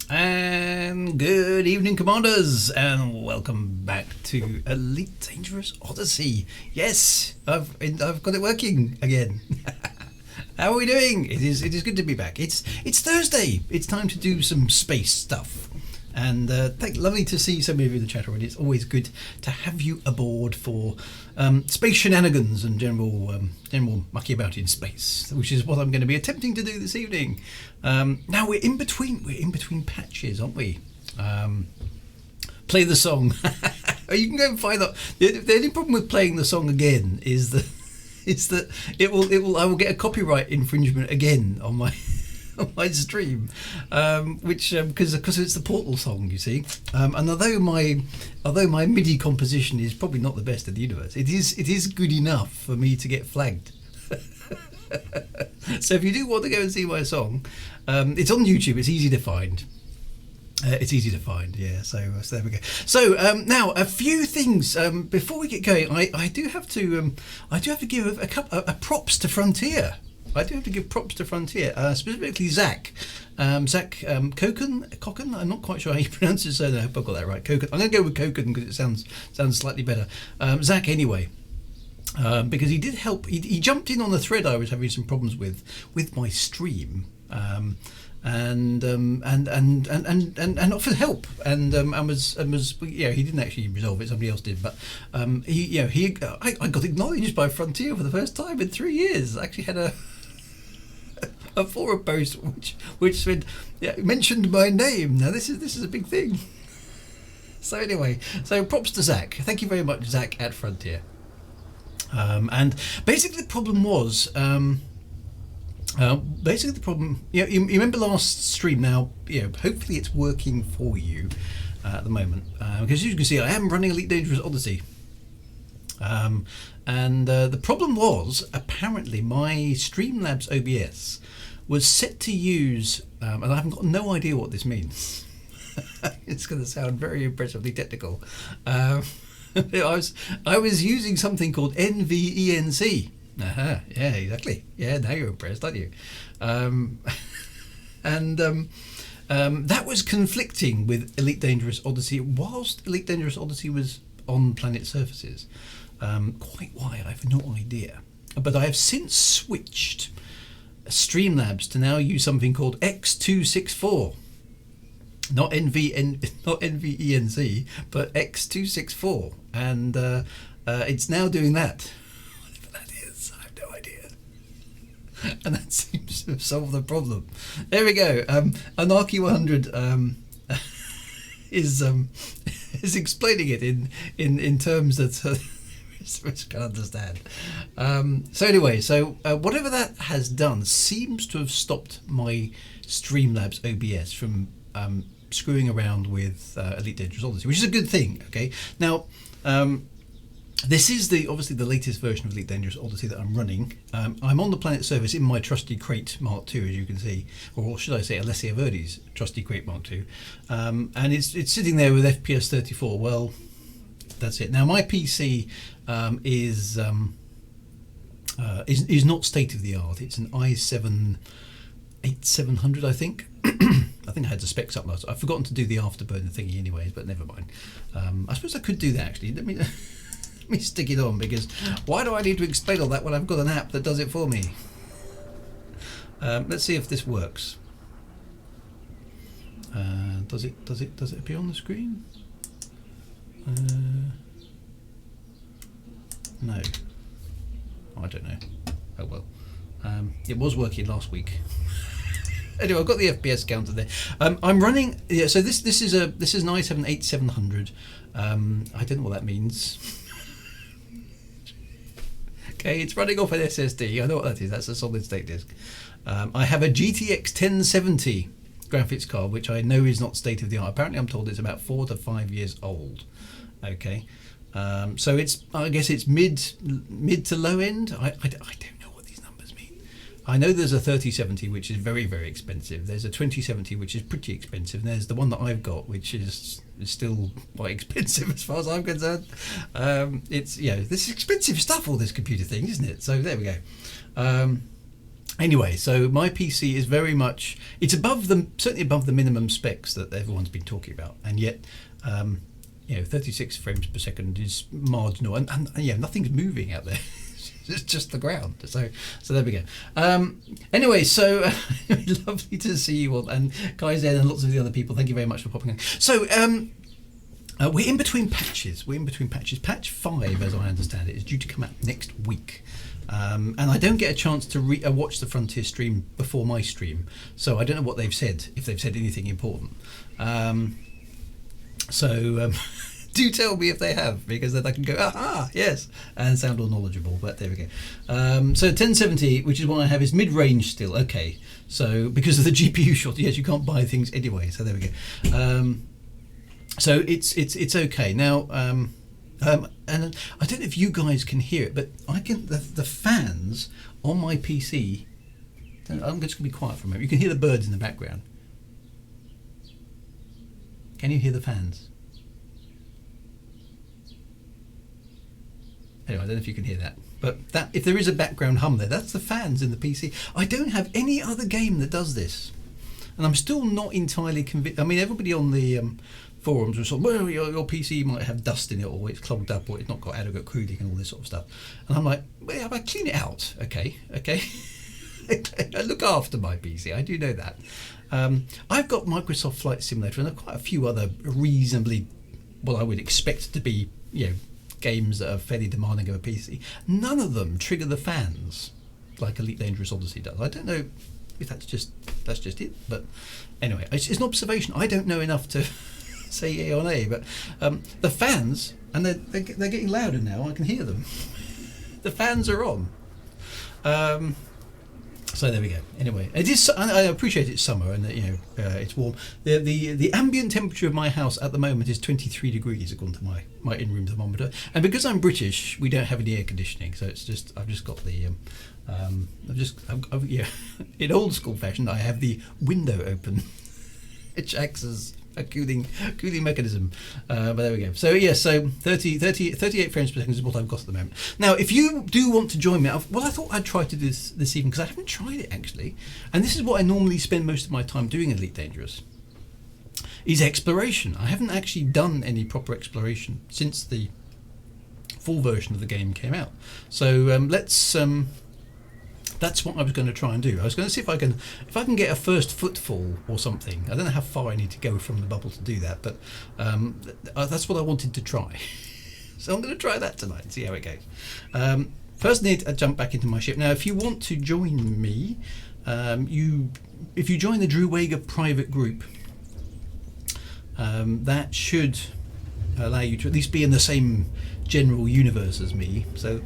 And good evening, Commanders, and welcome back to Elite Dangerous Odyssey. Yes, I've got it working again. How are we doing? It is good to be back. It's Thursday. It's time to do some space stuff, and lovely to see so many of you in the chat already. It's always good to have you aboard for space shenanigans and general mucky about in space, which is what I'm going to be attempting to do this evening. Now we're in between patches, aren't we? Play the song. You can go and find out. The only problem with playing the song again is that I will get a copyright infringement again on my on my stream, which because it's the Portal song, you see. And although my MIDI composition is probably not the best in the universe, it is good enough for me to get flagged. So if you do want to go and see my song, it's on YouTube. It's easy to find. Yeah. So there we go. So now a few things before we get going. I do have to give a props to Frontier. I do have to give props to Frontier, specifically Zach. Zach Cocken. I'm not quite sure how you pronounce it, so I hope I got that right. Cocken. I'm going to go with Cocken because it sounds slightly better. Zach, anyway. Because he did help. He jumped in on the thread I was having some problems with my stream, and offered help, and was he didn't actually resolve it. Somebody else did, but I got acknowledged by Frontier for the first time in 3 years. I actually had a forum post which said mentioned my name. Now this is a big thing. So anyway, props to Zach. Thank you very much, Zach at Frontier. And basically the problem was, you remember last stream. Now, hopefully it's working for you at the moment, because as you can see, I am running Elite Dangerous Odyssey. And the problem was, apparently my Streamlabs OBS was set to use, and I haven't got no idea what this means. It's going to sound very impressively technical. I was using something called NVENC. Yeah, exactly. Yeah, now you're impressed, aren't you? That was conflicting with Elite Dangerous Odyssey whilst Elite Dangerous Odyssey was on planet surfaces. Quite why, I have no idea. But I have since switched Streamlabs to now use something called X264. Not NVENC, but X264, and it's now doing that. Whatever that is, I have no idea. And that seems to have solved the problem. There we go. Anarchy 100 is explaining it in terms that which can understand. So anyway, whatever that has done seems to have stopped my Streamlabs OBS from screwing around with Elite Dangerous Odyssey, which is a good thing. Okay, now this is obviously the latest version of Elite Dangerous Odyssey that I'm running. I'm on the planet surface in my trusty crate Mark II, as you can see, or should I say Alessia Verdi's trusty crate Mark II, and it's sitting there with FPS 34. Well, that's it. Now my PC is not state of the art. It's an i7 8700, I think. I think I had the specs up last. I've forgotten to do the afterburner thingy anyways, but never mind. I suppose I could do that actually. Let me stick it on, because why do I need to explain all that when I've got an app that does it for me? Let's see if this works. Does it appear on the screen? No. I don't know. Oh well. It was working last week. Anyway, I've got the FPS counter there. I'm running. Yeah, so this is an i7 8700. I don't know what that means. Okay, it's running off an SSD. I know what that is. That's a solid state disk. I have a GTX 1070 graphics card, which I know is not state of the art. Apparently, I'm told it's about 4 to 5 years old. Okay, so I guess it's mid to low end. I don't know what these numbers mean. I know there's a 3070 which is very, very expensive. There's a 2070 which is pretty expensive, and there's the one that I've got which is still quite expensive as far as I'm concerned. It's this is expensive stuff, all this computer thing, isn't it? So there we go. Anyway, so my PC is very much, it's above the, certainly above the minimum specs that everyone's been talking about, and yet 36 frames per second is marginal, and yeah, nothing's moving out there. It's just the ground. So there we go. Anyway, so lovely to see you all, and Kaizen and lots of the other people. Thank you very much for popping in. So we're in between patches. Patch 5, as I understand it, is due to come out next week. And I don't get a chance to watch the Frontier stream before my stream, so I don't know what they've said, if they've said anything important. Do tell me if they have, because then I can go, aha, yes, and sound all knowledgeable. But there we go. So 1070, which is what I have, is mid-range still. Okay, so because of the GPU shortage, yes, you can't buy things anyway. So there we go. So it's okay now. And I don't know if you guys can hear it, but I can. The fans on my PC. I'm just going to be quiet for a moment. You can hear the birds in the background. Can you hear the fans? Anyway, I don't know if you can hear that, but that, if there is a background hum there, that's the fans in the PC. I don't have any other game that does this, and I'm still not entirely convinced. I mean, everybody on the forums was sort of, well, your PC might have dust in it, or it's clogged up, or it's not got adequate cooling, and all this sort of stuff. And I'm like, well, I clean it out. Okay. I look after my PC. I do know that. I've got Microsoft Flight Simulator and quite a few other reasonably, well, I would expect to be, games that are fairly demanding of a PC. None of them trigger the fans like Elite Dangerous Odyssey does. I don't know if that's just it, but anyway, it's an observation. I don't know enough to say A on A, but the fans, and they're getting louder now. I can hear them. The fans are on. So there we go. Anyway, it is. I appreciate it's summer and that it's warm. The ambient temperature of my house at the moment is 23 degrees according to my in-room thermometer. And because I'm British, we don't have any air conditioning, so it's just I've just got the in old school fashion I have the window open, which acts as a cooling mechanism. But there we go. So yes, so 38 frames per second is what I've got at the moment. Now, if you do want to join me, I thought I'd try to do this evening, because I haven't tried it actually, and this is what I normally spend most of my time doing Elite Dangerous, is exploration. I haven't actually done any proper exploration since the full version of the game came out. So that's what I was going to try and do. I was going to see if I can get a first footfall or something. I don't know how far I need to go from the bubble to do that, but that's what I wanted to try. So I'm going to try that tonight and see how it goes. First, I need to jump back into my ship. Now, if you want to join me, if you join the Drew Wager private group, that should allow you to at least be in the same general universe as me. So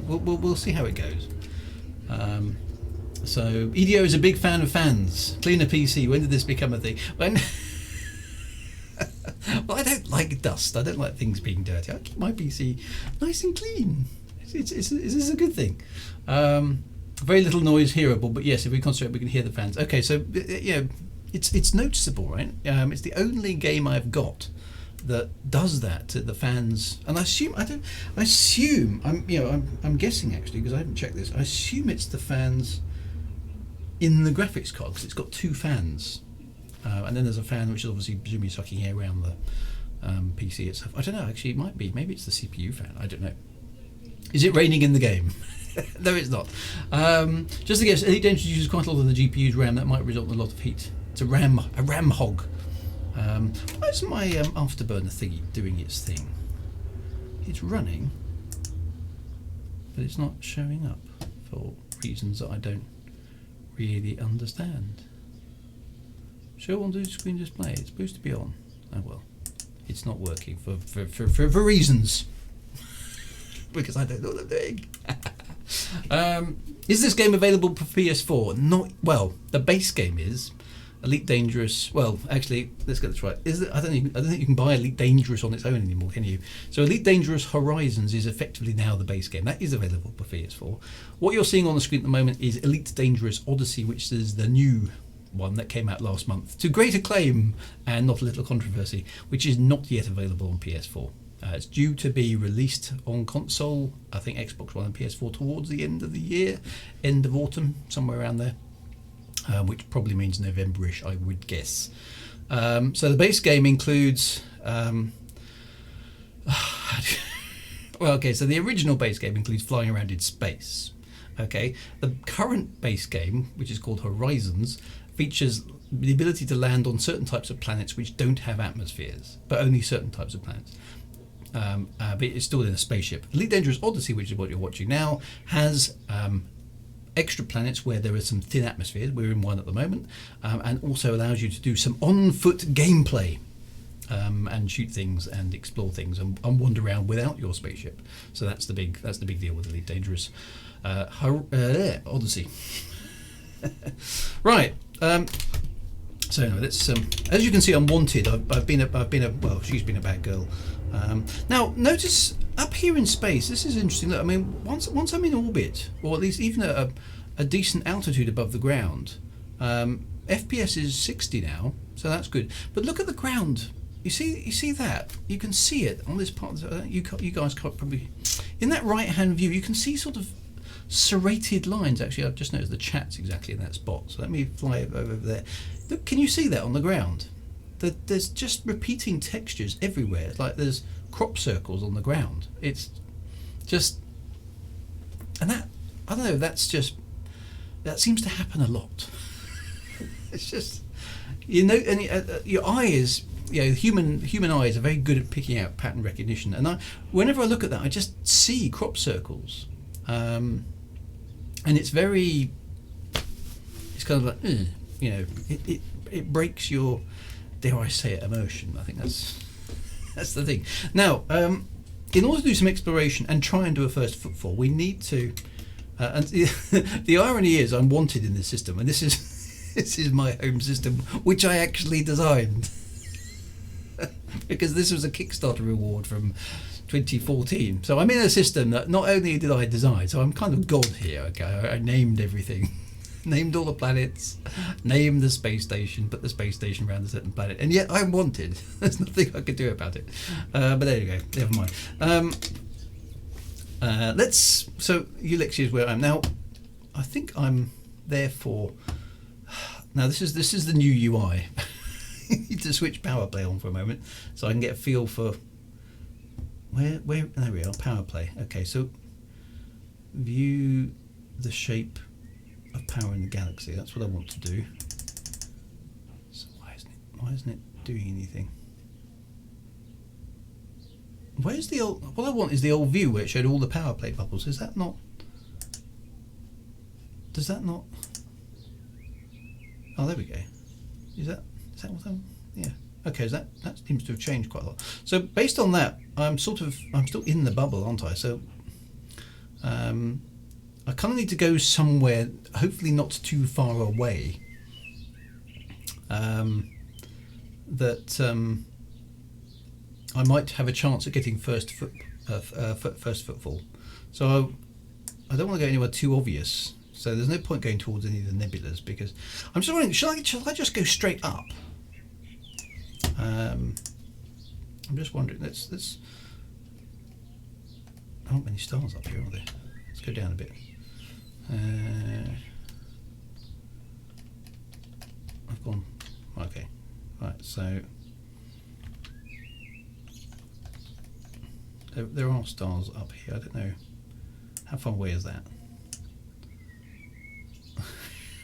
we'll see how it goes. So EDO is a big fan of fans. Cleaner PC. When did this become a thing? When? Well, I don't like dust. I don't like things being dirty. I keep my PC nice and clean. It's a good thing. Very little noise hearable, but yes, if we concentrate, we can hear the fans. Okay, so it's noticeable, right? It's the only game I've got that does that to the fans, and I'm guessing actually, because I haven't checked this. I assume it's the fans in the graphics card, because it's got two fans, and then there's a fan which is obviously presumably sucking air around the PC itself. I don't know. Actually, it might be. Maybe it's the CPU fan. I don't know. Is it raining in the game? No, it's not. Just to guess, Elite Dangerous uses quite a lot of the GPU's RAM. That might result in a lot of heat. It's a RAM hog. Why is my afterburner thingy doing its thing? It's running, but it's not showing up for reasons that I don't really understand. Show on screen display. It's supposed to be on. Oh well, it's not working for reasons. Because I don't know what I'm doing. Is this game available for PS4? Not well. The base game is. Elite Dangerous. Well, actually, let's get this right. I don't think you can buy Elite Dangerous on its own anymore, can you? So Elite Dangerous Horizons is effectively now the base game. That is available for PS4. What you're seeing on the screen at the moment is Elite Dangerous Odyssey, which is the new one that came out last month to great acclaim and not a little controversy, which is not yet available on PS4. It's due to be released on console, I think Xbox One and PS4 towards the end of the year, end of autumn, somewhere around there, which probably means November-ish, I would guess. So the base game includes... well, okay, so the original base game includes flying around in space. Okay, the current base game, which is called Horizons, features the ability to land on certain types of planets which don't have atmospheres, but only certain types of planets. But it's still in a spaceship. Elite Dangerous Odyssey, which is what you're watching now, has extra planets where there are some thin atmospheres. We're in one at the moment, and also allows you to do some on-foot gameplay. And shoot things and explore things and wander around without your spaceship. So that's the big deal with Elite Dangerous Odyssey. Right. So anyway, let's. As you can see, I'm wanted. I've been a well. She's been a bad girl. Now notice up here in space. This is interesting. Look, I mean, once I'm in orbit, or at least even at a decent altitude above the ground, FPS is 60 now. So that's good. But look at the ground. You see that? You can see it on this part. You guys can't probably... In that right-hand view, you can see sort of serrated lines. Actually, I've just noticed the chat's exactly in that spot. So let me fly over there. Look, can you see that on the ground? There's just repeating textures everywhere. It's like there's crop circles on the ground. It's just... And that... I don't know, that's just... That seems to happen a lot. It's just... You know, and your eye is... You know, human eyes are very good at picking out pattern recognition, and whenever I look at that, I just see crop circles, and it's very, it's kind of like, you know, it breaks your, dare I say it, immersion. I think that's the thing. Now, in order to do some exploration and try and do a first footfall, we need to, and the irony is, I'm wanted in this system, and this is my home system, which I actually designed. Because this was a Kickstarter reward from 2014. So I'm in a system that not only did I design, so I'm kind of God here, okay? I named everything. Named all the planets, named the space station, put the space station around a certain planet, and yet I'm wanted. There's nothing I could do about it. But there you go, never mind. So Ulexia is where I am. Now, I think I'm there for... Now this is the new UI. Need to switch power play on for a moment so I can get a feel for where there we are, power play. Okay, so view the shape of power in the galaxy. That's what I want to do. So why isn't it doing anything? Where's the old... What I want is the old view where it showed all the power play bubbles. Is that not... Does that not... Oh, there we go. Is that what I'm... Yeah. Okay, so that seems to have changed quite a lot. So based on that, I'm still in the bubble, aren't I? So I kind of need to go somewhere, hopefully not too far away, that I might have a chance at getting first footfall. So I don't want to go anywhere too obvious. So there's no point going towards any of the nebulas, because I'm just wondering, shall I just go straight up? I'm just wondering. Let's. There aren't many stars up here, are there? Let's go down a bit. I've gone. Okay. Right. So there are stars up here. I don't know how far away is that.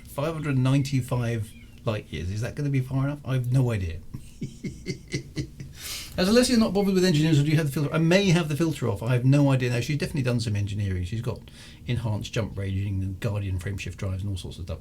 595 light years. Is that going to be far enough? I have no idea. As Alessia's not bothered with engineers, or do you have the filter? I may have the filter off. I have no idea. Now, she's definitely done some engineering. She's got enhanced jump ranging and Guardian frameshift drives and all sorts of stuff.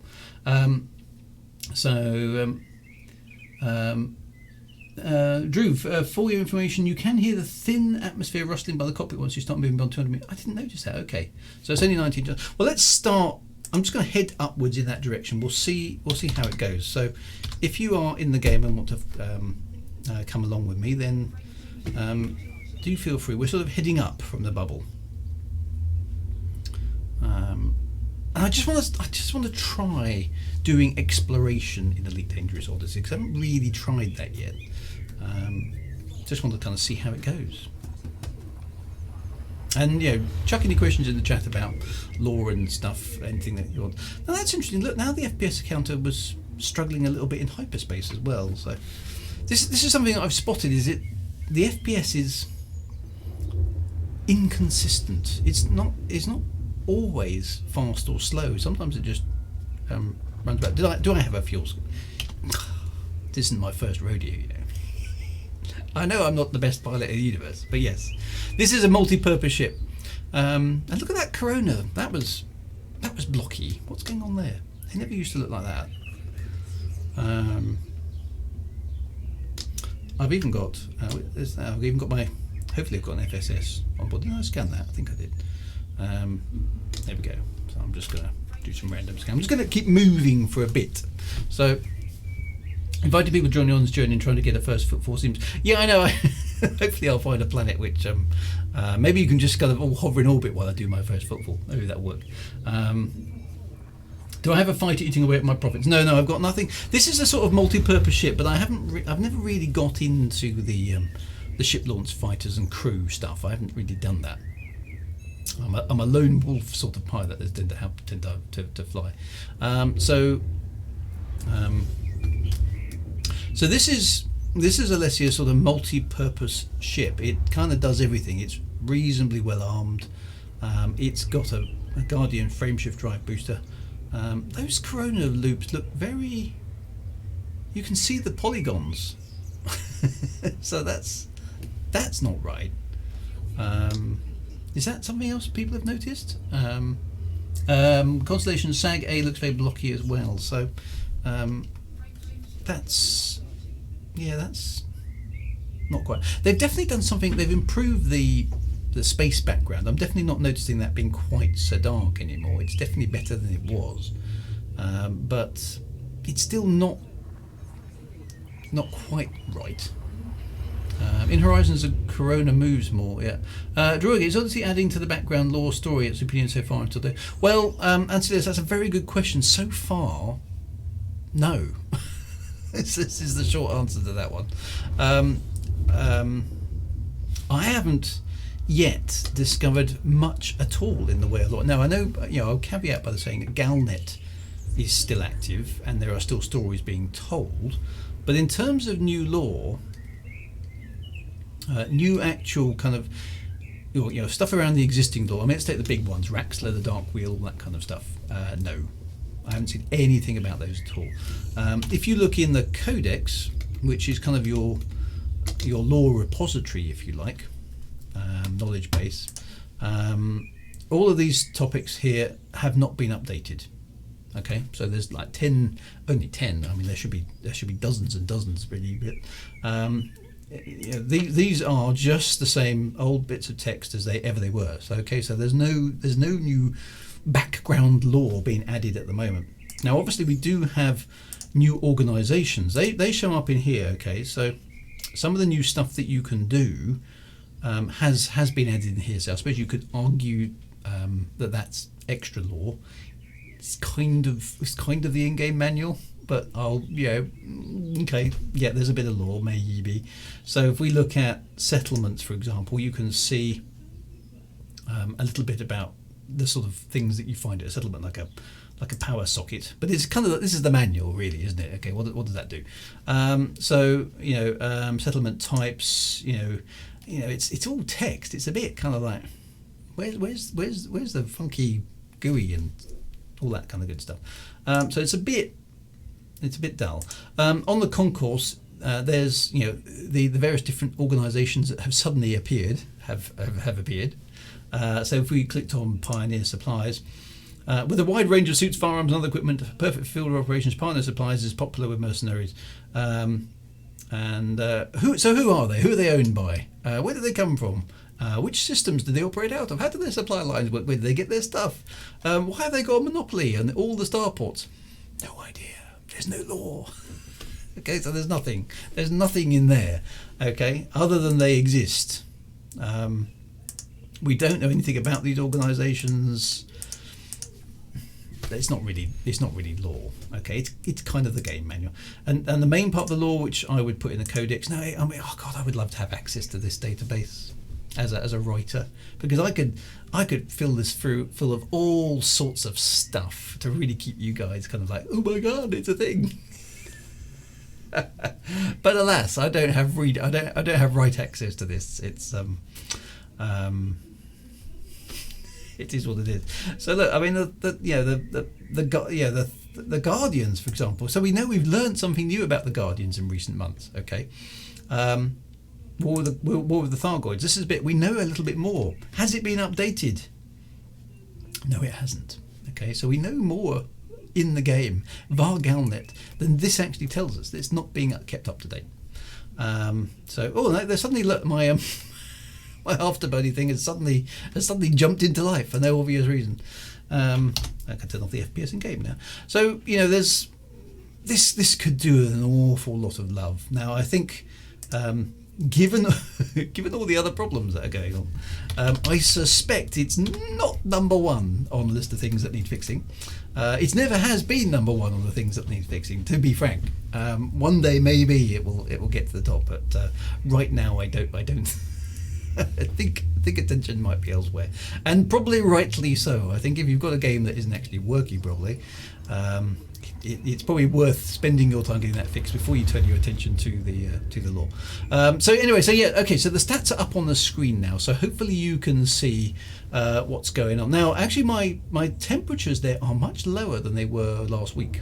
Drew, for your information, you can hear the thin atmosphere rustling by the cockpit once you start moving beyond 200 meters. I didn't notice that. Okay, so it's only 19. Well, let's start. I'm just going to head upwards in that direction. We'll see how it goes. So, if you are in the game and want to come along with me, then do feel free. We're sort of heading up from the bubble, and I just want to try doing exploration in Elite Dangerous Odyssey, because I haven't really tried that yet. Just want to kind of see how it goes. And chuck any questions in the chat about lore and stuff, anything that you want. Now that's interesting. Look, now the FPS counter was struggling a little bit in Hyperspace as well. So this is something that I've spotted. Is it the FPS is inconsistent? It's not always fast or slow. Sometimes it just runs back. Do I have a fuel? This isn't my first rodeo, I know I'm not the best pilot in the universe, but yes, this is a multi-purpose ship. And look at that Corona. That was blocky. What's going on there? It never used to look like that. I've even got my. Hopefully, I've got an FSS on board. Did I scan that? I think I did. There we go. So I'm just gonna do some random scan. I'm just gonna keep moving for a bit. So. Inviting people to join me on this journey and trying to get a first footfall seems. Yeah, I know. Hopefully, I'll find a planet which maybe you can just kind of all hover in orbit while I do my first footfall. Maybe that'll work. Do I have a fighter eating away at my profits? No, I've got nothing. This is a sort of multi-purpose ship, but I've never really got into the ship launch fighters and crew stuff. I haven't really done that. I'm a lone wolf sort of pilot that tend to fly. So this is Alessia's sort of multi-purpose ship. It kind of does everything. It's reasonably well armed. It's got a Guardian frameshift drive booster. Those Corona loops look very. You can see the polygons, so that's not right. Is that something else people have noticed? Constellation SAG A looks very blocky as well. So that's not quite. They've definitely done something. They've improved the space background. I'm definitely not noticing that being quite so dark anymore. It's definitely better than it was, but it's still not quite right. In Horizons, the Corona moves more. Yeah, Droid is Odyssey adding to the background lore story its opinion so far until there. Well, Ancillus, that's a very good question. So far, no. This is the short answer to that one. I haven't yet discovered much at all in the way of lore. Now I know, I'll caveat by saying that Galnet is still active and there are still stories being told, but in terms of new lore, new actual kind of stuff around the existing lore. I mean, let's take the big ones: Raxler, the Dark Wheel, that kind of stuff. No, I haven't seen anything about those at all. If you look in the Codex, which is kind of your lore repository, if you like, knowledge base, all of these topics here have not been updated. Okay, so there's like only 10. I mean, there should be dozens and dozens really, but these are just the same old bits of text as they were. So so there's no new background lore being added at the moment. Now, obviously, we do have new organisations. They show up in here. Okay, so some of the new stuff that you can do has been added in here. So I suppose you could argue that that's extra lore. It's kind of the in-game manual, but there's a bit of lore maybe. So if we look at settlements, for example, you can see a little bit about the sort of things that you find at a settlement, like a power socket. But it's kind of, this is the manual, really, isn't it? Okay, what does that do? Settlement types. It's all text. It's a bit kind of like, where's the funky GUI and all that kind of good stuff. So it's a bit dull. On the concourse, there's the various different organisations that have suddenly appeared have appeared. So if we clicked on Pioneer Supplies, with a wide range of suits, firearms and other equipment, perfect field of operations, Pioneer Supplies is popular with mercenaries. Who are they? Who are they owned by? Where do they come from? Which systems do they operate out of? How do their supply lines work? Where do they get their stuff? Why have they got a monopoly on all the starports? No idea. There's no law. Okay, so there's nothing in there, okay, other than they exist. We don't know anything about these organisations. It's not really law, okay. It's kind of the game manual, and the main part of the law, which I would put in the codex. Now, I mean, oh god, I would love to have access to this database. as a writer, because I could fill this full of all sorts of stuff to really keep you guys kind of like, oh my god, it's a thing. But alas, I don't have right access to this. It's it is what it is. So look, I mean, the Guardians, for example. So we know we've learned something new about the Guardians in recent months. Okay, War with the Thargoids. This is a bit. We know a little bit more. Has it been updated? No, it hasn't. Okay, so we know more in the game, Vargalnet, than this actually tells us. It's not being kept up to date. There's suddenly, look, my my afterbody thing has suddenly jumped into life for no obvious reason. I can turn off the FPS in game now. So there's this could do an awful lot of love. Now I think, given all the other problems that are going on, I suspect it's not number one on the list of things that need fixing. It never has been number one on the things that need fixing, to be frank. One day maybe it will get to the top, but right now I don't. I think attention might be elsewhere, and probably rightly so. I think if you've got a game that isn't actually working properly, it's probably worth spending your time getting that fixed before you turn your attention to the lore. So the stats are up on the screen now, so hopefully you can see what's going on. Now, actually, my temperatures there are much lower than they were last week.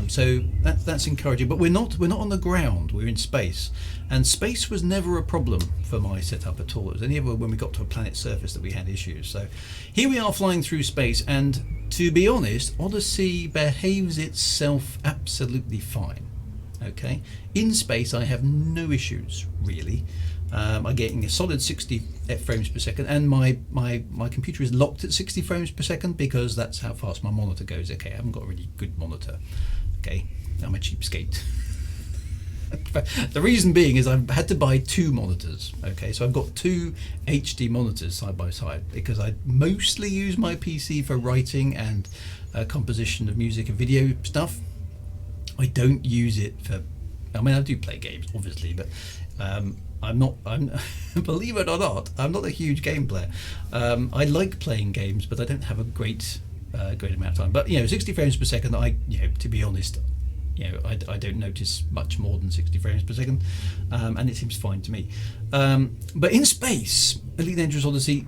So that's encouraging, but we're not on the ground. We're in space, and space was never a problem for my setup at all. It was only ever when we got to a planet's surface that we had issues. So here we are flying through space, and to be honest, Odyssey behaves itself absolutely fine. Okay, in space I have no issues really. I'm getting a solid 60 frames per second, and my computer is locked at 60 frames per second because that's how fast my monitor goes. Okay, I haven't got a really good monitor. Okay, I'm a cheapskate. The reason being is I've had to buy two monitors. Okay, so I've got two HD monitors side by side because I mostly use my PC for writing and composition of music and video stuff. I don't use it for, I mean, I do play games obviously, but I'm believe it or not, I'm not a huge game player. I like playing games, but I don't have a great amount of time. But 60 frames per second, to be honest, I don't notice much more than 60 frames per second, and it seems fine to me. But in space, Elite Dangerous Odyssey,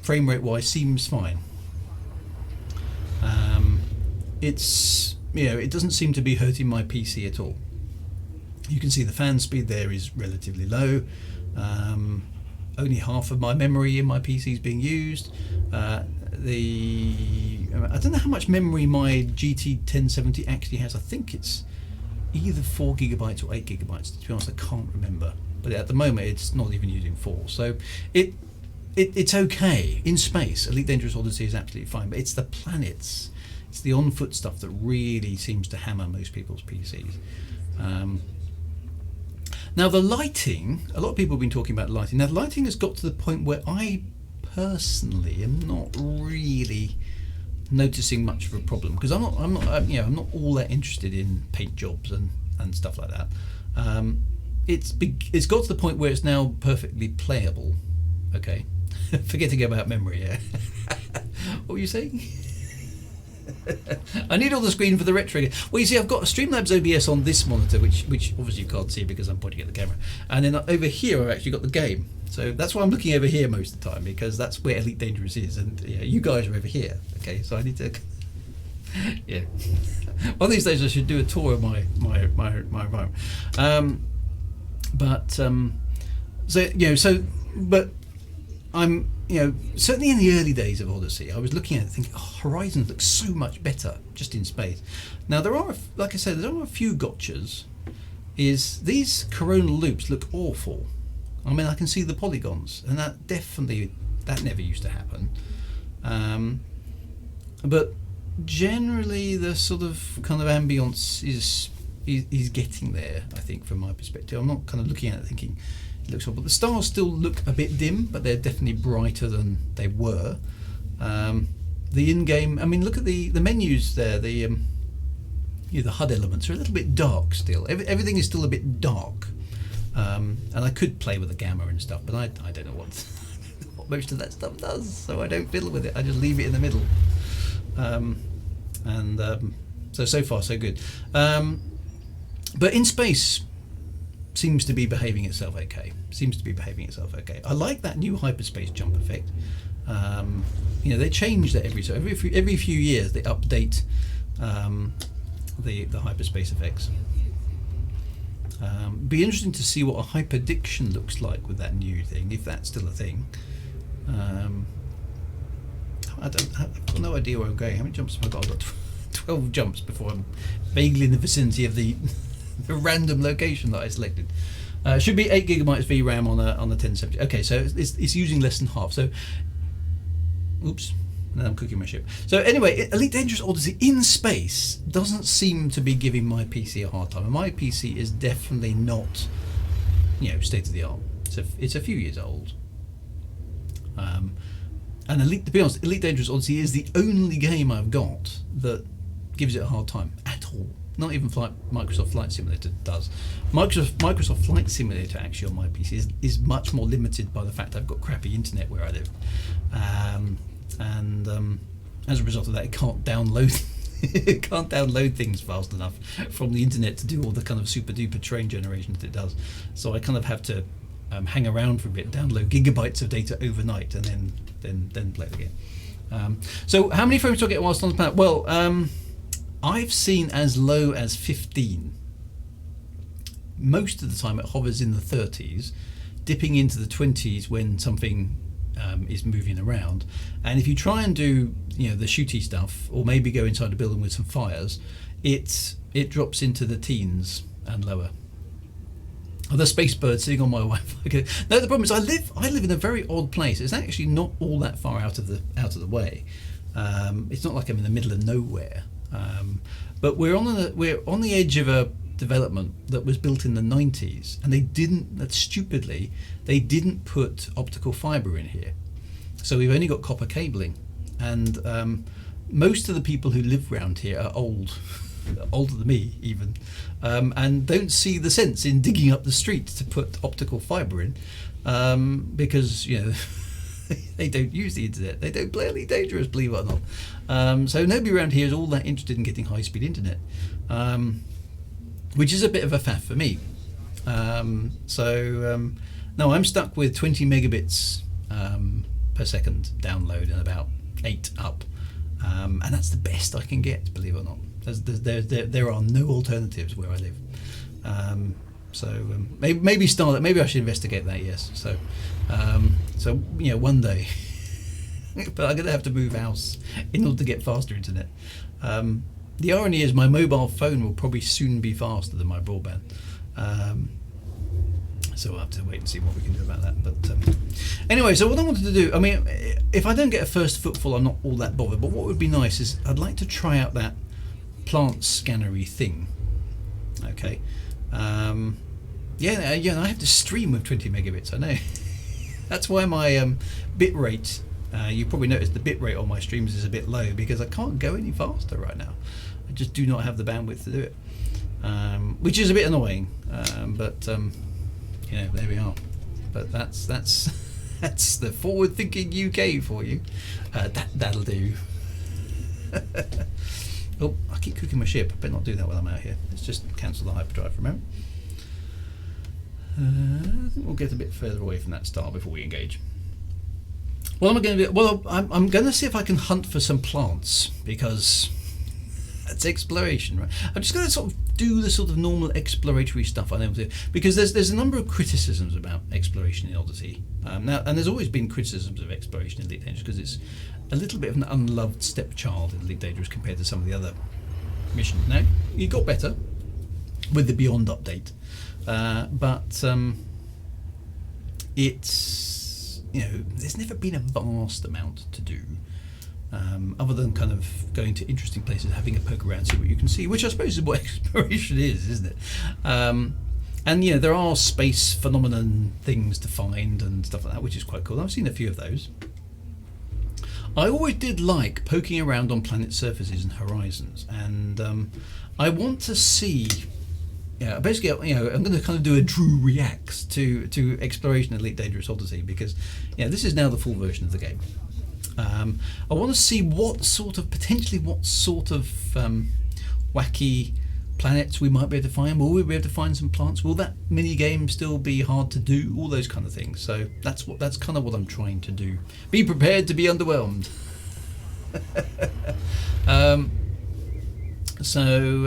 frame rate wise, seems fine. It doesn't seem to be hurting my PC at all. You can see the fan speed there is relatively low. Only half of my memory in my PC is being used. I don't know how much memory my GT 1070 actually has. I think it's either 4 gigabytes or 8 gigabytes. To be honest, I can't remember. But at the moment, it's not even using 4. So it's okay in space. Elite Dangerous Odyssey is absolutely fine. But it's the planets, it's the on-foot stuff that really seems to hammer most people's PCs. Now the lighting, a lot of people have been talking about lighting. Now the lighting has got to the point where I personally am not really noticing much of a problem, because I'm not all that interested in paint jobs and stuff like that. It's got to the point where it's now perfectly playable. Okay, forgetting about memory. Yeah. What were you saying? I need all the screen for the retro. Well, you see, I've got a Streamlabs OBS on this monitor, which obviously you can't see because I'm pointing at the camera. And then over here, I've actually got the game. So that's why I'm looking over here most of the time, because that's where Elite Dangerous is, and you guys are over here. Okay, so I need to. Yeah. One of these days, I should do a tour of my environment. But I'm. Certainly in the early days of Odyssey, I was looking at it thinking, Horizon looks so much better just in space. Now there are, like I said, there are a few gotchas. These coronal loops look awful. I mean, I can see the polygons, and that never used to happen. But generally, the sort of kind of ambience is getting there. I think, from my perspective, I'm not kind of looking at it thinking it looks awful. The stars still look a bit dim, but they're definitely brighter than they were. The in-game, I mean, look at the menus there. The HUD elements are a little bit dark still. Everything is still a bit dark. And I could play with the gamma and stuff, but I don't know what most of that stuff does, so I don't fiddle with it. I just leave it in the middle. So far so good. But in space seems to be behaving itself okay. I like that new hyperspace jump effect. They change that every few years. They update the hyperspace effects. Be interesting to see what a hyperdiction looks like with that new thing, if that's still a thing. I've got no idea where I'm going. How many jumps have I got? I've got 12 jumps before I'm vaguely in the vicinity of the random location that I selected. Should be 8 GB VRAM on a 1070. Okay, so it's using less than half. So, oops. Now I'm cooking my ship. So anyway, Elite Dangerous Odyssey in space doesn't seem to be giving my PC a hard time. And my PC is definitely not, state of the art. It's a few years old. And to be honest, Elite Dangerous Odyssey is the only game I've got that gives it a hard time at all. Not even Microsoft Flight Simulator does. Microsoft Flight Simulator actually on my PC is much more limited by the fact I've got crappy internet where I live. As a result of that, it can't download things fast enough from the internet to do all the kind of super duper train generation that it does. So I kind of have to hang around for a bit, download gigabytes of data overnight, and then play the game. So how many frames do I get whilst on the planet? Well, I've seen as low as 15. Most of the time it hovers in the 30s, dipping into the 20s when something is moving around. And if you try and do the shooty stuff, or maybe go inside a building with some fires, it drops into the teens and lower. Oh, the space bird sitting on my Wi-Fi. No, the problem is I live in a very odd place. It's actually not all that far out of the way. It's not like I'm in the middle of nowhere. But we're on the edge of a development that was built in the 90s, and they didn't put optical fibre in here, so we've only got copper cabling, and most of the people who live around here are older than me even, and don't see the sense in digging up the street to put optical fibre in, because they don't use the internet. They don't play Elite Dangerous, believe it or not. So nobody around here is all that interested in getting high-speed internet, which is a bit of a faff for me. No, I'm stuck with 20 megabits per second download and about 8 up, and that's the best I can get, believe it or not. There are no alternatives where I live. Maybe Starlet. Maybe I should investigate that. Yes. So one day, but I'm going to have to move house in order to get faster internet. The irony is my mobile phone will probably soon be faster than my broadband. So we'll have to wait and see what we can do about that. But anyway, so what I wanted to do, if I don't get a first footfall, I'm not all that bothered. But what would be nice is I'd like to try out that plant scannery thing. Okay. I have to stream with 20 megabits. I know. That's why my bit rate. You probably noticed the bit rate on my streams is a bit low because I can't go any faster right now. I just do not have the bandwidth to do it, which is a bit annoying. But there we are. But that's the forward-thinking UK for you. That'll do. Oh, I keep cooking my ship. I better not do that while I'm out here. Let's just cancel the hyperdrive for a moment. I think we'll get a bit further away from that star before we engage. What am I going to do? Well, I'm going to see if I can hunt for some plants, because that's exploration, right? I'm just going to sort of do the sort of normal exploratory stuff I know to do, because there's a number of criticisms about exploration in Odyssey. Now, and there's always been criticisms of exploration in Elite Dangerous because it's a little bit of an unloved stepchild in Elite Dangerous compared to some of the other missions. Now, it got better with the Beyond update, but it's, there's never been a vast amount to do, other than kind of going to interesting places, having a poke around, see what you can see, which I suppose is what exploration is, isn't it? And there are space phenomenon things to find and stuff like that, which is quite cool. I've seen a few of those. I always did like poking around on planet surfaces and horizons, and I want to see yeah, basically, I'm going to kind of do a Drew reacts to Exploration Elite Dangerous Odyssey, because this is now the full version of the game. I want to see what sort of wacky planets we might be able to find. Will we be able to find some plants? Will that mini game still be hard to do? All those kind of things. So that's kind of what I'm trying to do. Be prepared to be underwhelmed. So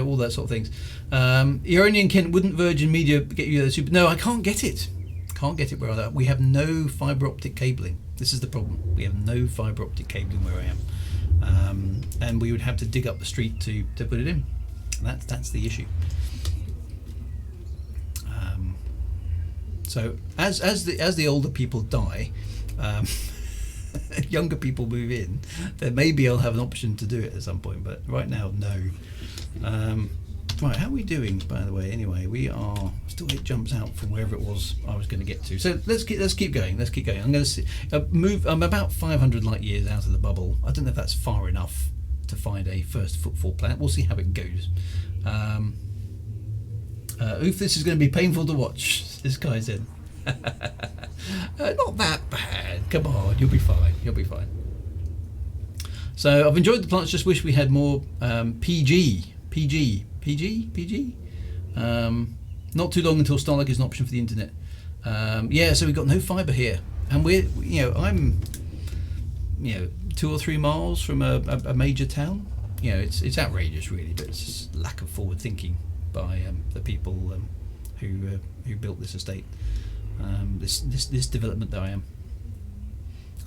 all that sort of things. Iranian Kent, wouldn't Virgin Media get you the super? No, I can't get it. Where I am. We have no fibre optic cabling. This is the problem. We have no fibre optic cabling where I am, and we would have to dig up the street to put it in. That's the issue. So as the older people die, younger people move in, then maybe I'll have an option to do it at some point. But right now, no. Right, how are we doing, by the way? Anyway, we are still 8 jumps out from wherever it was I was going to get to. So let's keep going. I'm going to move. I'm about 500 light years out of the bubble. I don't know if that's far enough to find a first footfall planet. We'll see how it goes. Oof, this is going to be painful to watch. This guy said. Not that bad. Come on, you'll be fine. So I've enjoyed the plants. Just wish we had more PG. Not too long until Starlink is an option for the internet. So we've got no fibre here, and I'm 2 or 3 miles from a major town. It's outrageous, really, but it's just lack of forward thinking by the people who built this estate. This development that I am.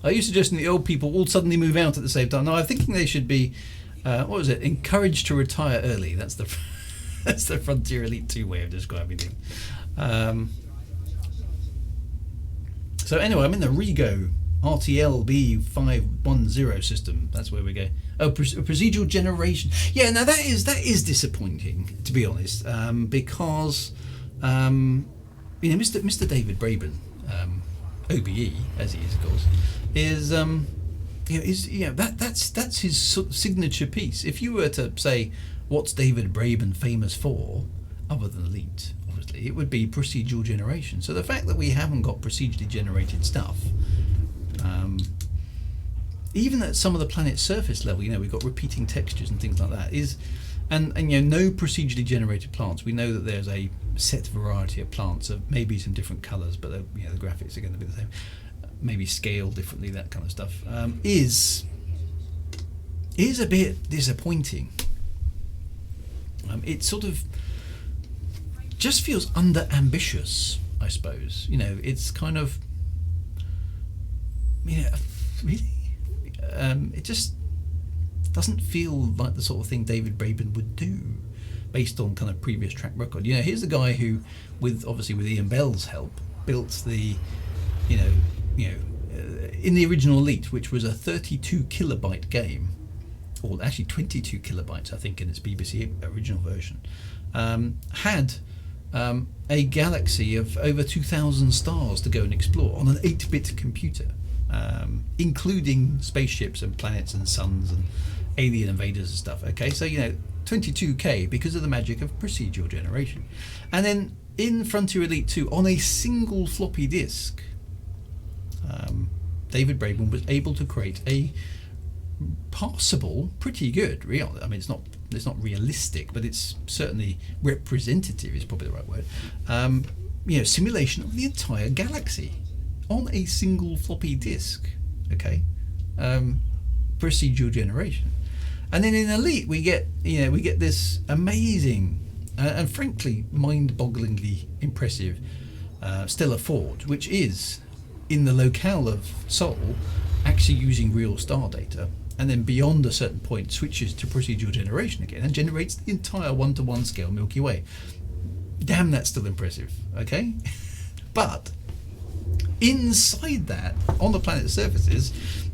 Are you suggesting the old people all suddenly move out at the same time? No, I'm thinking they should be encouraged to retire early. That's the Frontier Elite 2 way of describing things. So anyway, I'm in the Rego RTL B510 system. That's where we go. Oh, procedural generation. Yeah, now that is disappointing, to be honest, because Mr. David Braben, OBE as he is, of course, is that's his sort of signature piece. If you were to say, what's David Braben famous for, other than Elite, obviously, it would be procedural generation. So the fact that we haven't got procedurally generated stuff, even at some of the planet's surface level, we've got repeating textures and things like that, and no procedurally generated plants. We know that there's a set variety of plants of maybe some different colours, but the graphics are going to be the same. Maybe scale differently, that kind of stuff, is a bit disappointing. It sort of just feels under ambitious, I suppose. It's kind of really. It just doesn't feel like the sort of thing David Braben would do, based on kind of previous track record. Here's the guy who, with Ian Bell's help, built the, in the original Elite, which was a 32 kilobyte game, or actually 22 kilobytes, I think, in its BBC original version, had a galaxy of over 2,000 stars to go and explore on an 8-bit computer, including spaceships and planets and suns and alien invaders and stuff. Okay, so 22K because of the magic of procedural generation. And then in Frontier Elite 2, on a single floppy disk, David Braben was able to create a passable, pretty good, real. I mean, it's not realistic, but it's certainly representative is probably the right word. Simulation of the entire galaxy on a single floppy disk. Okay, procedural generation. And then in Elite, we get this amazing and frankly mind-bogglingly impressive Stellar Forge, which is in the locale of Sol, actually using real star data, and then beyond a certain point switches to procedural generation again and generates the entire 1-to-1 scale Milky Way. Damn, that's still impressive. Okay, but inside that, on the planet's surfaces,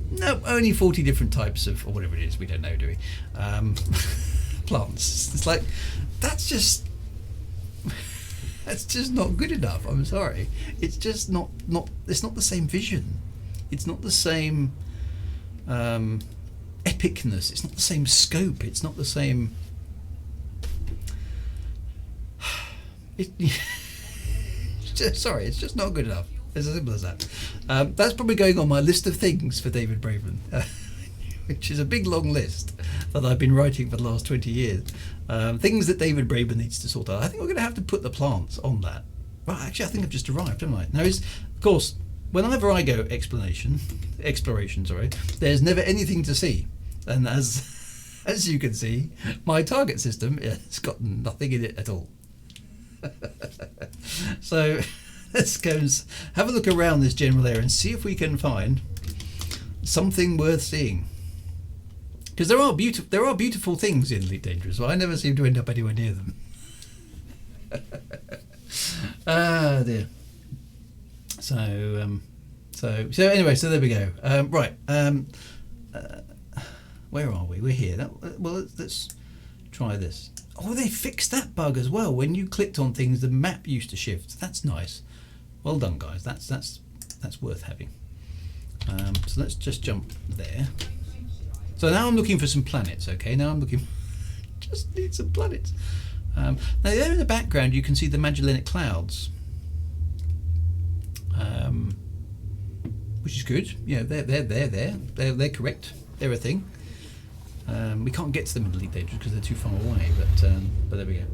no, only 40 different types of, or whatever it is, we don't know, do we? Plants. It's like, that's just not good enough. I'm sorry. It's just not. It's not the same vision. It's not the same epicness. It's not the same scope. It's not the same. It, sorry, it's just not good enough. It's as simple as that. That's probably going on my list of things for David Braben, which is a big long list that I've been writing for the last 20 years. Things that David Braben needs to sort out. I think we're going to have to put the plants on that. Well, actually, I think I've just arrived, haven't I? Now, of course, whenever I go exploration, there's never anything to see, and as you can see, my target system has got nothing in it at all. So let's go and have a look around this general area and see if we can find something worth seeing. Because there are beautiful things in Elite Dangerous, but I never seem to end up anywhere near them. Ah dear. So anyway, so there we go. Right. Where are we? We're here. Well, let's try this. Oh, they fixed that bug as well. When you clicked on things, the map used to shift. That's nice. Well done, guys. That's worth having. So let's just jump there. So now I'm looking for some planets. Okay, now I'm looking. Just need some planets. Now there in the background, you can see the Magellanic Clouds, which is good. Yeah, they're correct. They're a thing. We can't get to them in Elite Dangerous because they're too far away, but there we go.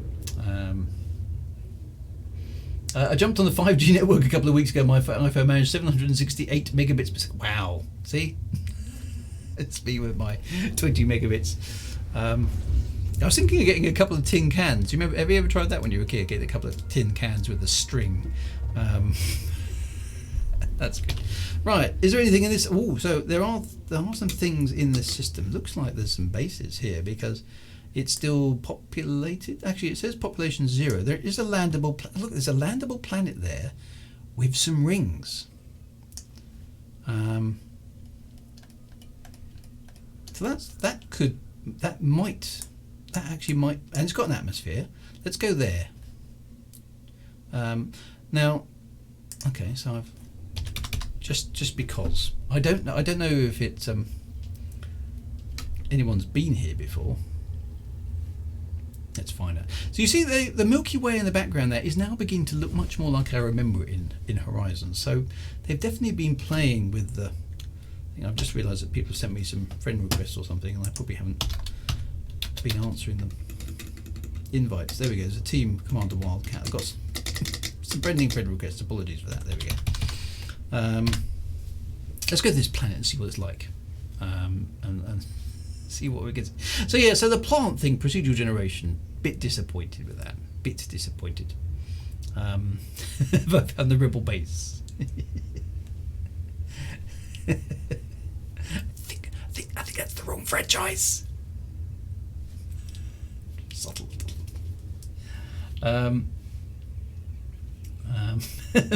I jumped on the 5G network a couple of weeks ago. My iPhone managed 768 megabits per second. Wow, see? It's me with my 20 megabits. I was thinking of getting a couple of tin cans. You remember? Have you ever tried that when you were a kid? Getting a couple of tin cans with a string. That's good. Right, is there anything in this? Oh, so there are some things in this system. Looks like there's some bases here because it's still populated. Actually, it says population 0. There is a landable. Look, there's a landable planet there with some rings. So that actually might, and it's got an atmosphere. Let's go there. Now, okay, so I've just because I don't know if it's anyone's been here before. Let's find out. So you see the Milky Way in the background there is now beginning to look much more like I remember it in Horizon. So they've definitely been playing with the. I've just realised that people have sent me some friend requests or something, and I probably haven't been answering them. Invites. There we go. There's a team Commander Wildcat. I've got some friend requests. Apologies for that. There we go. Let's go to this planet and see what it's like, and see what we get. So yeah, so the plant thing, procedural generation. Bit disappointed with that. Bit disappointed. I found the rebel base. I think that's the wrong franchise. Subtle.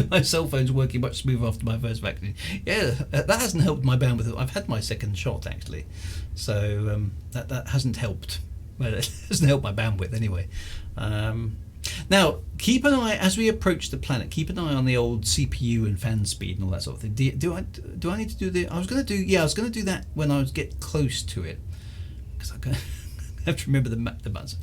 My cell phone's working much smoother after my first vaccine. Yeah, that hasn't helped my bandwidth. I've had my second shot actually, so that hasn't helped. Well, it hasn't helped my bandwidth anyway. Now, keep an eye as we approach the planet. Keep an eye on the old CPU and fan speed and all that sort of thing. Do I need to do the? I was going to do that when I was get close to it, because I have to remember the buttons.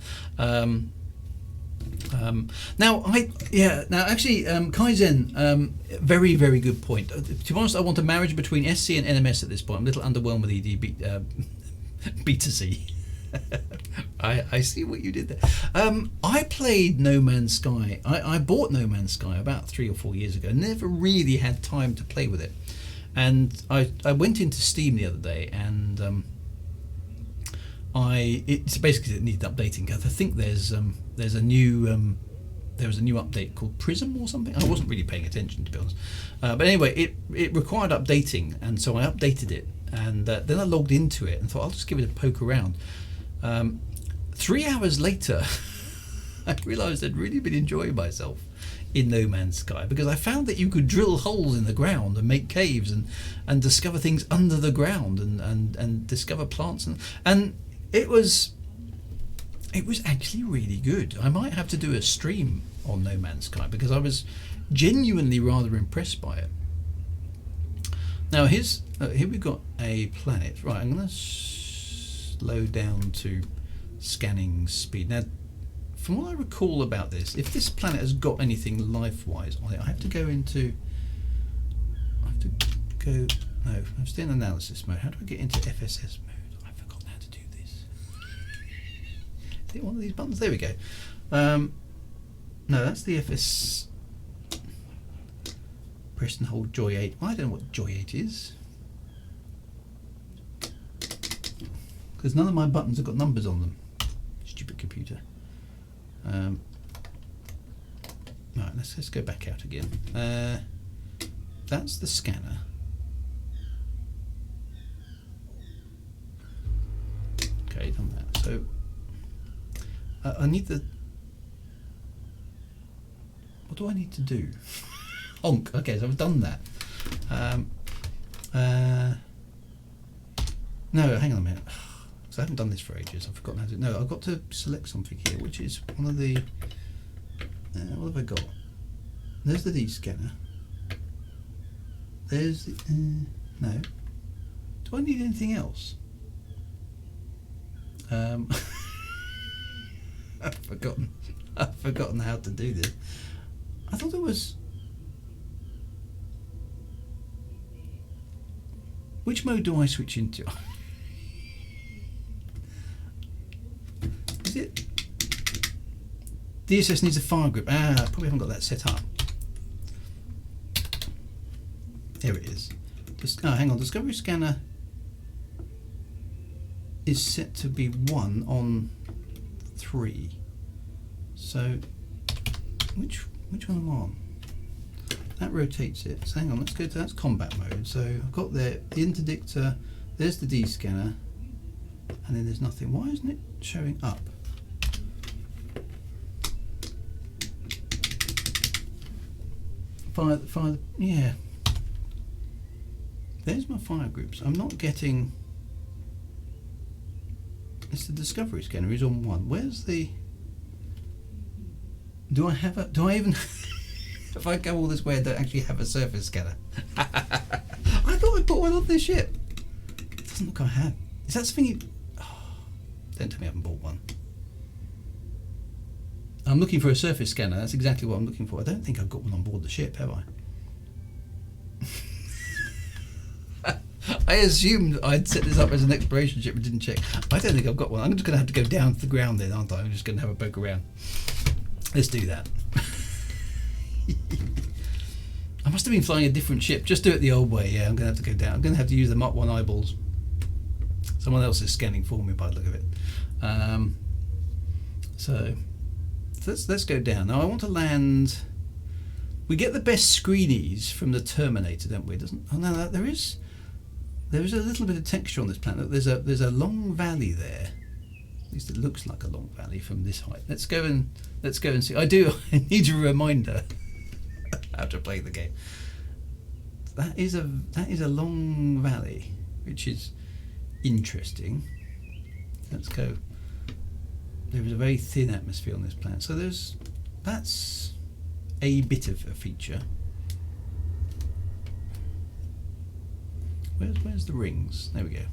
Kaizen, very, very good point. To be honest, I want a marriage between SC and NMS at this point. I'm a little underwhelmed with ED Beta C. I see what you did there. I played No Man's Sky. I bought No Man's Sky about 3 or 4 years ago. Never really had time to play with it. And I went into Steam the other day, and it's basically it needed updating. I think there's a new there was a new update called Prism or something. I wasn't really paying attention, to be honest. But anyway, it required updating, and so I updated it, and then I logged into it and thought I'll just give it a poke around. 3 hours later, I realised I'd really been enjoying myself in No Man's Sky, because I found that you could drill holes in the ground and make caves and discover things under the ground and discover plants and it was actually really good. I might have to do a stream on No Man's Sky because I was genuinely rather impressed by it. Now here we've got a planet. Right, I'm going to slow down to scanning speed. Now from what I recall about this, if this planet has got anything life-wise on it, I have to go into. I have to go. No, I'm still in analysis mode. How do I get into FSS mode? I've forgotten how to do this. Is it one of these buttons? There we go. No, that's the FS. Press and hold Joy 8. I don't know what Joy 8 is. Because none of my buttons have got numbers on them. Stupid computer. Right, let's go back out again. That's the scanner. Okay, done that. So I need the. What do I need to do? Honk. Okay, so I've done that. No, hang on a minute. So I haven't done this for ages. I've forgotten how to. No, I've got to select something here, which is one of the. What have I got? There's the D scanner. There's the. No. Do I need anything else? I've forgotten. I've forgotten how to do this. I thought there was. Which mode do I switch into? Is it? DSS needs a fire grip. I probably haven't got that set up. There it is. Hang on. Discovery scanner is set to be 1 on 3. So, which one am I on? That rotates it. So hang on, let's go to that's combat mode. So I've got the interdictor, there's the D scanner, and then there's nothing. Why isn't it showing up? Fire, yeah. There's my fire groups. I'm not getting. It's the discovery scanner is on 1. Where's the? Do I even? If I go all this way, I don't actually have a surface scanner. I thought I put one on this ship. It doesn't look like I have. Is that something you... Oh, don't tell me I haven't bought one. I'm looking for a surface scanner. That's exactly what I'm looking for. I don't think I've got one on board the ship, have I? I assumed I'd set this up as an exploration ship and didn't check. I don't think I've got one. I'm just going to have to go down to the ground then, aren't I? I'm just going to have a poke around. Let's do that. I must have been flying a different ship. Just do it the old way. Yeah, I'm going to have to go down. I'm going to have to use the Mach 1 eyeballs. Someone else is scanning for me by the look of it. So let's go down. Now I want to land. We get the best screenies from the Terminator, don't we? Doesn't? Oh no, there is a little bit of texture on this planet. There's a long valley there. At least it looks like a long valley from this height. Let's go and see. I need a reminder how to play the game. That is a long valley, which is interesting. Let's go. There is a very thin atmosphere on this planet, so that's a bit of a feature. Where's the rings? There we go.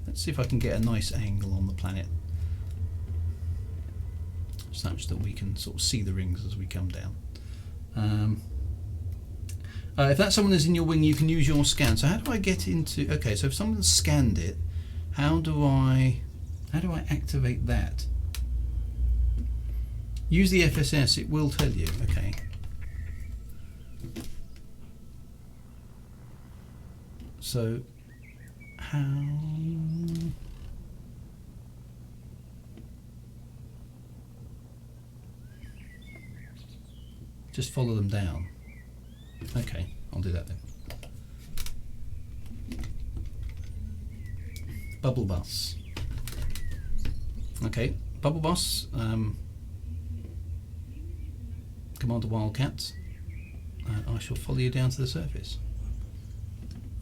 Let's see if I can get a nice angle on the planet, such that we can sort of see the rings as we come down. If that someone is in your wing, you can use your scan. So how do I get into? Okay, so if someone's scanned it, how do I activate that? Use the FSS. It will tell you. Okay. So how? Just follow them down. Okay, I'll do that then. Bubble bus. Okay, bubble bus. Commander Wildcat. I shall follow you down to the surface.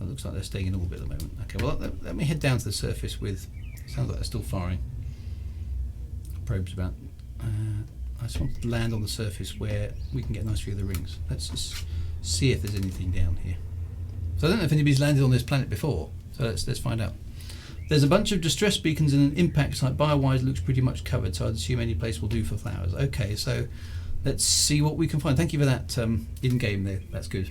It looks like they're staying in orbit at the moment. Okay, well let me head down to the surface with. Sounds like they're still firing. Probes about. I just want to land on the surface where we can get a nice view of the rings. Let's just see if there's anything down here. So I don't know if anybody's landed on this planet before. So let's find out. There's a bunch of distress beacons and an impact site. Bio-wise looks pretty much covered, so I'd assume any place will do for flowers. Okay, so let's see what we can find. Thank you for that in-game there. That's good.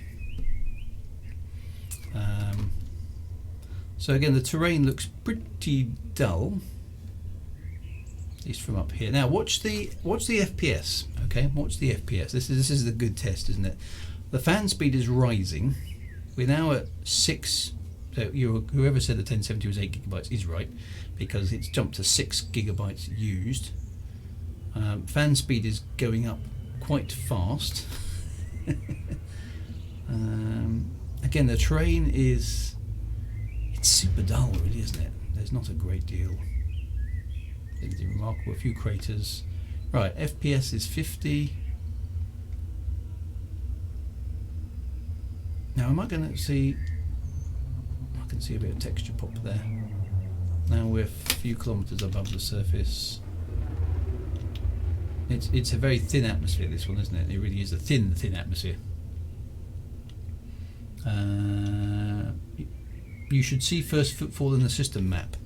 So again, the terrain looks pretty dull, at least from up here. Now watch the FPS. Okay, watch the FPS. This is the good test, isn't it? The fan speed is rising. We're now at 6. So whoever said the 1070 was 8 gigabytes is right, because it's jumped to 6 gigabytes used. Fan speed is going up quite fast. Again, the terrain it's super dull, really, isn't it? There's not a great deal. Anything remarkable. A few craters. Right, FPS is 50. Now, am I going to see? I can see a bit of texture pop there. Now we're a few kilometers above the surface. It's a very thin atmosphere, this one, isn't it? It really is a thin atmosphere. You should see first footfall in the system map.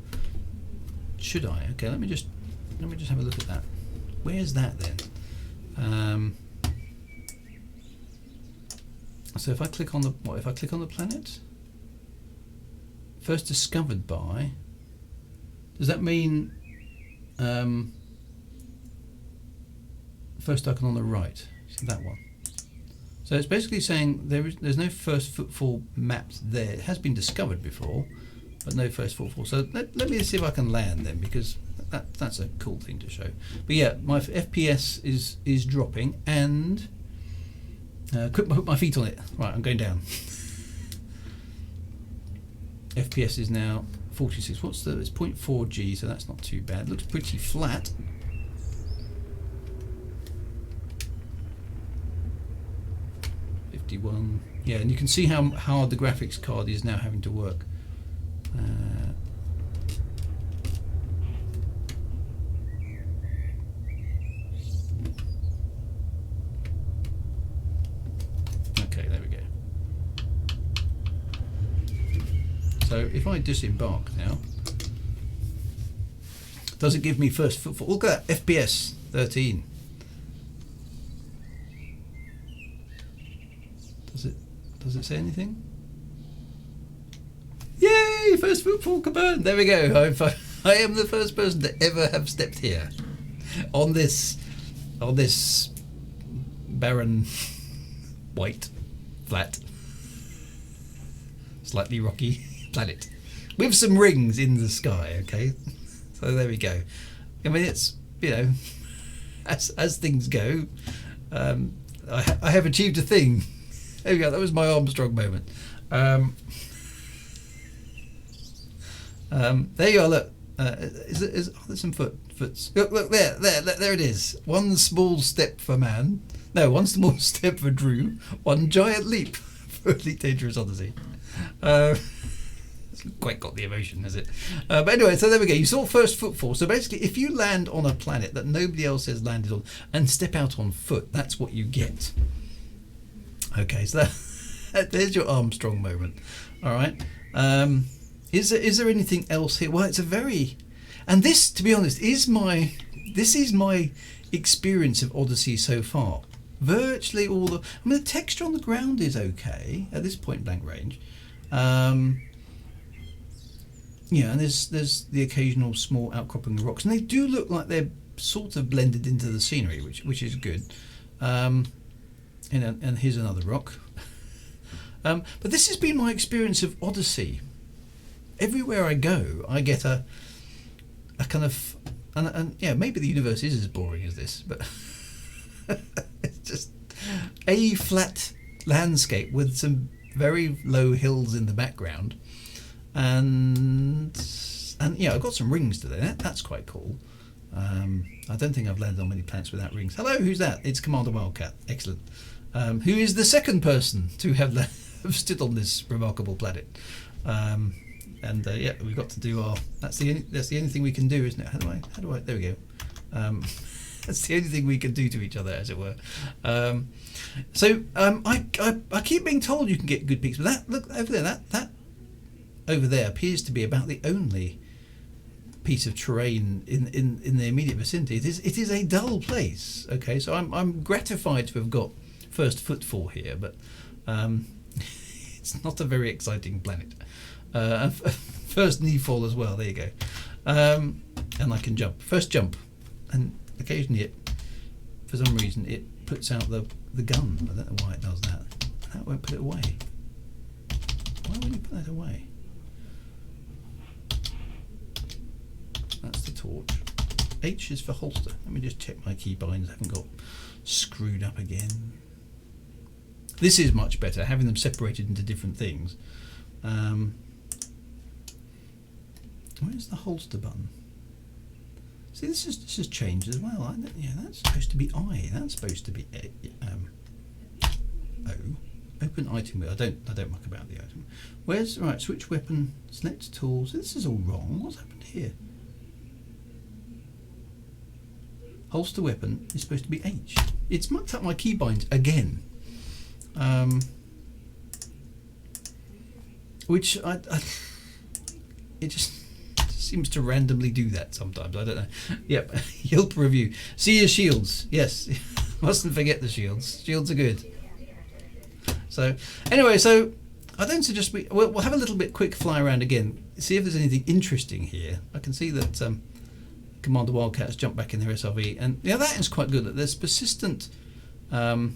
Should I? Okay, let me just have a look at that. Where's that then? So if I click on the if I click on the planet, first discovered by, does that mean first icon on the right? So that one. So it's basically saying there's no first footfall mapped there. It has been discovered before, but no first footfall. So let me see if I can land then, because that's a cool thing to show. But yeah, my FPS is dropping, and put my feet on it. Right, I'm going down. FPS is now 46. It's 0.4 G, so that's not too bad. It looks pretty flat. Yeah, and you can see how hard the graphics card is now having to work. Okay, there we go. So if I disembark now, does it give me first footfall? Look at that, FPS 13. Does it say anything? Yay! First footfall confirmed. There we go. I am the first person to ever have stepped here on this barren, white, flat, slightly rocky planet with some rings in the sky. Okay, so there we go. I mean, it's, you know, as things go, I have achieved a thing. There we go. That was my Armstrong moment. There you are. Look, there's some foots. Look there it is. One small step for man. No, one small step for Drew. One giant leap for Elite Dangerous Odyssey. Hasn't quite got the emotion, has it? But anyway, so there we go. You saw first footfall. So basically, if you land on a planet that nobody else has landed on and step out on foot, that's what you get. Okay, so there's your Armstrong moment. All right. Is there anything else here? Well, it's a very, and this, to be honest, is my experience of Odyssey so far. Virtually all the, I mean, the texture on the ground is okay at this point blank range. Yeah, and there's the occasional small outcropping of rocks, and they do look like they're sort of blended into the scenery, which is good. And here's another rock. But this has been my experience of Odyssey. Everywhere I go, I get a kind of, and yeah, maybe the universe is as boring as this, but it's just a flat landscape with some very low hills in the background, and yeah, I've got some rings today. That's quite cool. I don't think I've landed on many planets without rings. Hello, who's that? It's Commander Wildcat. Excellent. Who is the second person to have stood on this remarkable planet? And yeah, we've got to do our. That's the only thing we can do, isn't it? How do I? There we go. That's the only thing we can do to each other, as it were. So I keep being told you can get good peaks, but that, look over there, that over there appears to be about the only piece of terrain in the immediate vicinity. It is a dull place. Okay, so I'm gratified to have got first footfall here, but it's not a very exciting planet. First knee fall as well. There you go. And I can jump. First jump, and occasionally for some reason it puts out the gun. I don't know why it does that. That won't put it away. Why would you put that away? That's the torch. H is for holster. Let me just check my keybinds. I haven't got screwed up again. This is much better, having them separated into different things. Where's the holster button? See, this has changed as well. Yeah, that's supposed to be I. That's supposed to be O. Open item wheel. I don't muck about the item. Where's right? Switch weapon. Select tools. This is all wrong. What's happened here? Holster weapon is supposed to be H. It's mucked up my keybinds again. Which it just seems to randomly do that sometimes. I don't know. Yep. Yelp review. See your shields. Yes. Mustn't forget the shields. Shields are good. So anyway, so I don't suggest we'll have a little bit quick fly around again. See if there's anything interesting here. I can see that Commander Wildcat's jumped back in their SRV, and yeah, that is quite good. That there's persistent tyre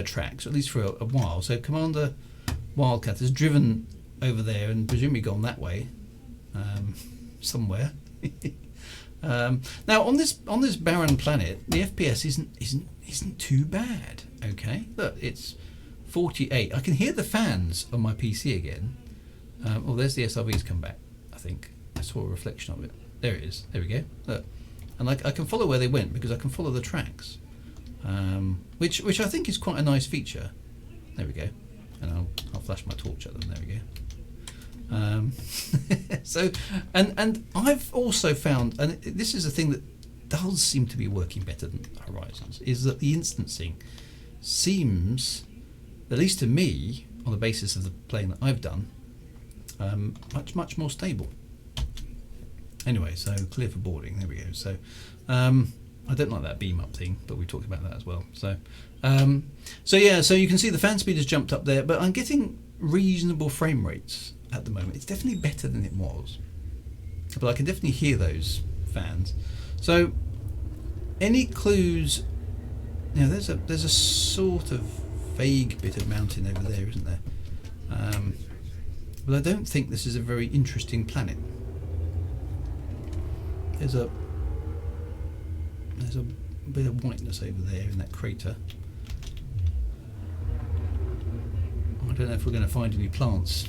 tracks, or at least for a while. So Commander Wildcat has driven over there and presumably gone that way somewhere. Now on this barren planet, the FPS isn't too bad. Okay, look, it's 48. I can hear the fans on my PC again. Oh, there's the SRV's come back. I think I saw a reflection of it. There it is. There we go. Look, and I can follow where they went because I can follow the tracks, which I think is quite a nice feature. There we go. And I'll flash my torch at them. There we go. So, and I've also found, and this is a thing that does seem to be working better than Horizons, is that the instancing seems, at least to me, on the basis of the playing that I've done, much more stable. Anyway, so clear for boarding. There we go. So I don't like that beam up thing, but we talked about that as well. So yeah, so you can see the fan speed has jumped up there, but I'm getting reasonable frame rates at the moment. It's definitely better than it was, but I can definitely hear those fans. So any clues? Now there's a sort of vague bit of mountain over there, isn't there? But I don't think this is a very interesting planet. There's a bit of whiteness over there in that crater. I don't know if we're going to find any plants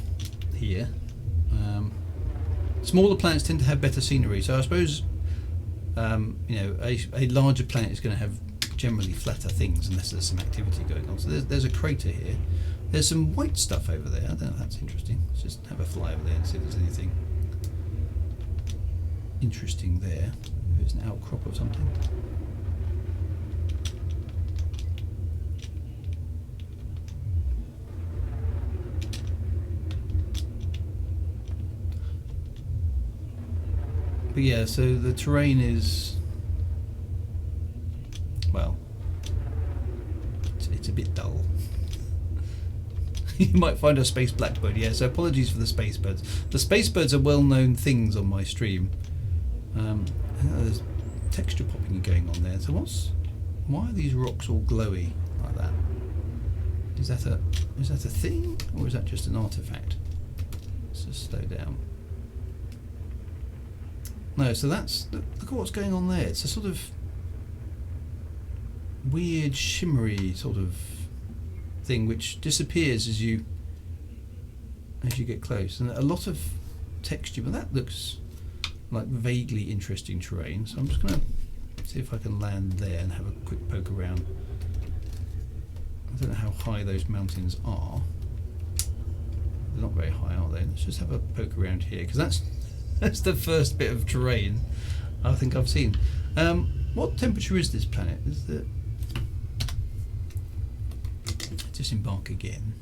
here. Smaller planets tend to have better scenery, so I suppose a larger planet is going to have generally flatter things unless there's some activity going on. So there's a crater here. There's some white stuff over there. I don't know if that's interesting. Let's just have a fly over there and see if there's anything interesting there. If it's an outcrop or something. But yeah, so the terrain is, well, it's a bit dull. You might find a space blackbird, yeah, so apologies for the space birds. The space birds are well-known things on my stream. There's texture popping going on there. So why are these rocks all glowy like that? Is that a thing, or is that just an artifact? Let's just slow down. No, so look at what's going on there. It's a sort of weird shimmery sort of thing which disappears as you get close, and a lot of texture, but that looks like vaguely interesting terrain. So I'm just going to see if I can land there and have a quick poke around. I don't know how high those mountains are. They're not very high, are they? Let's just have a poke around here, because that's the first bit of terrain I think I've seen. What temperature is this planet? Disembark again.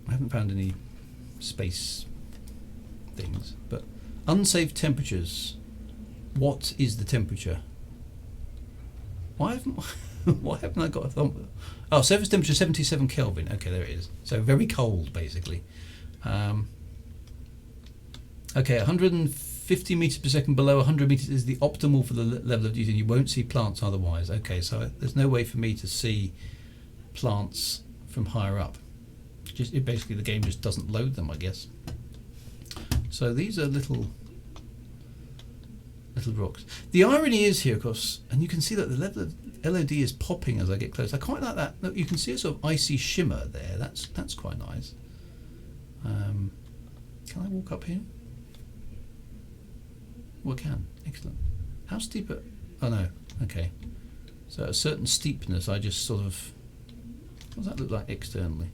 I haven't found any space things. But unsafe temperatures. What is the temperature? Why haven't I got a thumb? Oh, surface temperature 77 Kelvin. Okay, there it is. So very cold, basically. Okay, 150 meters per second below 100 meters is the optimal for the level of duty. You won't see plants otherwise. Okay, so there's no way for me to see plants from higher up. Basically, the game just doesn't load them, I guess. So these are little rocks. The irony is here, of course, and you can see that the level of LOD is popping as I get close. I quite like that. Look, you can see a sort of icy shimmer there. That's quite nice. Can I walk up here? Well, I can. Excellent. How steep? Oh no. Okay. So at a certain steepness, I just sort of. What does that look like externally?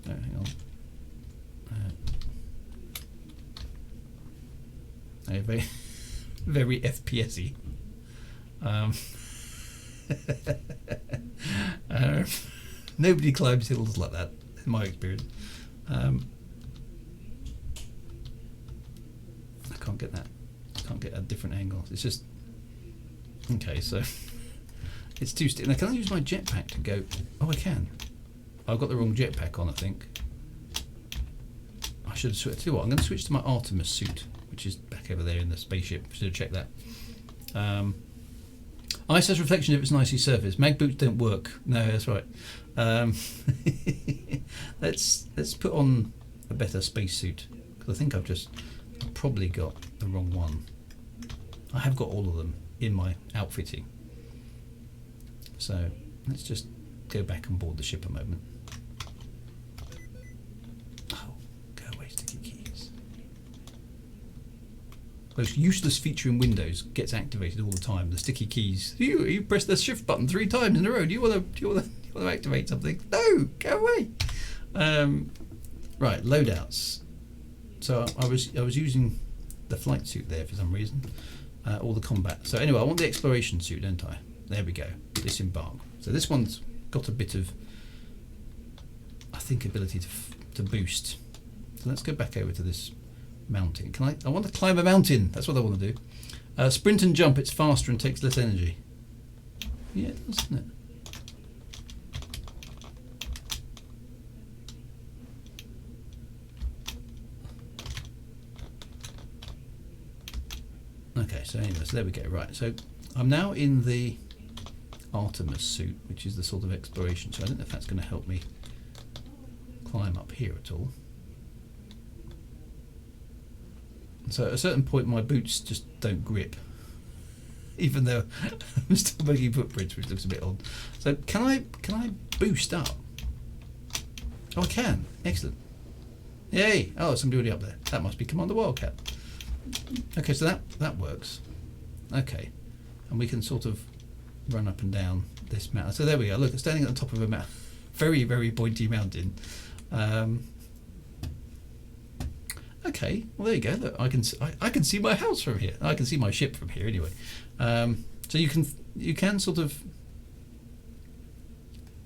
Oh, hang on. Very, very FPS-y. Nobody climbs hills like that, in my experience. I can't get that. Can't get a different angle. It's just okay. So it's too steep. Now, can I use my jetpack to go? Oh, I can. I've got the wrong jetpack on, I think. I should have switched. Tell you what, I'm going to switch to my Artemis suit, which is back over there in the spaceship. Should have checked that. Ice has reflection if it's an icy surface. Mag boots don't work. No, that's right. Let's put on a better spacesuit, because I think I've probably got the wrong one. I have got all of them in my outfitting. So let's just go back and board the ship a moment. Oh, go away, sticky keys. Most useless feature in Windows gets activated all the time. The sticky keys. You press the shift button 3 times in a row. Do you want to activate something? No, go away. Right, loadouts. So I was using the flight suit there for some reason, or the combat. So anyway, I want the exploration suit, don't I? There we go. Disembark. So this one's got a bit of, I think, ability to boost. So let's go back over to this mountain. I want to climb a mountain. That's what I want to do. Sprint and jump. It's faster and takes less energy. Yeah, it does, doesn't it? Okay, so anyway, so there we go. Right, so I'm now in the Artemis suit, which is the sort of exploration. So I don't know if that's going to help me climb up here at all. So at a certain point, my boots just don't grip, even though I'm still making footprints, which looks a bit odd. So can I boost up? Oh, I can. Excellent. Yay! Oh, somebody already up there. That must be Commander Wildcat. Okay, so that works. Okay, and we can sort of run up and down this mountain. So there we go. Look, standing at the top of a mountain, very, very pointy mountain. Okay, well there you go. Look, I can see my house from here. I can see my ship from here anyway. So you can sort of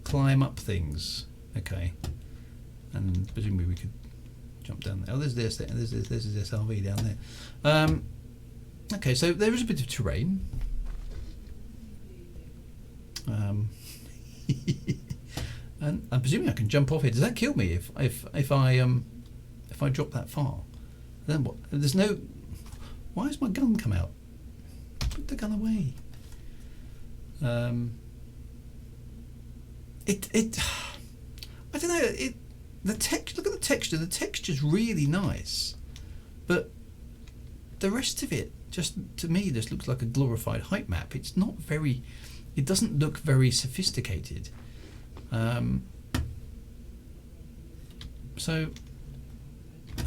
climb up things. Okay, and presumably we could jump down there. Oh, there's this SRV down there. Okay, so there is a bit of terrain. And I'm presuming I can jump off here. Does that kill me if I drop that far? Then what? There's no. Why has my gun come out? Put the gun away. I don't know. The text. Look at the texture. The texture's really nice, but the rest of it just, to me, just looks like a glorified hype map. It's not very. It doesn't look very sophisticated. So.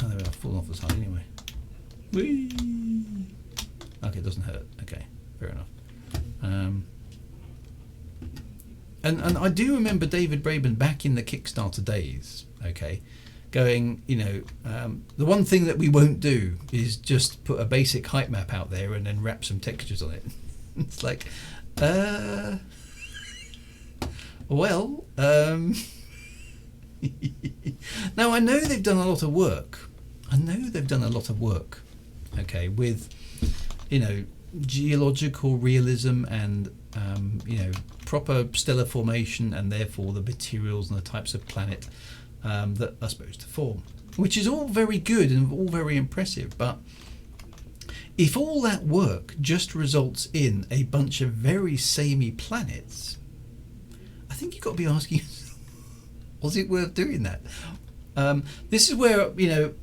Oh, there we are. I've fallen off the side anyway. Whee! Okay, it doesn't hurt. Okay, fair enough. And I do remember David Braben back in the Kickstarter days, okay, going, the one thing that we won't do is just put a basic hype map out there and then wrap some textures on it. It's like, Now I know they've done a lot of work. Okay, with geological realism and proper stellar formation, and therefore the materials and the types of planet that are supposed to form, which is all very good and all very impressive. But if all that work just results in a bunch of very samey planets, I think you've got to be asking yourself, was it worth doing that? This is where, and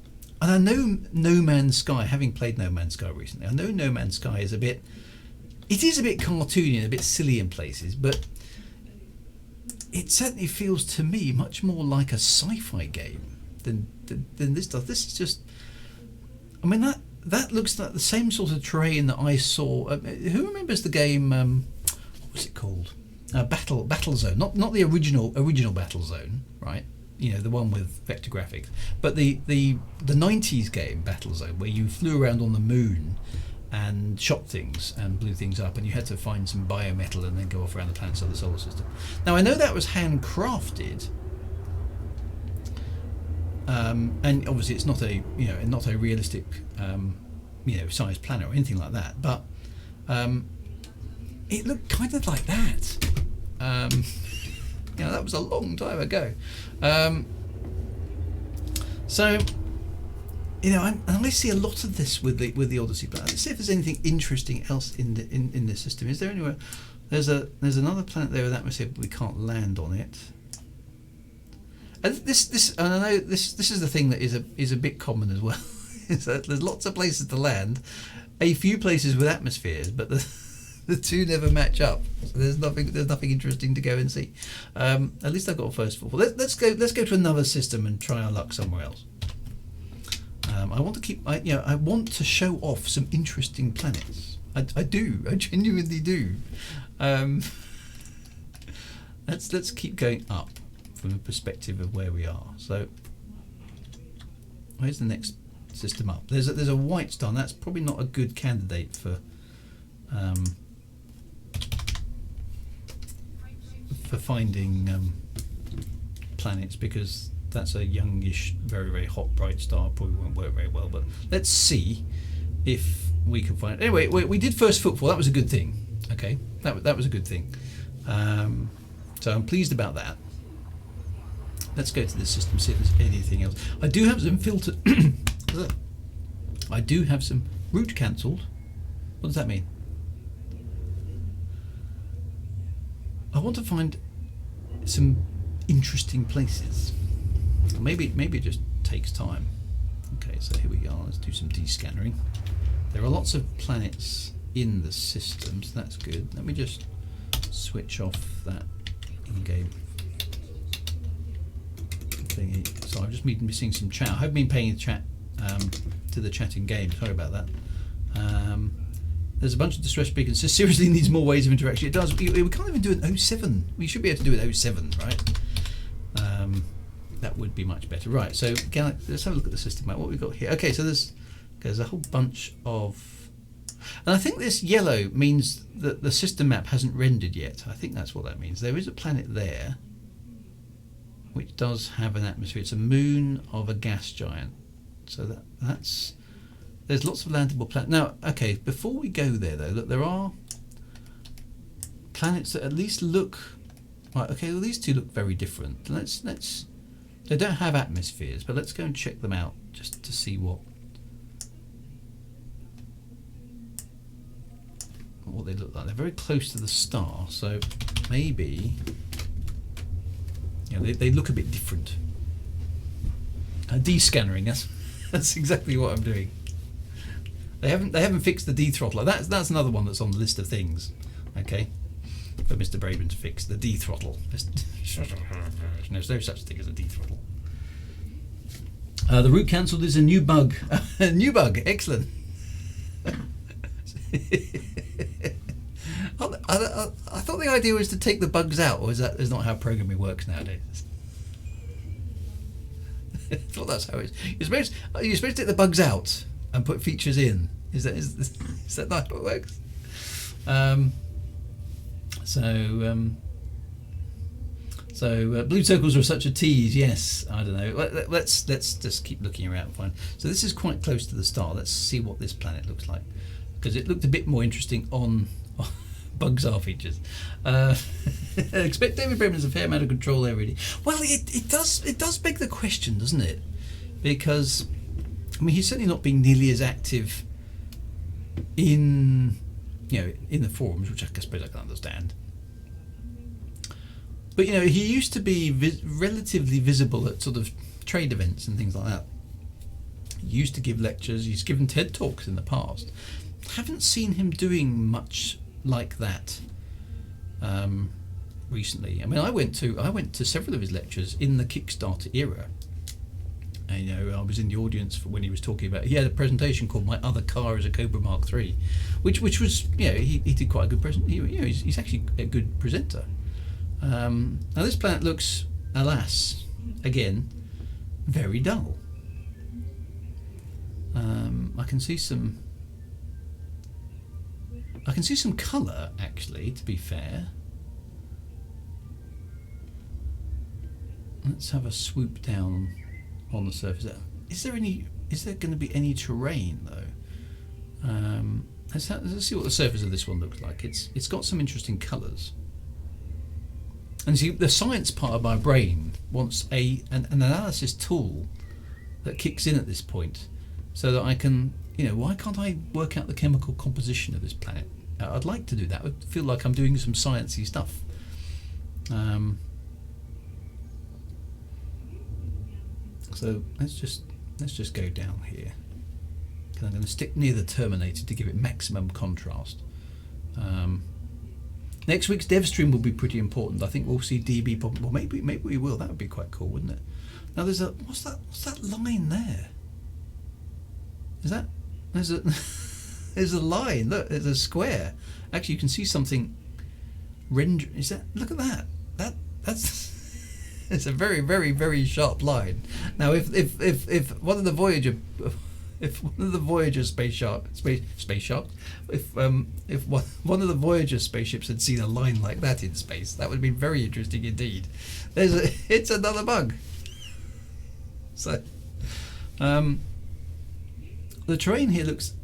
I know No Man's Sky, having played No Man's Sky recently, I know No Man's Sky is a bit cartoony and a bit silly in places, but it certainly feels to me much more like a sci-fi game than this does. This is just, I mean, that looks like the same sort of terrain that I saw. Who remembers the game? What was it called? Battle Zone. Not the original Battle Zone, right? The one with vector graphics, but the 90s game Battle Zone, where you flew around on the moon and shot things and blew things up, and you had to find some biometal and then go off around the planets of the solar system. Now I know that was handcrafted, and obviously it's not a realistic sized planet or anything like that, but it looked kind of like that. That was a long time ago. So I see a lot of this with the Odyssey planet. Let's see if there's anything interesting else in this system. Is there anywhere? There's another planet there with atmosphere, but we can't land on it. And and I know this is the thing that is a bit common as well. Is that there's lots of places to land, a few places with atmospheres, but the two never match up. So there's nothing interesting to go and see. At least I've got a first footfall. Let's go to another system and try our luck somewhere else. I want to show off some interesting planets. I genuinely do. Let's keep going up from the perspective of where we are. So where's the next system up? There's a white star, and that's probably not a good candidate for finding planets, because that's a youngish, very, very hot, bright star. Probably won't work very well, but let's see if we can find it. Anyway, we did first footfall. That was a good thing. Okay, that was a good thing. So I'm pleased about that. Let's go to the system, see if there's anything else. I do have some filter. I do have some route cancelled. What does that mean? I want to find some interesting places. Maybe it just takes time. Okay, so here we are. Let's do some descannering. There are lots of planets in the system, so that's good. Let me just switch off that in-game thingy. So I've just been missing some chat. I've been paying the chat to the chat in game. Sorry about that. There's a bunch of distress beacons. So seriously needs more ways of interaction. It does. We can't even do an 07. We should be able to do an 07, right? That would be much better. Right, so let's have a look at the system map. What we've got here. Okay, so there's a whole bunch of... And I think this yellow means that the system map hasn't rendered yet. I think that's what that means. There is a planet there which does have an atmosphere. It's a moon of a gas giant. So that's... There's lots of landable planets. Now, okay, before we go there though, look, there are planets that at least look... Right, okay, well these two look very different. Let's they don't have atmospheres, but let's go and check them out just to see what they look like. They're very close to the star, so maybe they look a bit different. Descannering, that's exactly what I'm doing. They haven't fixed the dethrottle. That's another one that's on the list of things. Okay, for Mr. Braben to fix the dethrottle. There's no such thing as a dethrottle. The route cancelled is a new bug. A new bug, excellent. I thought the idea was to take the bugs out, or is not how programming works nowadays? I thought that's how it is. You're supposed to take the bugs out and put features in. Is that not how it works? So So blue circles are such a tease. Yes, I don't know. Let's just keep looking around and find. So this is quite close to the star. Let's see what this planet looks like, because it looked a bit more interesting on bugs are features. Expect David Bremen's a fair amount of control there, really. Well, it does beg the question, doesn't it? Because I mean, he's certainly not being nearly as active in the forums, which I suppose I can understand. But he used to be relatively visible at sort of trade events and things like that. He used to give lectures. He's given TED Talks in the past. Haven't seen him doing much like that recently. I mean, I went to several of his lectures in the Kickstarter era. And, I was in the audience for when he was talking about. He had a presentation called "My Other Car is a Cobra Mark III," which was he did quite a good present. He's actually a good presenter. Now this planet looks, alas, again, very dull. I can see some colour, actually, to be fair. Let's have a swoop down on the surface. Is there going to be any terrain though? Let's see what the surface of this one looks like. It's got some interesting colours. And see, the science part of my brain wants an analysis tool that kicks in at this point, so that I can, why can't I work out the chemical composition of this planet? I'd like to do that. I feel like I'm doing some sciencey stuff. So let's just go down here. I'm going to stick near the Terminator to give it maximum contrast. Next week's dev stream will be pretty important. I think we'll see DB pop. Well, maybe we will. That would be quite cool, wouldn't it? Now there's a what's that line there? There's a line. Look, there's a square. Actually, you can see something. Is that? Look at that. That's. It's a very, very, very sharp line. Now, if one of the Voyager. If one of the Voyager space sharks, if one of the Voyager spaceships had seen a line like that in space, that would be very interesting indeed. It's another bug. So, the terrain here looks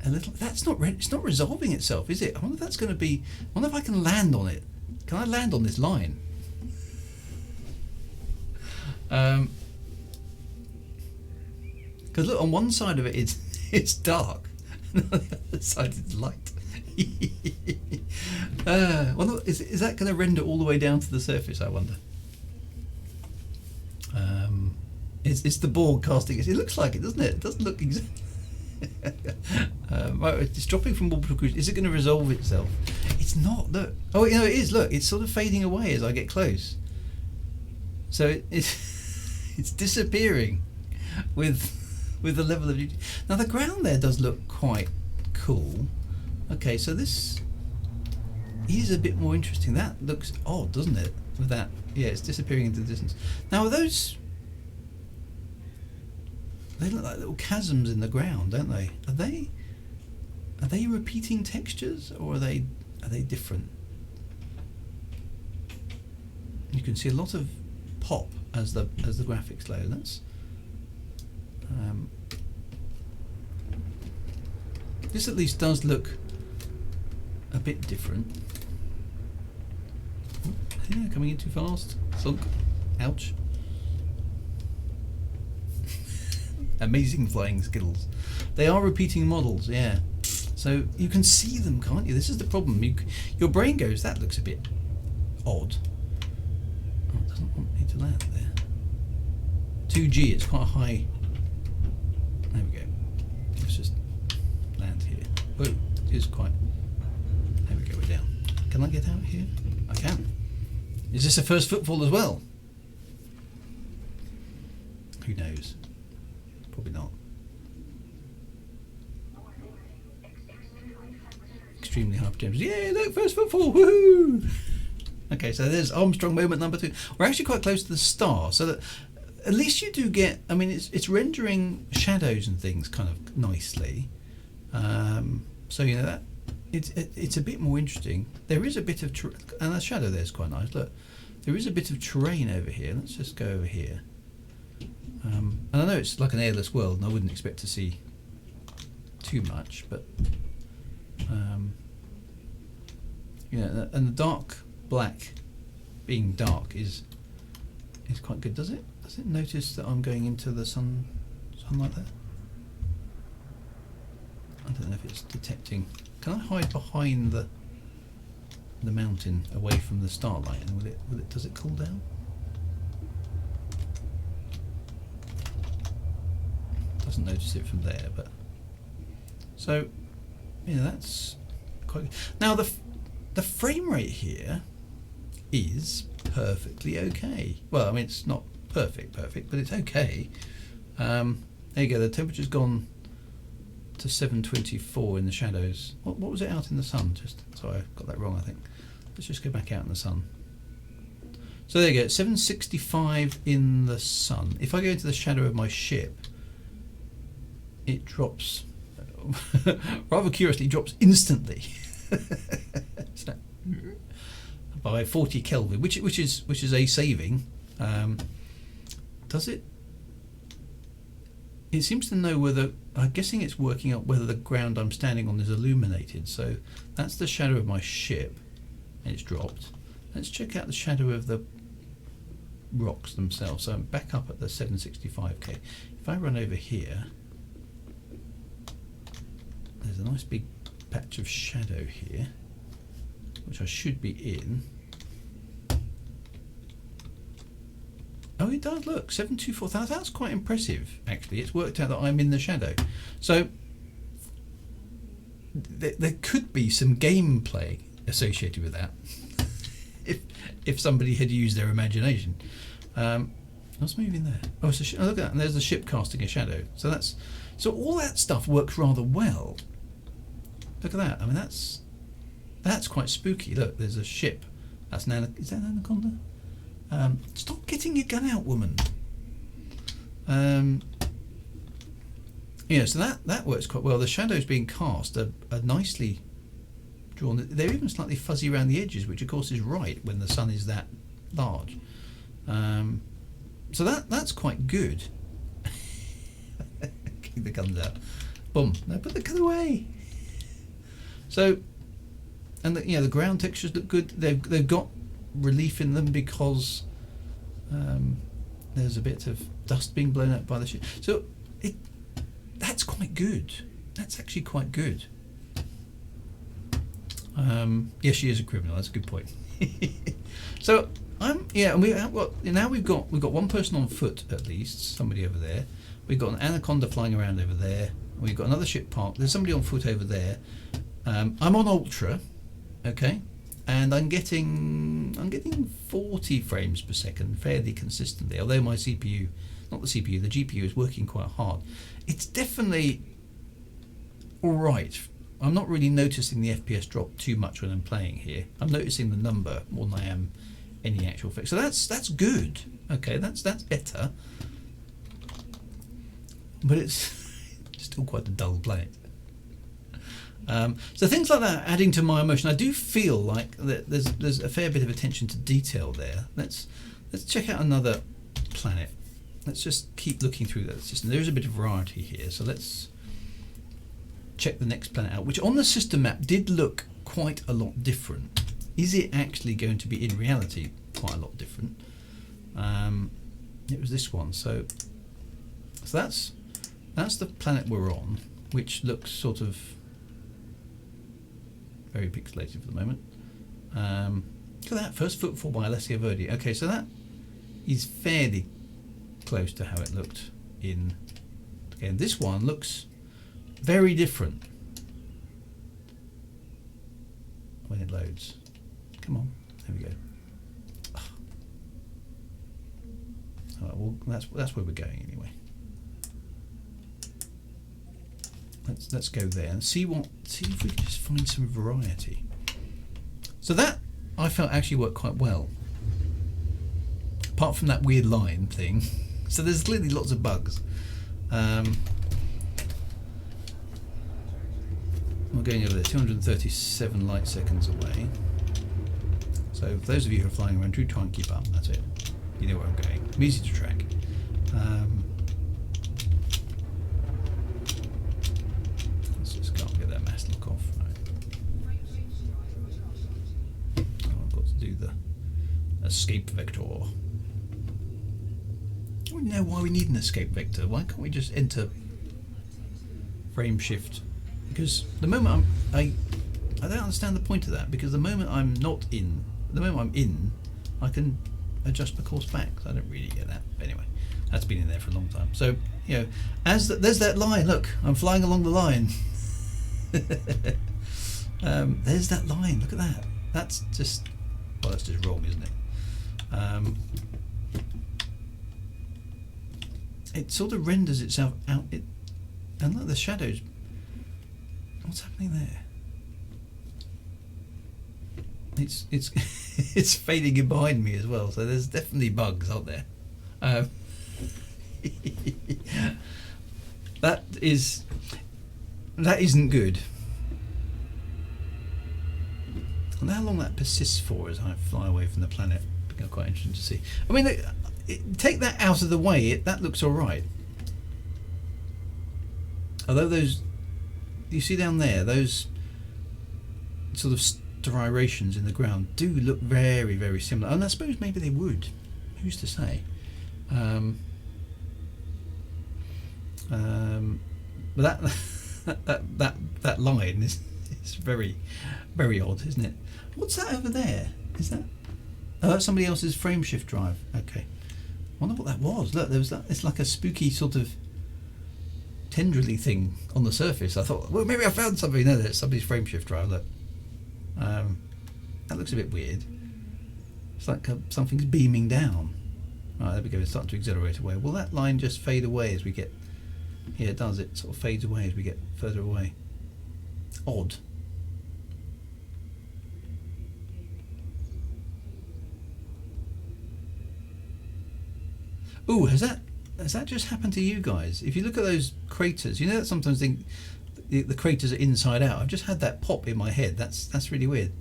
a little. It's not resolving itself, is it? I wonder if that's going to be. I wonder if I can land on it. Can I land on this line? Because look, on one side of it it's dark, and on the other side it's light. Is that going to render all the way down to the surface, I wonder? It's the board casting. It looks like it, doesn't it? It doesn't look exactly. Right, it's dropping from orbital cruise. Is it going to resolve itself? It's not. Look. Oh, it is. Look, it's sort of fading away as I get close. So it's disappearing with the level of duty. Now the ground there does look quite cool. Okay, so this is a bit more interesting. That looks odd, doesn't it? With that, yeah, it's disappearing into the distance. Now are those? They look like little chasms in the ground, don't they? Are they repeating textures, or are they different? You can see a lot of pop as the graphics load. This at least does look a bit different. Yeah, coming in too fast. Sunk. Ouch. Amazing flying skills. They are repeating models, yeah. So you can see them, can't you? This is the problem. Your brain goes, that looks a bit odd. Oh, it doesn't want me to land there. 2G, it's quite a high. There we go. Let's just land here. Whoa, it is quite. There we go, we're down. Can I get out here? I can. Is this a first footfall as well? Who knows? Probably not. Extremely high potential. Yeah, look, first footfall, woohoo! Okay, so there's Armstrong moment number 2. We're actually quite close to the star, so that at least you do get. I mean, it's rendering shadows and things kind of nicely. So that it's a bit more interesting. There is a bit of and the shadow there's quite nice. Look, there is a bit of terrain over here. Let's just go over here. And I know it's like an airless world, and I wouldn't expect to see too much, but yeah, and the dark black being dark is quite good. Does it notice that I'm going into the sunlight there? I don't know if it's detecting. Can I hide behind the mountain away from the starlight, and does it cool down? Doesn't notice it from there, but so yeah, that's quite good. Now the frame rate here is perfectly okay. Well, I mean, it's not perfect, but it's okay. There you go. The temperature's gone to 724 in the shadows. What was it out in the sun? Just sorry, I got that wrong, I think. Let's just go back out in the sun. So there you go, 765 in the sun. If I go into the shadow of my ship, it drops, rather curiously, drops instantly. So, by 40 Kelvin, which is a saving. Does it? It seems to know whether. I'm guessing it's working out whether the ground I'm standing on is illuminated. So that's the shadow of my ship, and it's dropped. Let's check out the shadow of the rocks themselves. So I'm back up at the 765K. If I run over here, there's a nice big patch of shadow here, which I should be in. Oh, it does, look, 724. That's quite impressive, actually. It's worked out that I'm in the shadow. So there could be some gameplay associated with that if somebody had used their imagination. What's moving there? Oh, it's look at that, and there's the ship casting a shadow. So all that stuff works rather well. Look at that. I mean, that's quite spooky. Look, there's a ship. Is that an anaconda? Stop getting your gun out, woman. So that works quite well. The shadows being cast are nicely drawn. They're even slightly fuzzy around the edges, which of course is right when the sun is that large. So that's quite good. Keep the guns out. Boom. Now put the gun away. So, and the ground textures look good. They've got relief in them because there's a bit of dust being blown out by the ship. So that's quite good. That's actually quite good. Yes, she is a criminal. That's a good point. So and now we've got one person on foot at least. Somebody over there. We've got an anaconda flying around over there. We've got another ship parked. There's somebody on foot over there. I'm on ultra, okay, and I'm getting 40 frames per second fairly consistently. Although my CPU, not the CPU, the GPU is working quite hard. It's definitely all right. I'm not really noticing the FPS drop too much when I'm playing here. I'm noticing the number more than I am any actual fix. So that's good. Okay, that's better. But it's still quite a dull play. So things like that adding to my emotion. I do feel like that there's a fair bit of attention to detail there. Let's check out another planet. Let's just keep looking through that system. There is a bit of variety here, so let's check the next planet out, which on the system map did look quite a lot different. Is it actually going to be in reality quite a lot different? It was this one. So that's the planet we're on, which looks sort of very pixelated for the moment. Look at that, first footfall by Alessia Verdi. Okay, so that is fairly close to how it looked in. Again, this one looks very different when it loads. Come on, there we go. All right, well, that's where we're going anyway. Let's go there and see if we can just find some variety. So that I felt actually worked quite well, apart from that weird line thing. So there's clearly lots of bugs. We're going over there, 237 light seconds away. So So for those of you who are flying around, do try and keep up. That's it. You know where I'm going. I'm easy to track. Let's just go and get that mass lock off. Right. Oh, I've got to do the escape vector. I don't know why we need an escape vector. Why can't we just enter frame shift? Because the moment I don't understand the point of that, because the moment I'm not in, the moment I'm in, I can adjust the course back. So I don't really get that. But anyway, that's been in there for a long time. So, you know, there's that line, look, I'm flying along the line. There's that line, look at that. That's just, well, that's just wrong, isn't it? It sort of renders itself out, and look, the shadows. What's happening there? It's it's fading in behind me as well. So there's definitely bugs out there. That isn't good. And how long that persists for as I fly away from the planet, quite interesting to see. I mean, take that out of the way. That looks all right. Although those, you see down there, those sort of striations in the ground do look very, very similar. And I suppose maybe they would. Who's to say? But that line is very, very odd, isn't it? What's that over there? Is that? Oh, that's somebody else's frame shift drive. Okay. I wonder what that was. Look, there was that. It's like a spooky sort of tendrily thing on the surface. I thought, well, maybe I found something. No, it's somebody's frame shift drive. Look. That looks a bit weird. It's like something's beaming down. Right, there we go. It's starting to accelerate away. Will that line just fade away as we get? Yeah, it does. It sort of fades away as we get further away. Odd. Ooh, has that just happened to you guys? If you look at those craters, you know that sometimes the craters are inside out. I've just had that pop in my head. That's really weird.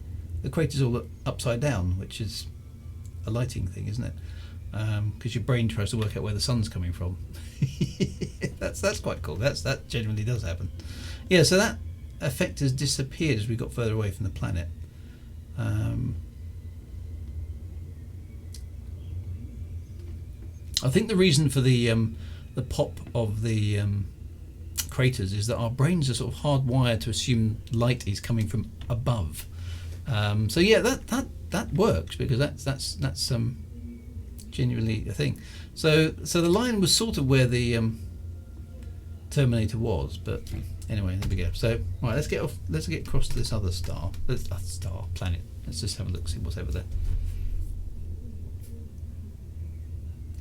The craters all look upside down, which is a lighting thing, isn't it? Because your brain tries to work out where the sun's coming from. That's quite cool. That genuinely does happen. Yeah, so that effect has disappeared as we got further away from the planet. I think the reason for the pop of the craters is that our brains are sort of hardwired to assume light is coming from above. So yeah, that works, because that's genuinely a thing. So the line was sort of where the Terminator was, but anyway, there we go. So right, let's get across to this other planet. Let's just have a look, see what's over there.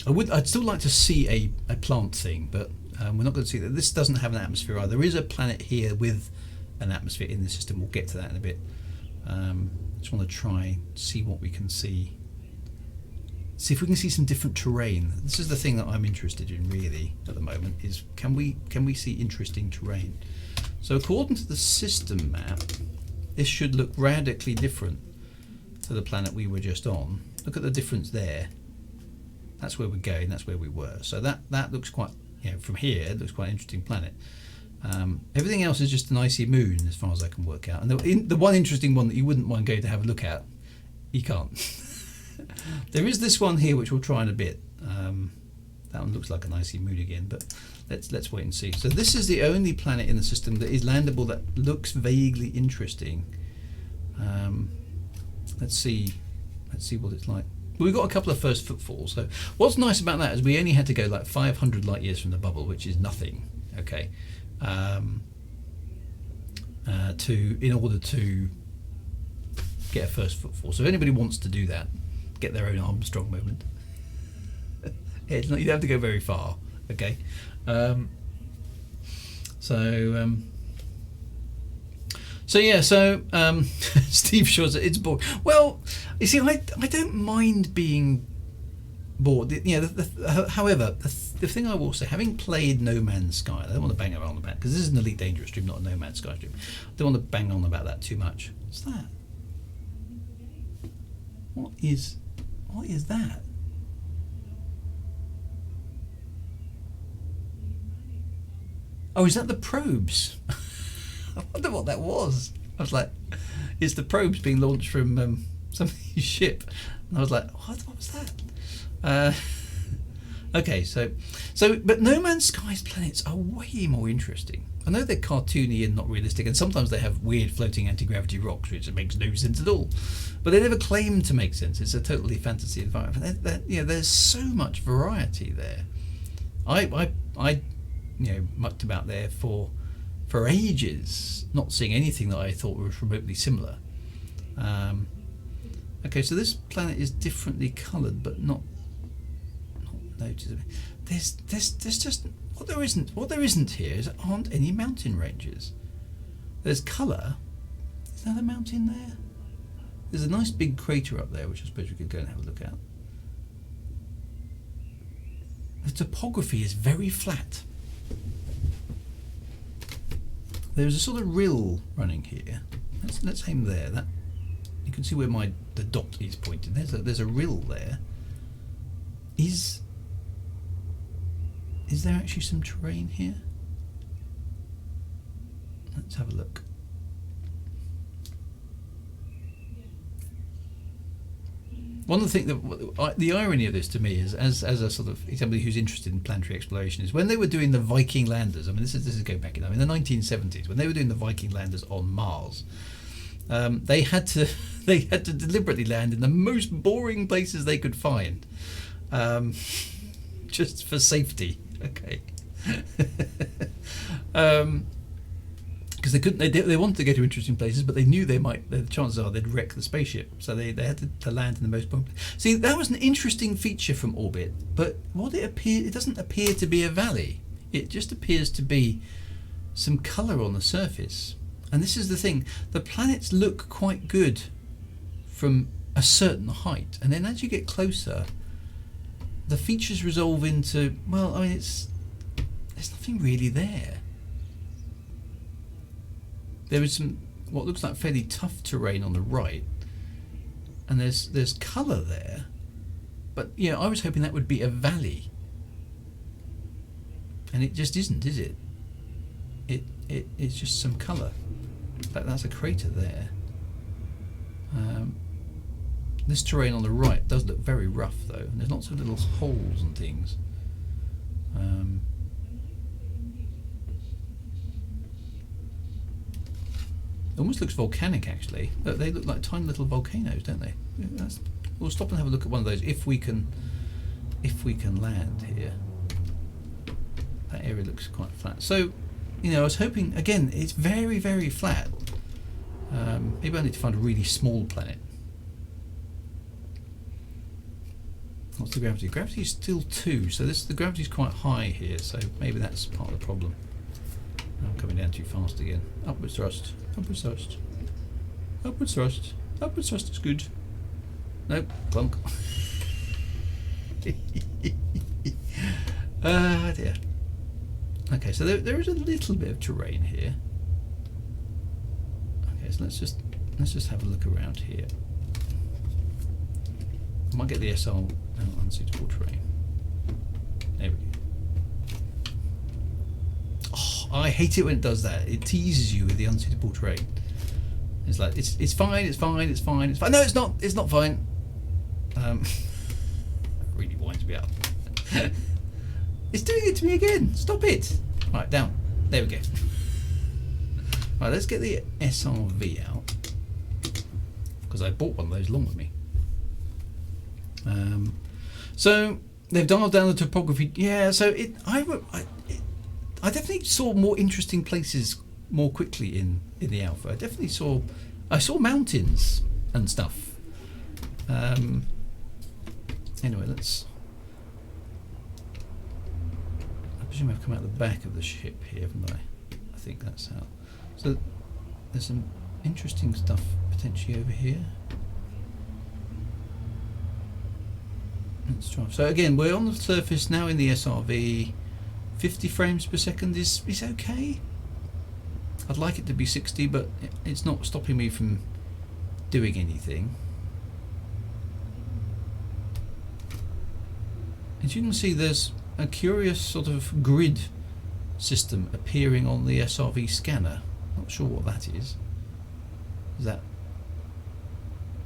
I'd still like to see a plant thing, but we're not going to see that. This doesn't have an atmosphere either. There is a planet here with an atmosphere in the system. We'll get to that in a bit. Just want to try see what we can see. See if we can see some different terrain. This is the thing that I'm interested in really at the moment, is can we see interesting terrain? So according to the system map, this should look radically different to the planet we were just on. Look at the difference there. That's where we're going, that's where we were. So that looks quite, from here, it looks quite an interesting planet. Everything else is just an icy moon as far as I can work out. And the one interesting one that you wouldn't mind going to have a look at, you can't. There is this one here which we'll try in a bit. That one looks like an icy moon again, but let's wait and see. So this is the only planet in the system that is landable that looks vaguely interesting. Let's see what it's like. We've got a couple of first footfalls. So what's nice about that is we only had to go like 500 light years from the bubble, which is nothing. Okay, in order to get a first footfall. So if anybody wants to do that, get their own Armstrong moment. It's not, you don't have to go very far. Okay, So yeah, Steve Shaw said it's bored. Well, you see, I don't mind being bored. However, the thing I will say, having played No Man's Sky, I don't want to bang around about, because this is an Elite Dangerous stream, not a No Man's Sky stream. I don't want to bang on about that too much. What's that? What is that? Oh, is that the probes? I wonder what that was. I was like, it's the probes being launched from somebody's ship, and I was like, what was that? Okay, so but No Man's Sky's planets are way more interesting. I know they're cartoony and not realistic, and sometimes they have weird floating anti-gravity rocks, which makes no sense at all. But they never claim to make sense. It's a totally fantasy environment. There's so much variety there. I mucked about there for ages, not seeing anything that I thought was remotely similar. Okay, so this planet is differently coloured, but not noticeable. There's just what there isn't here is aren't any mountain ranges. There's colour. Is that a mountain there? There's a nice big crater up there, which I suppose we could go and have a look at. The topography is very flat. There's a sort of rill running here. Let's aim there. That you can see where the dot is pointing. There's a rill there. Is there actually some terrain here? Let's have a look. One of the things that the irony of this to me is, as a sort of somebody who's interested in planetary exploration, is when they were doing the Viking landers. I mean, this is going back in the 1970s when they were doing the Viking landers on Mars. They had to deliberately land in the most boring places they could find, just for safety. Okay. Because they wanted to go to interesting places, but they knew the chances are they'd wreck the spaceship, so they had to land in the most boring. See, that was an interesting feature from orbit, but it doesn't appear to be a valley. It just appears to be some colour on the surface. And this is the thing: the planets look quite good from a certain height, and then as you get closer, the features resolve into, well, I mean, there's nothing really there. There is some what looks like fairly tough terrain on the right, and there's colour there, but I was hoping that would be a valley, and it just isn't, is it? It's just some colour. That's a crater there. This terrain on the right does look very rough though, and there's lots of little holes and things. It almost looks volcanic actually, but they look like tiny little volcanoes, don't they? We'll stop and have a look at one of those if we can land here. That area looks quite flat. So, I was hoping, again, it's very, very flat. Maybe I need to find a really small planet. What's the gravity? Gravity is still 2, so the gravity is quite high here, so maybe that's part of the problem. I'm coming down too fast again. Upwards thrust, upwards thrust, upwards thrust, upwards thrust is good. Nope, clunk. Dear. Okay, so there is a little bit of terrain here. Okay, so let's just have a look around here. I might get the SR unsuitable terrain. There we go. Oh, I hate it when it does that. It teases you with the unsuitable terrain. It's like it's fine, it's fine, it's fine, it's fine. No, it's not. It's not fine. Really winds me up. It's doing it to me again. Stop it. Right, down. There we go. Right, let's get the SRV out because I bought one of those along with me. So they've dialed down the topography. Yeah, so I definitely saw more interesting places more quickly in the alpha. I saw mountains and stuff. Anyway, I presume I've come out the back of the ship here, haven't I? I think that's how. So there's some interesting stuff potentially over here. Let's try. So again, we're on the surface now in the SRV. 50 frames per second is okay. I'd like it to be 60, but it's not stopping me from doing anything. as you can see, there's a curious sort of grid system appearing on the SRV scanner. Not sure what that is. Is that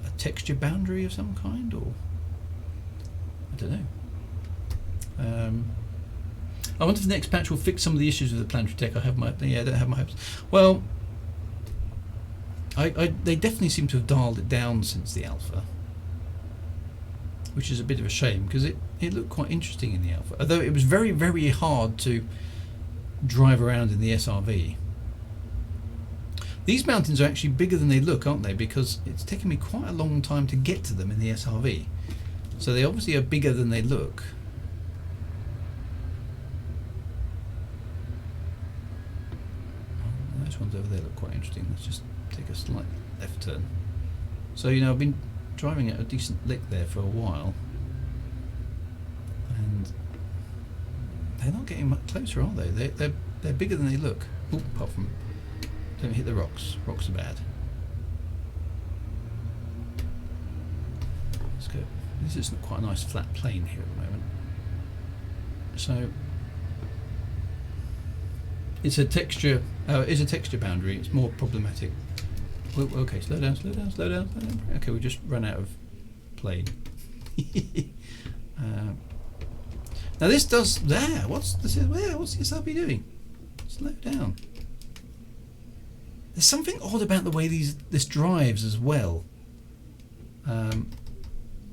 a texture boundary of some kind, or I don't know. I wonder if the next patch will fix some of the issues with the planetary tech. I don't have my hopes. Well, they definitely seem to have dialed it down since the alpha, which is a bit of a shame because it looked quite interesting in the alpha. Although it was very, very hard to drive around in the SRV. These mountains are actually bigger than they look, aren't they? Because it's taken me quite a long time to get to them in the SRV. So they obviously are bigger than they look. Oh, those ones over there look quite interesting. Let's just take a slight left turn. So, you know, I've been driving at a decent lick there for a while. And they're not getting much closer, are they? They're bigger than they look. Ooh, apart from... Don't hit the rocks. Rocks are bad. Let's go. This is quite a nice flat plane here at the moment. So it's a texture. It's a texture boundary. It's more problematic. Well, okay, slow down, slow down, slow down, slow down. Okay, we just run out of plane. Now this does there. What's this? What's the SRB doing? Slow down. There's something odd about the way this drives as well.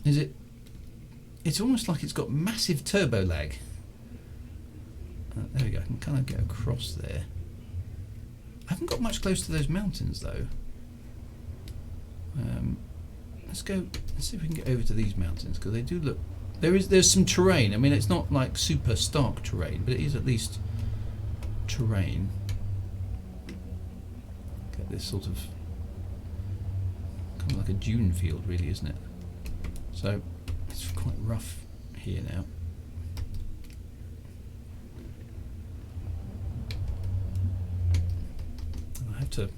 It's almost like it's got massive turbo lag. There we go. I can kind of get across there. I haven't got much close to those mountains though. Let's go. Let's see if we can get over to these mountains because they do look. There's some terrain. I mean, it's not like super stark terrain, but it is at least terrain. Get this sort of kind of like a dune field, really, isn't it? So it's quite rough here now. I have to.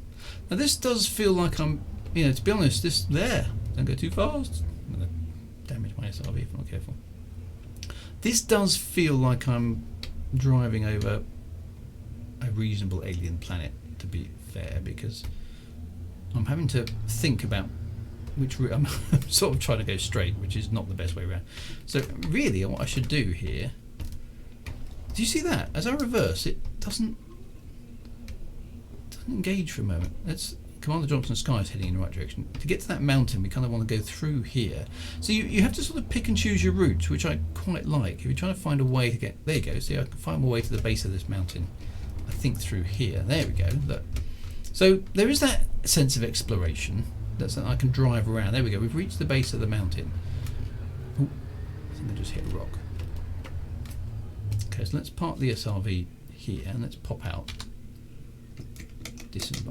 Now this does feel like I'm, you know, to be honest, don't go too fast. I'm going to damage my SRV if I'm not careful. This does feel like I'm driving over a reasonable alien planet, to be fair, because I'm having to think about which route. I'm sort of trying to go straight, which is not the best way around. So really what I should do here, do you see that? As I reverse, it doesn't engage for a moment. Commander Johnson Sky is heading in the right direction. To get to that mountain, we kind of want to go through here. So you have to sort of pick and choose your routes, which I quite like. If you're trying to find a way to get... There you go. See, I can find my way to the base of this mountain. I think through here. There we go. Look. So there is that sense of exploration. That's that I can drive around. There we go. We've reached the base of the mountain. Ooh, I think I just hit a rock. Okay, so let's park the SRV here and let's pop out.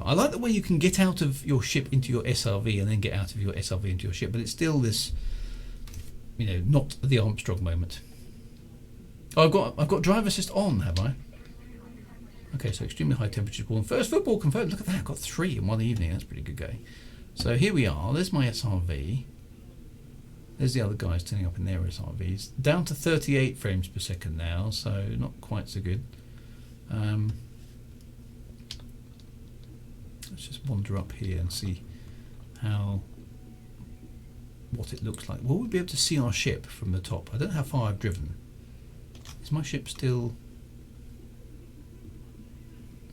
I like the way you can get out of your ship into your SRV and then get out of your SRV into your ship, but it's still this, you know, not the Armstrong moment. Oh, I've got drive assist on, have I? Okay, so extremely high temperature ball. And first football confirmed. Look at that, I've got 3 in one evening. That's pretty good going. So here we are. There's my SRV. There's the other guys turning up in their SRVs. Down to 38 frames per second now, so not quite so good. Let's just wander up here and see what it looks like. Will we be able to see our ship from the top? I don't know how far I've driven. Is my ship still...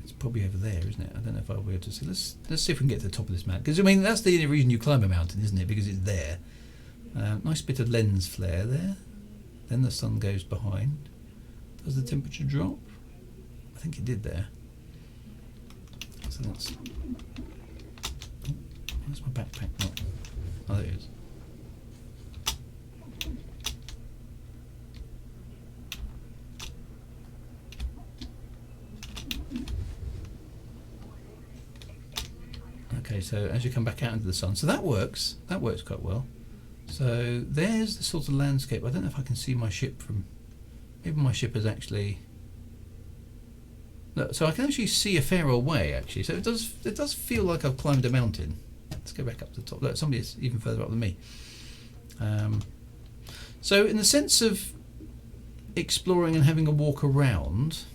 It's probably over there, isn't it? I don't know if I'll be able to see. Let's see if we can get to the top of this mountain. Because, I mean, that's the only reason you climb a mountain, isn't it? Because it's there. Nice bit of lens flare there. Then the sun goes behind. Does the temperature drop? I think it did there. So that's... Oh, where's my backpack? Oh, there it is. Okay, so as you come back out into the sun, so that works quite well. So there's the sort of landscape. I don't know if I can see my ship from... Maybe my ship is actually... Look, so I can actually see a fair old way, actually. So it does feel like I've climbed a mountain. Let's go back up to the top. Look, somebody's even further up than me. So in the sense of exploring and having a walk around,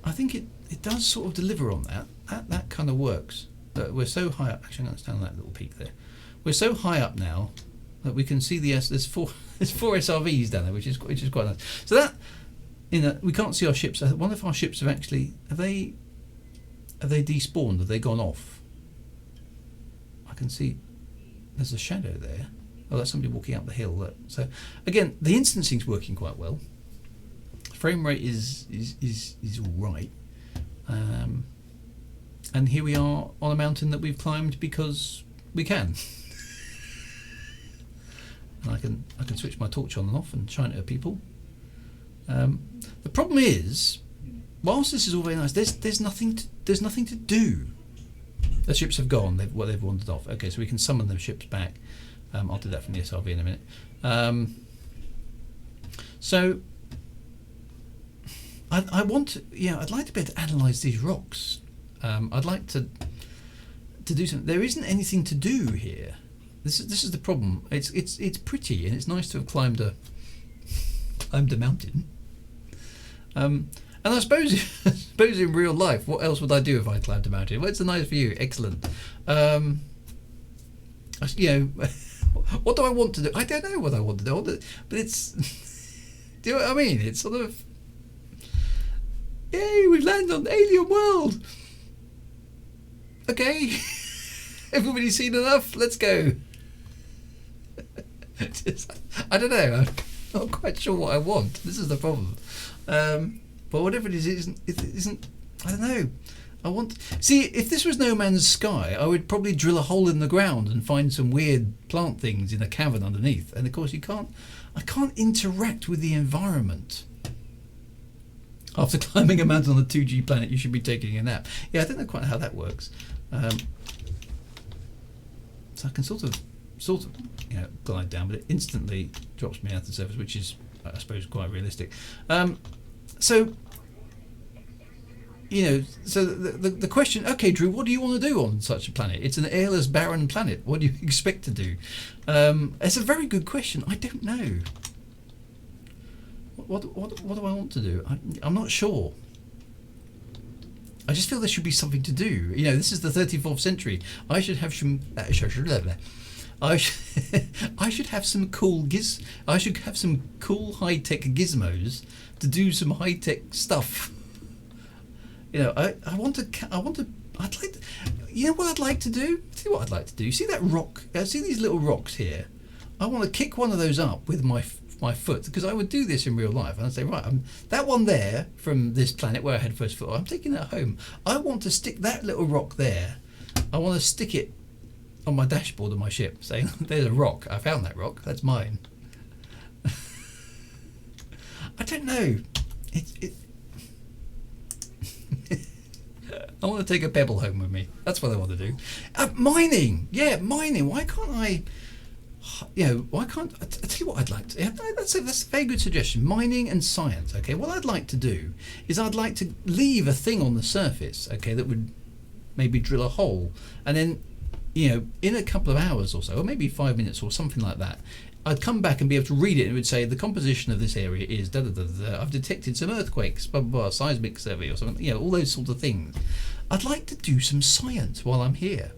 I think it does sort of deliver on that. That kind of works. We're so high up. Actually, I'm going to stand on that little peak there. We're so high up now that we can see there's four SRVs down there, which is quite nice. So that, we can't see our ships. One of our ships have they despawned? Have they gone off? I can see there's a shadow there. Oh, that's somebody walking up the hill. So again, the instancing's working quite well. Frame rate is all right. And here we are on a mountain that we've climbed because we can. And I can switch my torch on and off and shine it at people. The problem is, whilst this is all very nice, there's nothing to do. The ships have gone. They've wandered off. Okay, so we can summon the ships back. I'll do that from the SRV in a minute. So I'd like to be able to analyse these rocks. I'd like to do something. There isn't anything to do here. This is the problem. It's pretty and it's nice to have climbed a mountain. And I suppose in real life, what else would I do if I climbed a mountain? What's the nice view? Excellent. What do I want to do? I don't know what I want to do, but it's. Do you know what I mean? It's sort of. Yay! We've landed on the alien world. Okay, everybody's seen enough. Let's go. I don't know. I'm not quite sure what I want. This is the problem. But whatever it isn't. I don't know. I want. See, if this was No Man's Sky, I would probably drill a hole in the ground and find some weird plant things in a cavern underneath. And of course, I can't interact with the environment. After climbing a mountain on a 2G planet, you should be taking a nap. Yeah, I don't know quite how that works. So I can sort of glide down, but it instantly drops me out of the surface, which is, I suppose, quite realistic. So the question, okay, Drew, what do you want to do on such a planet? It's an airless, barren planet. What do you expect to do? It's a very good question. I don't know. What do I want to do? I'm not sure. I just feel there should be something to do. This is the 34th century. I should have some. I should have some cool I should have some cool high-tech gizmos to do some high-tech stuff. I'd like to. You know what I'd like to do? See what I'd like to do. See that rock? See these little rocks here? I want to kick one of those up with my foot, because I would do this in real life. And I'd say, right, that one there from this planet where I had first foot, I'm taking that home. I want to stick that little rock there. I want to stick it on my dashboard of my ship, saying, there's a rock. I found that rock. That's mine. I don't know. I want to take a pebble home with me. That's what I want to do. Mining. Yeah, mining. Why can't I... why can't I tell you what I'd like to? That's a very good suggestion. Mining and science. Okay, what I'd like to do is I'd like to leave a thing on the surface. Okay, that would maybe drill a hole, and then in a couple of hours or so, or maybe 5 minutes or something like that, I'd come back and be able to read it, and it would say the composition of this area is da da da da. I've detected some earthquakes, blah blah blah, seismic survey or something. All those sort of things. I'd like to do some science while I'm here.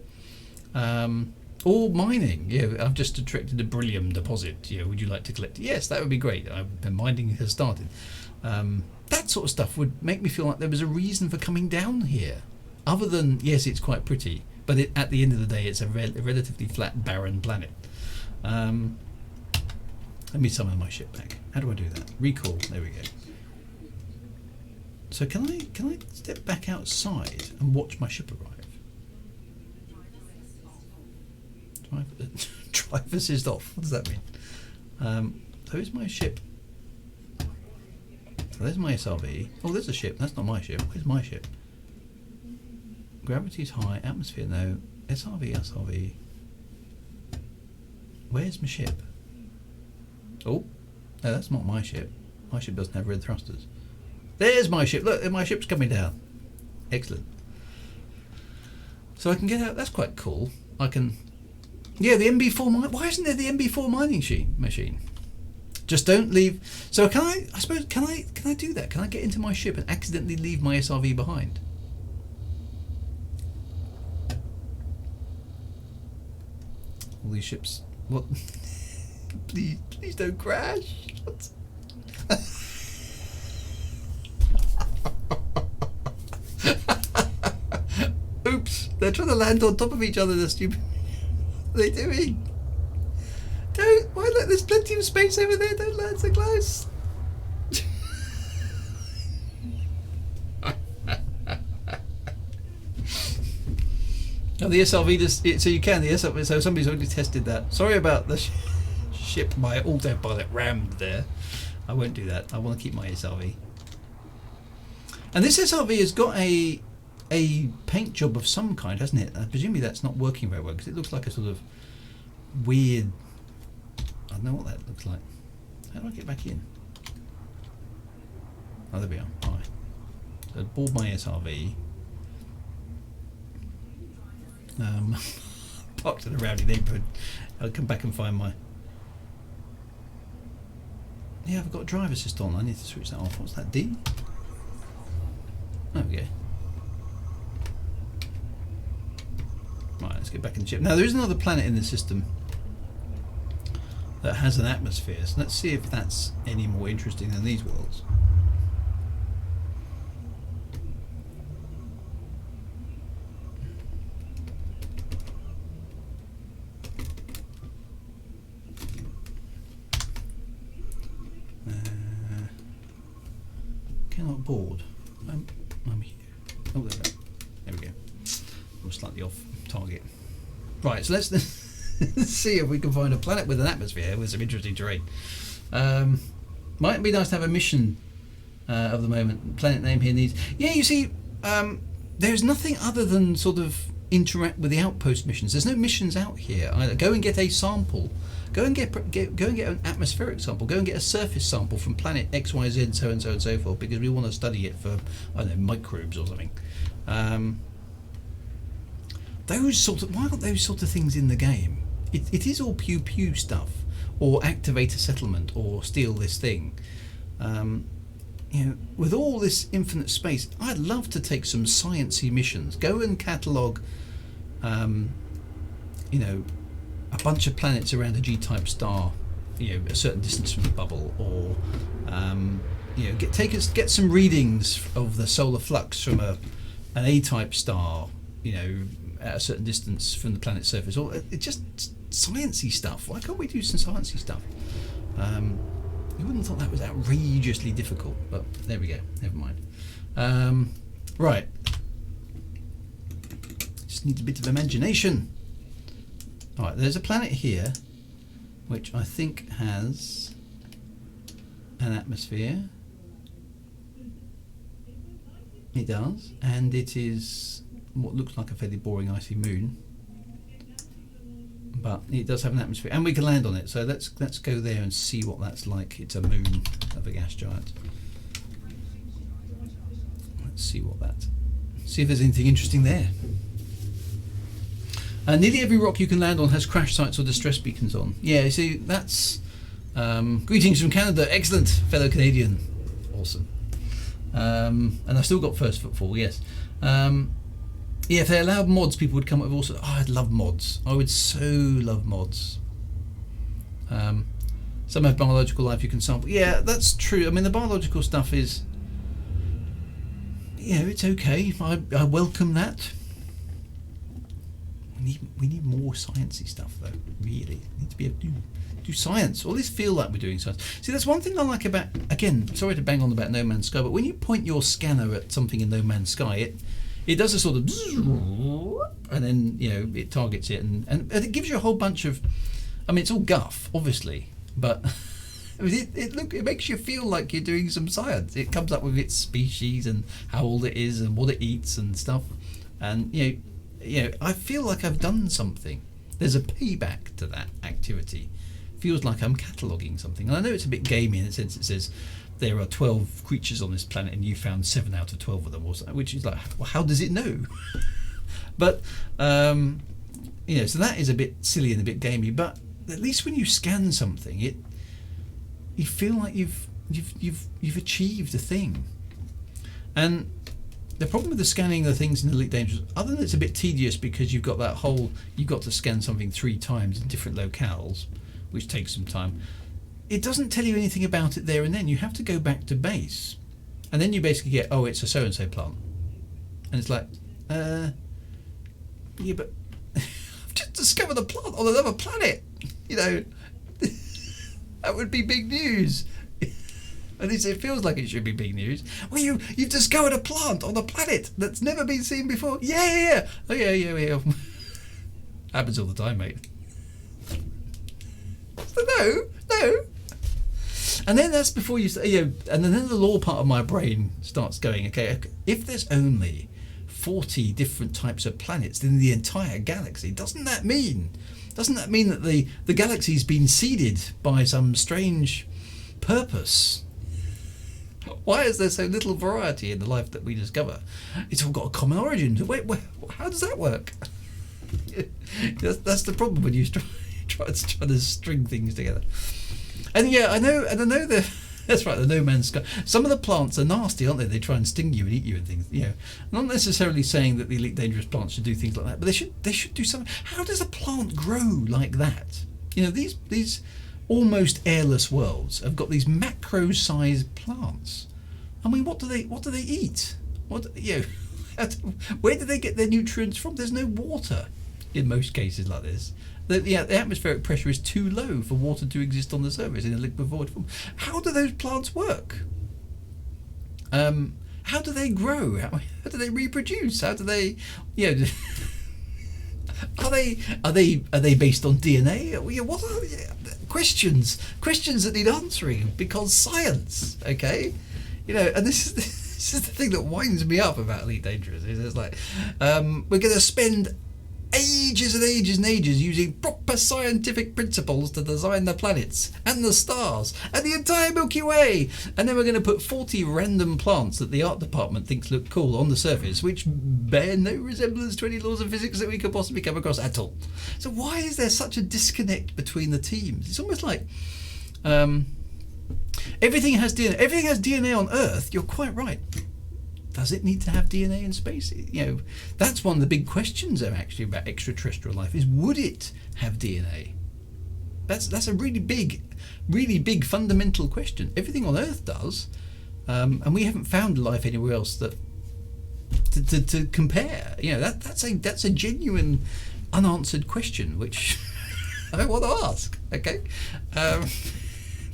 Or mining. I've just detected a beryllium deposit. Would you like to collect it? Yes, that would be great. The mining has started. That sort of stuff would make me feel like there was a reason for coming down here, other than, yes, it's quite pretty, but at the end of the day, it's a relatively flat, barren planet. Let me summon my ship back. How do I do that? Recall. There we go. So can I step back outside and watch my ship arrive? Drive assist off. What does that mean? So here's my ship. So there's my SRV. Oh, there's a ship. That's not my ship. Where's my ship? Gravity's high. Atmosphere no. SRV. Where's my ship? Oh, no, that's not my ship. My ship doesn't have red thrusters. There's my ship. Look, my ship's coming down. Excellent. So I can get out. That's quite cool. I can Yeah, the MB4 mine. Why isn't there the MB4 mining machine? Just don't leave. So can I? I suppose can I do that? Can I get into my ship and accidentally leave my SRV behind? All these ships. What? please don't crash. What? Oops! They're trying to land on top of each other. They're stupid. What are they doing? Don't! Why? There's plenty of space over there. Don't land so close. Oh, the SRV just so you can the SRV. So somebody's already tested that. Sorry about the ship. My autopilot rammed there. I won't do that. I want to keep my SRV. And this SRV has got a paint job of some kind, hasn't it? Presumably that's not working very well because it looks like a sort of weird. I don't know what that looks like. How do I get back in? Oh, there we are. All right. So I board my SRV. Parked in a rowdy neighbourhood. I'll come back and find my. Yeah, I've got driver assist on. I need to switch that off. What's that? D? There we go. Right, let's get back in the ship. Now there is another planet in the system that has an atmosphere, so let's see if that's any more interesting than these worlds. Cannot board. I'm here. Oh, there we go. I'm slightly off target. Right, so let's see if we can find a planet with an atmosphere with some interesting terrain. Might be nice to have a mission of the moment. Planet name here needs. Yeah, you see, there's nothing other than sort of interact with the outpost missions. There's no missions out here. Either go and get a sample. Go and get an atmospheric sample. Go and get a surface sample from planet XYZ, so and so and so forth, because we want to study it for, I don't know, microbes or something. Why aren't those sort of things in the game? It is all pew pew stuff, or activate a settlement, or steal this thing. You know, with all this infinite space, I'd love to take some sciencey missions. Go and catalogue, you know, a bunch of planets around a G-type star, you know, a certain distance from the bubble, or you know, get some readings of the solar flux from an A-type star, you know, at a certain distance from the planet's surface, or it's just sciencey stuff. Why can't we do some sciencey stuff? You wouldn't have thought that was outrageously difficult, but there we go. Never mind. Right. Just needs a bit of imagination. All right, there's a planet here, which I think has an atmosphere. It does, and it is what looks like a fairly boring icy moon, but it does have an atmosphere, and we can land on it. So let's go there and see what that's like. It's a moon of a gas giant. Let's see see if there's anything interesting there. Nearly every rock you can land on has crash sites or distress beacons on. Yeah, you see, that's greetings from Canada. Excellent, fellow Canadian. Awesome. And I've still got first footfall. Yes. Yeah, if they allowed mods, people would come up with also. Oh, I'd love mods. I would so love mods. Some have biological life you can sample. Yeah, that's true. I mean, the biological stuff is, you know, it's okay. I welcome that. We need more sciencey stuff, though. Really, we need to be able to do science. Or at least feel like we're doing science. See, that's one thing I like about. Again, sorry to bang on about No Man's Sky, but when you point your scanner at something in No Man's Sky, it does a sort of, and then, you know, it targets it, and it gives you a whole bunch of. I mean, it's all guff, obviously, but it makes you feel like you're doing some science. It comes up with its species and how old it is and what it eats and stuff, and you know, I feel like I've done something. There's a payback to that activity. Feels like I'm cataloguing something, and I know it's a bit gamey in the sense it says there are 12 creatures on this planet and you found 7 out of 12 of them, or something, which is like, well, how does it know? But so that is a bit silly and a bit gamey. But at least when you scan something, you feel like you've achieved a thing. And the problem with the scanning the things in Elite Dangerous, other than it's a bit tedious because you've got to scan something 3 times in different locales, which takes some time. It doesn't tell you anything about it there and then. You have to go back to base, and then you basically get, oh, it's a so and so plant, and it's like, yeah, but I've just discovered a plant on another planet. That would be big news. At least it feels like it should be big news. Well, you've discovered a plant on a planet that's never been seen before. Yeah. Oh, yeah. Happens all the time, mate. So no. And then that's before you say, and then the lore part of my brain starts going, okay, if there's only 40 different types of planets in the entire galaxy, doesn't that mean that the galaxy's been seeded by some strange purpose? Why is there so little variety in the life that we discover? It's all got a common origin. Wait, how does that work? That's the problem when you try to string things together. And I know that's right, the No Man's Sky. Some of the plants are nasty, aren't they? They try and sting you and eat you and things. Not necessarily saying that the Elite Dangerous plants should do things like that, but they should do something. How does a plant grow like that? These almost airless worlds have got these macro-sized plants. I mean, what do they eat? Where do they get their nutrients from? There's no water in most cases like this. The atmospheric pressure is too low for water to exist on the surface in a liquid void form. How do those plants work? How do they grow? How do they reproduce? How do they, are they based on DNA? What are questions that need answering because science? Okay, and this is the thing that winds me up about Elite Dangerous. It's like we're going to spend ages and ages and ages using proper scientific principles to design the planets and the stars and the entire Milky Way, and then we're going to put 40 random plants that the art department thinks look cool on the surface, which bear no resemblance to any laws of physics that we could possibly come across at all. So why is there such a disconnect between the teams? It's almost like everything has DNA. Everything has DNA on Earth. You're quite right. Does it need to have DNA in space? That's one of the big questions actually about extraterrestrial life, is would it have DNA? That's a really big fundamental question. Everything on Earth does, and we haven't found life anywhere else that to compare. That's a genuine unanswered question which I want to ask. Okay.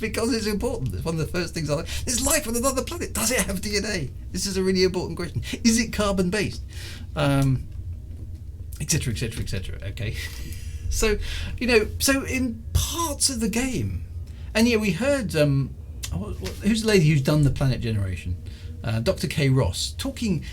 Because it's important. It's one of the first things I like. There's life on another planet. Does it have DNA? This is a really important question. Is it carbon based? Etc. Okay. So, so in parts of the game, and we heard who's the lady who's done the planet generation, Dr. K. Ross, talking,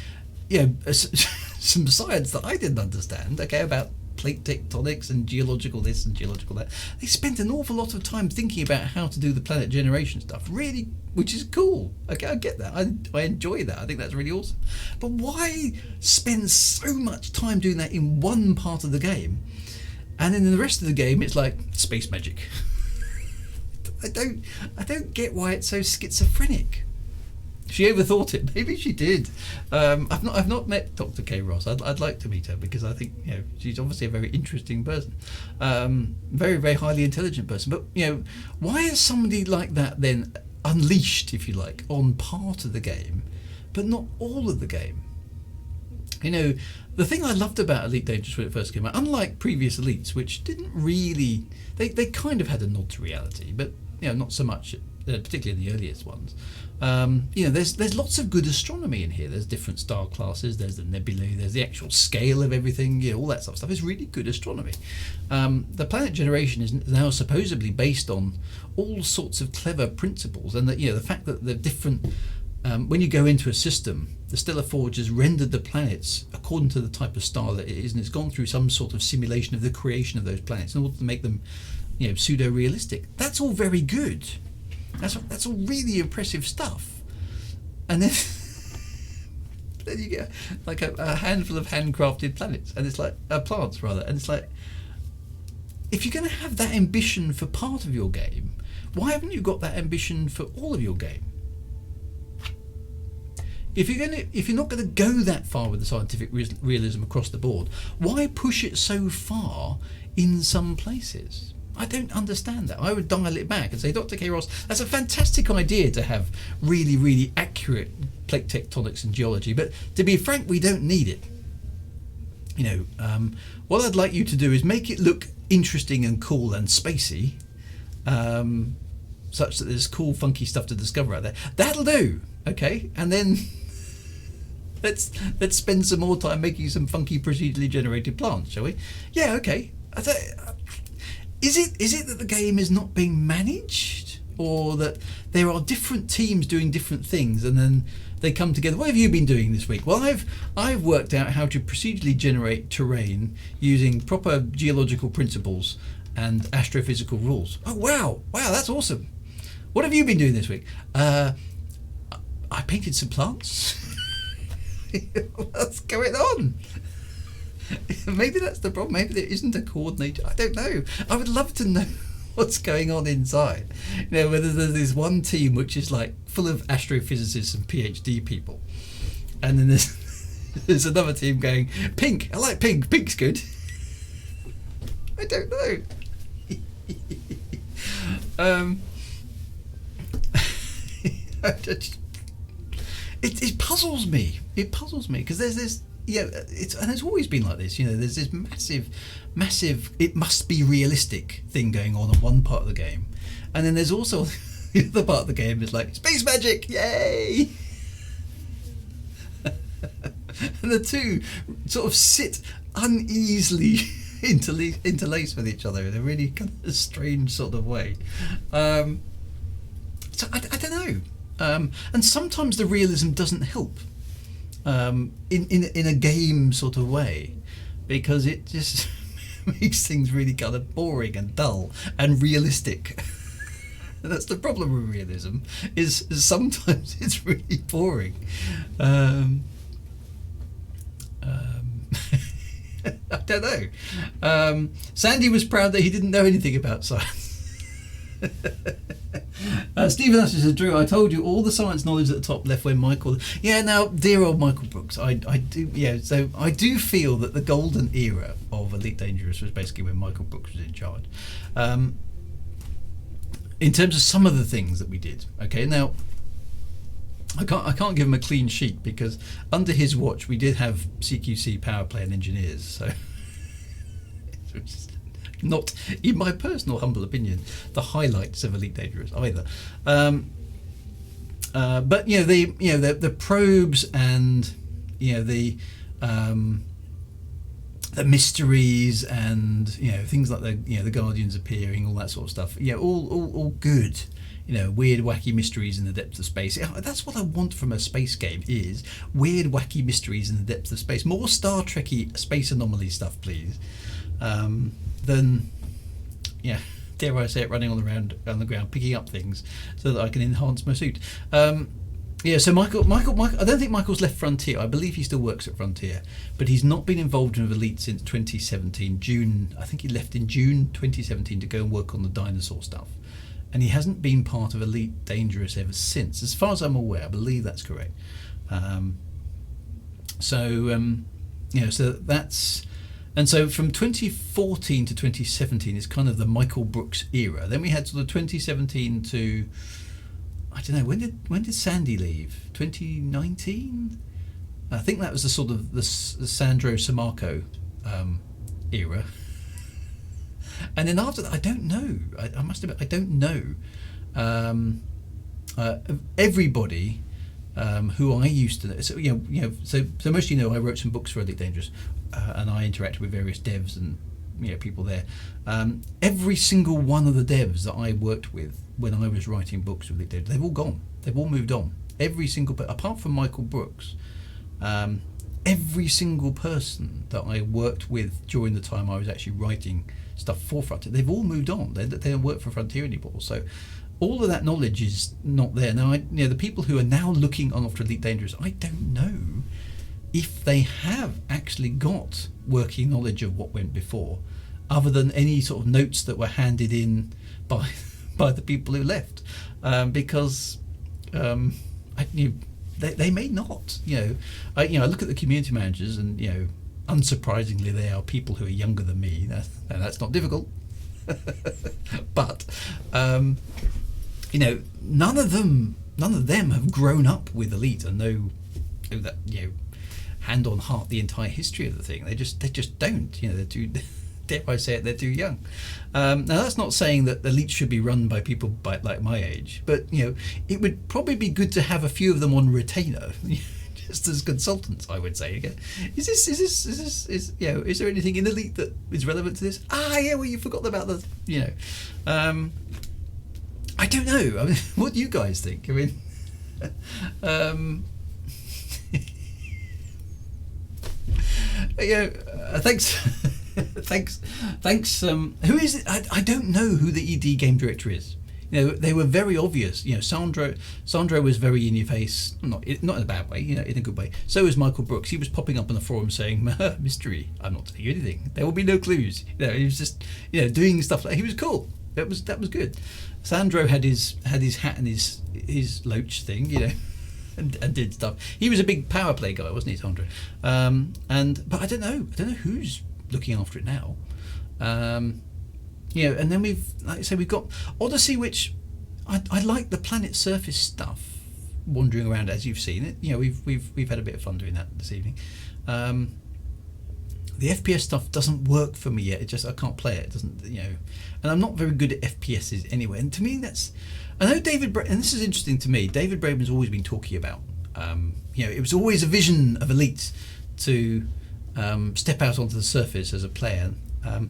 some science that I didn't understand. Okay, about plate tectonics and geological this and geological that. They spent an awful lot of time thinking about how to do the planet generation stuff, really, which is cool. Okay, I get that. I enjoy that. I think that's really awesome. But why spend so much time doing that in one part of the game, and then in the rest of the game it's like space magic? I don't get why it's so schizophrenic. She overthought it. Maybe she did. I've not met Dr. K. Ross. I'd like to meet her because I think she's obviously a very interesting person, very very highly intelligent person. But why is somebody like that then unleashed, if you like, on part of the game, but not all of the game? The thing I loved about Elite Dangerous when it first came out, unlike previous Elites, which didn't really, they kind of had a nod to reality, but not so much, particularly in the earliest ones. There's lots of good astronomy in here. There's different star classes, there's the nebulae, there's the actual scale of everything, all that sort of stuff. It's really good astronomy. The planet generation is now supposedly based on all sorts of clever principles, and that the fact that the different when you go into a system, the Stellar Forge has rendered the planets according to the type of star that it is, and it's gone through some sort of simulation of the creation of those planets in order to make them pseudo-realistic. That's all very good. That's all really impressive stuff. And then then you get like a handful of handcrafted planets, and it's like plants rather, and it's like, if you're going to have that ambition for part of your game, why haven't you got that ambition for all of your game? If you're not going to go that far with the scientific realism across the board, why push it so far in some places? I don't understand that. I would dial it back and say, Dr. K. Ross, that's a fantastic idea to have really, really accurate plate tectonics and geology, but to be frank, we don't need it. You know, what I'd like you to do is make it look interesting and cool and spacey, such that there's cool, funky stuff to discover out there. That'll do, okay? And then let's spend some more time making some funky procedurally generated plants, shall we? Yeah, okay. Is it that the game is not being managed, or that there are different teams doing different things and then they come together? What have you been doing this week? Well, I've worked out how to procedurally generate terrain using proper geological principles and astrophysical rules. Oh wow, that's awesome. What have you been doing this week? I painted some plants. What's going on? Maybe that's the problem. Maybe there isn't a coordinator. I don't know. I would love to know what's going on inside. You know, whether there's this one team which is like full of astrophysicists and PhD people, and then there's another team going, pink. I like pink. Pink's good. I don't know. It puzzles me. It puzzles me because there's this. Yeah, it's always been like this. You know, there's this massive. It must be realistic thing going on one part of the game, and then there's also the other part of the game is like space magic, yay! And the two sort of sit uneasily interlaced with each other in a really kind of strange sort of way. So I don't know. And sometimes the realism doesn't help. In a game sort of way, because it just makes things really kind of boring and dull and realistic. And that's the problem with realism, is sometimes it's really boring. I don't know. Sandy was proud that he didn't know anything about science. Stephen Asher says, Drew, I told you all the science knowledge at the top left when Michael. Yeah, now, dear old Michael Brooks, I do. Yeah, so I do feel that the golden era of Elite Dangerous was basically when Michael Brooks was in charge. In terms of some of the things that we did. Okay, now I can't give him a clean sheet because under his watch we did have CQC power play and engineers. So. Not, in my personal humble opinion, the highlights of Elite Dangerous either. But the probes and the mysteries and things like the Guardians appearing, all that sort of stuff. Yeah, all good. Weird, wacky mysteries in the depths of space. That's what I want from a space game: is weird, wacky mysteries in the depths of space. More Star Trekky space anomaly stuff, please. Than, dare I say it, running on the ground, picking up things so that I can enhance my suit. So Michael, I don't think Michael's left Frontier. I believe he still works at Frontier, but he's not been involved in Elite since 2017, June. I think he left in June 2017 to go and work on the dinosaur stuff. And he hasn't been part of Elite Dangerous ever since. As far as I'm aware, I believe that's correct. So that's... And so from 2014 to 2017 is kind of the Michael Brooks era. Then we had sort of 2017 to, I don't know, when did Sandy leave? 2019? I think that was the sort of the Sandro Samarco era. And then after that, I don't know. I must admit, I don't know. Everybody who I used to know. So most of I wrote some books for Elite Dangerous. And I interacted with various devs and people there. Every single one of the devs that I worked with when I was writing books with Elite Dangerous, they've all gone. They've all moved on. Every single, apart from Michael Brooks, every single person that I worked with during the time I was actually writing stuff for Frontier, they've all moved on. They don't work for Frontier anymore. So all of that knowledge is not there now. The people who are now looking on after Elite Dangerous, I don't know if they have actually got working knowledge of what went before, other than any sort of notes that were handed in by by the people who left, because they may not. I look at the community managers, and unsurprisingly, they are people who are younger than me, and that's not difficult. But none of them have grown up with Elite and know that hand on heart the entire history of the thing. They just don't. They're too. Dare I say it? They're too young. Now that's not saying that Elite should be run by people like my age, but it would probably be good to have a few of them on retainer. Just as consultants, I would say. Is there anything in Elite that is relevant to this? Well, you forgot about the. I don't know. I mean, what do you guys think? I mean, thanks. Who is it? I don't know who the ED game director is. They were very obvious. Sandro was very in your face, not in a bad way, in a good way. So was Michael Brooks. He was popping up on the forum saying, "Mystery. I'm not telling you anything. There will be no clues." He was just doing stuff like he was cool. That was good. Sandro had his hat and his loach thing, and did stuff. He was a big power play guy, wasn't he, Sandro? But I don't know who's looking after it now. And then we've got Odyssey, which I like the planet surface stuff wandering around as you've seen it. We've had a bit of fun doing that this evening. The FPS stuff doesn't work for me yet. I can't play it. It doesn't, and I'm not very good at FPSs anyway. And to me, I know and this is interesting to me. David Braben's always been talking about, it was always a vision of Elite to step out onto the surface as a player. To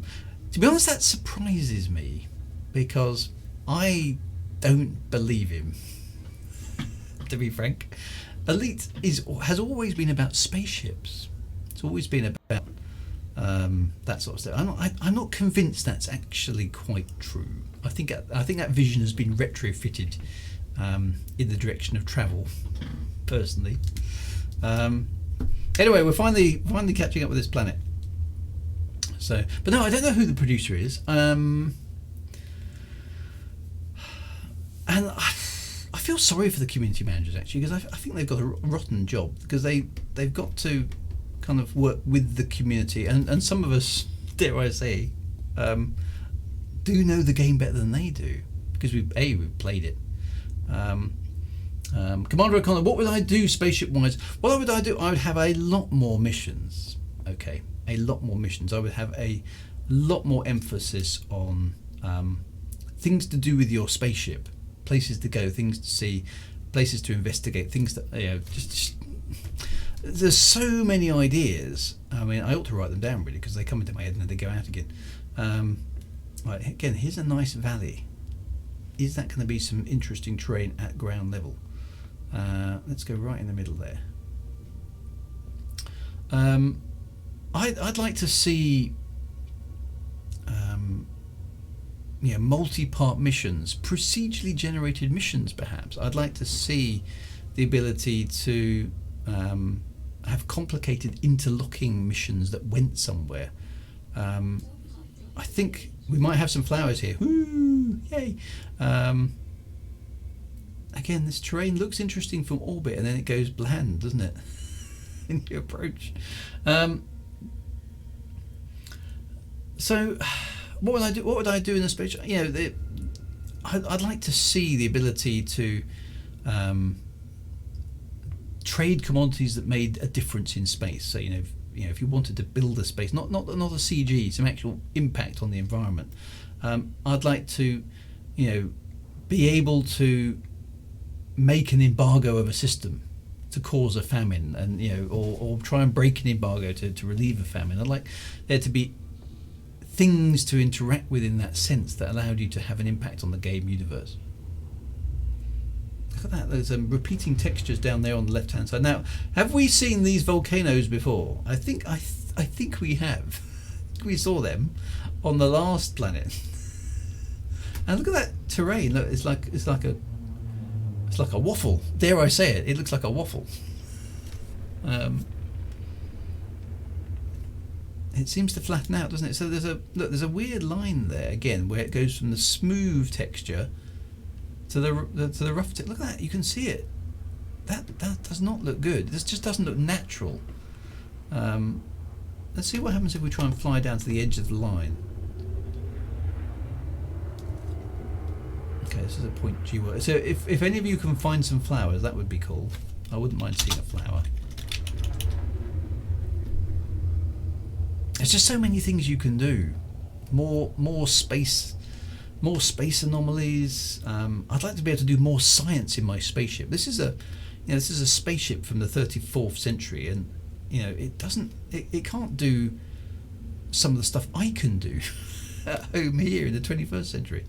be honest, that surprises me, because I don't believe him. To be frank, Elite has always been about spaceships. It's always been about that sort of stuff. I'm not convinced that's actually quite true. I think that vision has been retrofitted in the direction of travel. Personally, anyway, we're finally catching up with this planet. So, but no, I don't know who the producer is. And I feel sorry for the community managers, actually, because I think they've got a rotten job, because they've got to kind of work with the community, and some of us, dare I say, do know the game better than they do, because we've played it. Commander O'Connor, what would I do spaceship wise? What would I do? I would have a lot more missions. Okay, a lot more missions. I would have a lot more emphasis on things to do with your spaceship, places to go, things to see, places to investigate, things that just there's so many ideas. I mean, I ought to write them down really, because they come into my head and then they go out again. Right, again, here's a nice valley. Is that going to be some interesting terrain at ground level? Let's go right in the middle there. I'd like to see multi-part missions, procedurally generated missions perhaps. I'd like to see the ability to have complicated interlocking missions that went somewhere. I think we might have some flowers here. Woo! Yay! Again, this terrain looks interesting from orbit, and then it goes bland, doesn't it? In your approach. So, what would I do? What would I do in the space? I'd like to see the ability to trade commodities that made a difference in space. So if you wanted to build a space, not a CG, some actual impact on the environment. I'd like to, be able to make an embargo of a system to cause a famine, and or try and break an embargo to relieve a famine. I'd like there to be things to interact with in that sense that allowed you to have an impact on the game universe. Look at that, there's repeating textures down there on the left hand side. Now, have we seen these volcanoes before? I think we have. We saw them on the last planet. And look at that terrain. Look, it's like a waffle. Dare I say it? It looks like a waffle. it seems to flatten out, doesn't it? So there's a weird line there again where it goes from the smooth texture to the rough texture. Look at that, you can see it. That does not look good. This just doesn't look natural. Let's see what happens if we try and fly down to the edge of the line. Okay, this is a point G word. So if any of you can find some flowers, that would be cool. I wouldn't mind seeing a flower. There's just so many things you can do. More space anomalies. I'd like to be able to do more science in my spaceship. This is a spaceship from the 34th century, and it can't do some of the stuff I can do at home here in the 21st century.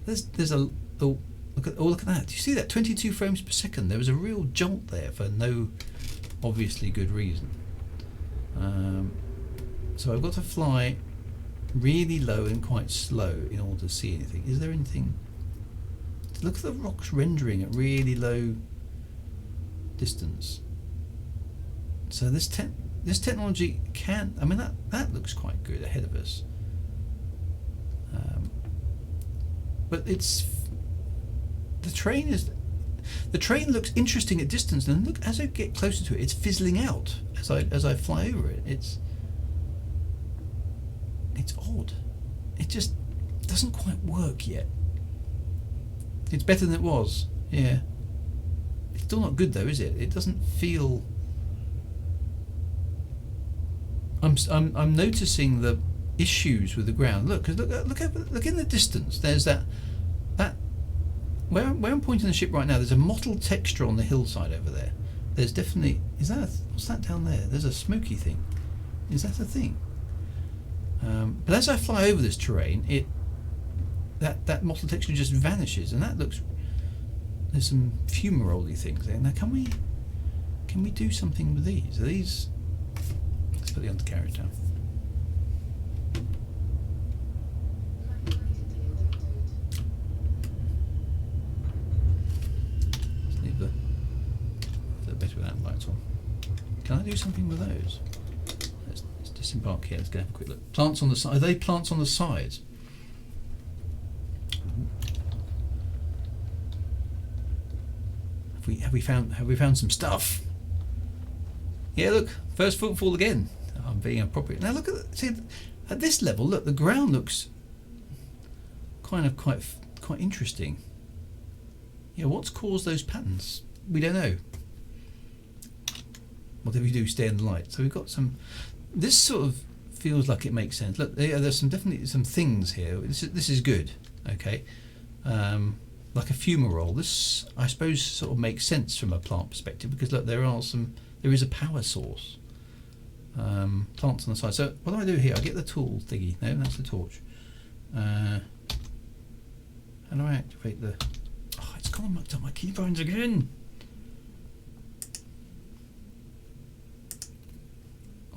There's a look at that. Do you see that? 22 frames per second. There was a real jolt there for no obviously good reason. So I've got to fly really low and quite slow in order to see anything. Is there anything? Look at the rocks rendering at really low distance. So this technology can. I mean that looks quite good ahead of us. But the train looks interesting at distance, and look, as I get closer to it, it's fizzling out as I fly over it. It's odd. It just doesn't quite work yet. It's better than it was. Yeah. It's still not good though, is it? It doesn't feel. I'm noticing the issues with the ground. Look in the distance. There's that where I'm pointing the ship right now. There's a mottled texture on the hillside over there. There's definitely what's that down there? There's a smoky thing. Is that a thing? But as I fly over this terrain, that mottled texture just vanishes, and that looks. There's some fumarole-y things there. Now, can we do something with these? Are these? Let's put the undercarriage down. Let's leave the bit without lights on. Can I do something with those? Let's disembark here. Let's go have a quick look. Plants on the side. Are they plants on the sides? Have we found some stuff? Yeah, look, first footfall again. I'm being appropriate. Now look at this level. Look, the ground looks kind of quite interesting. Yeah, what's caused those patterns? We don't know. Whatever you do, stay in the light. So we've got some. This sort of feels like it makes sense. Look, there's definitely some things here. This is good. Okay. Like a fumarole. This, I suppose, sort of makes sense from a plant perspective because look, there is a power source. Plants on the side. So what do I do here? I get the tool thingy. No, that's the torch. How do I activate the? Oh, it's gone and mucked up my keybinds again.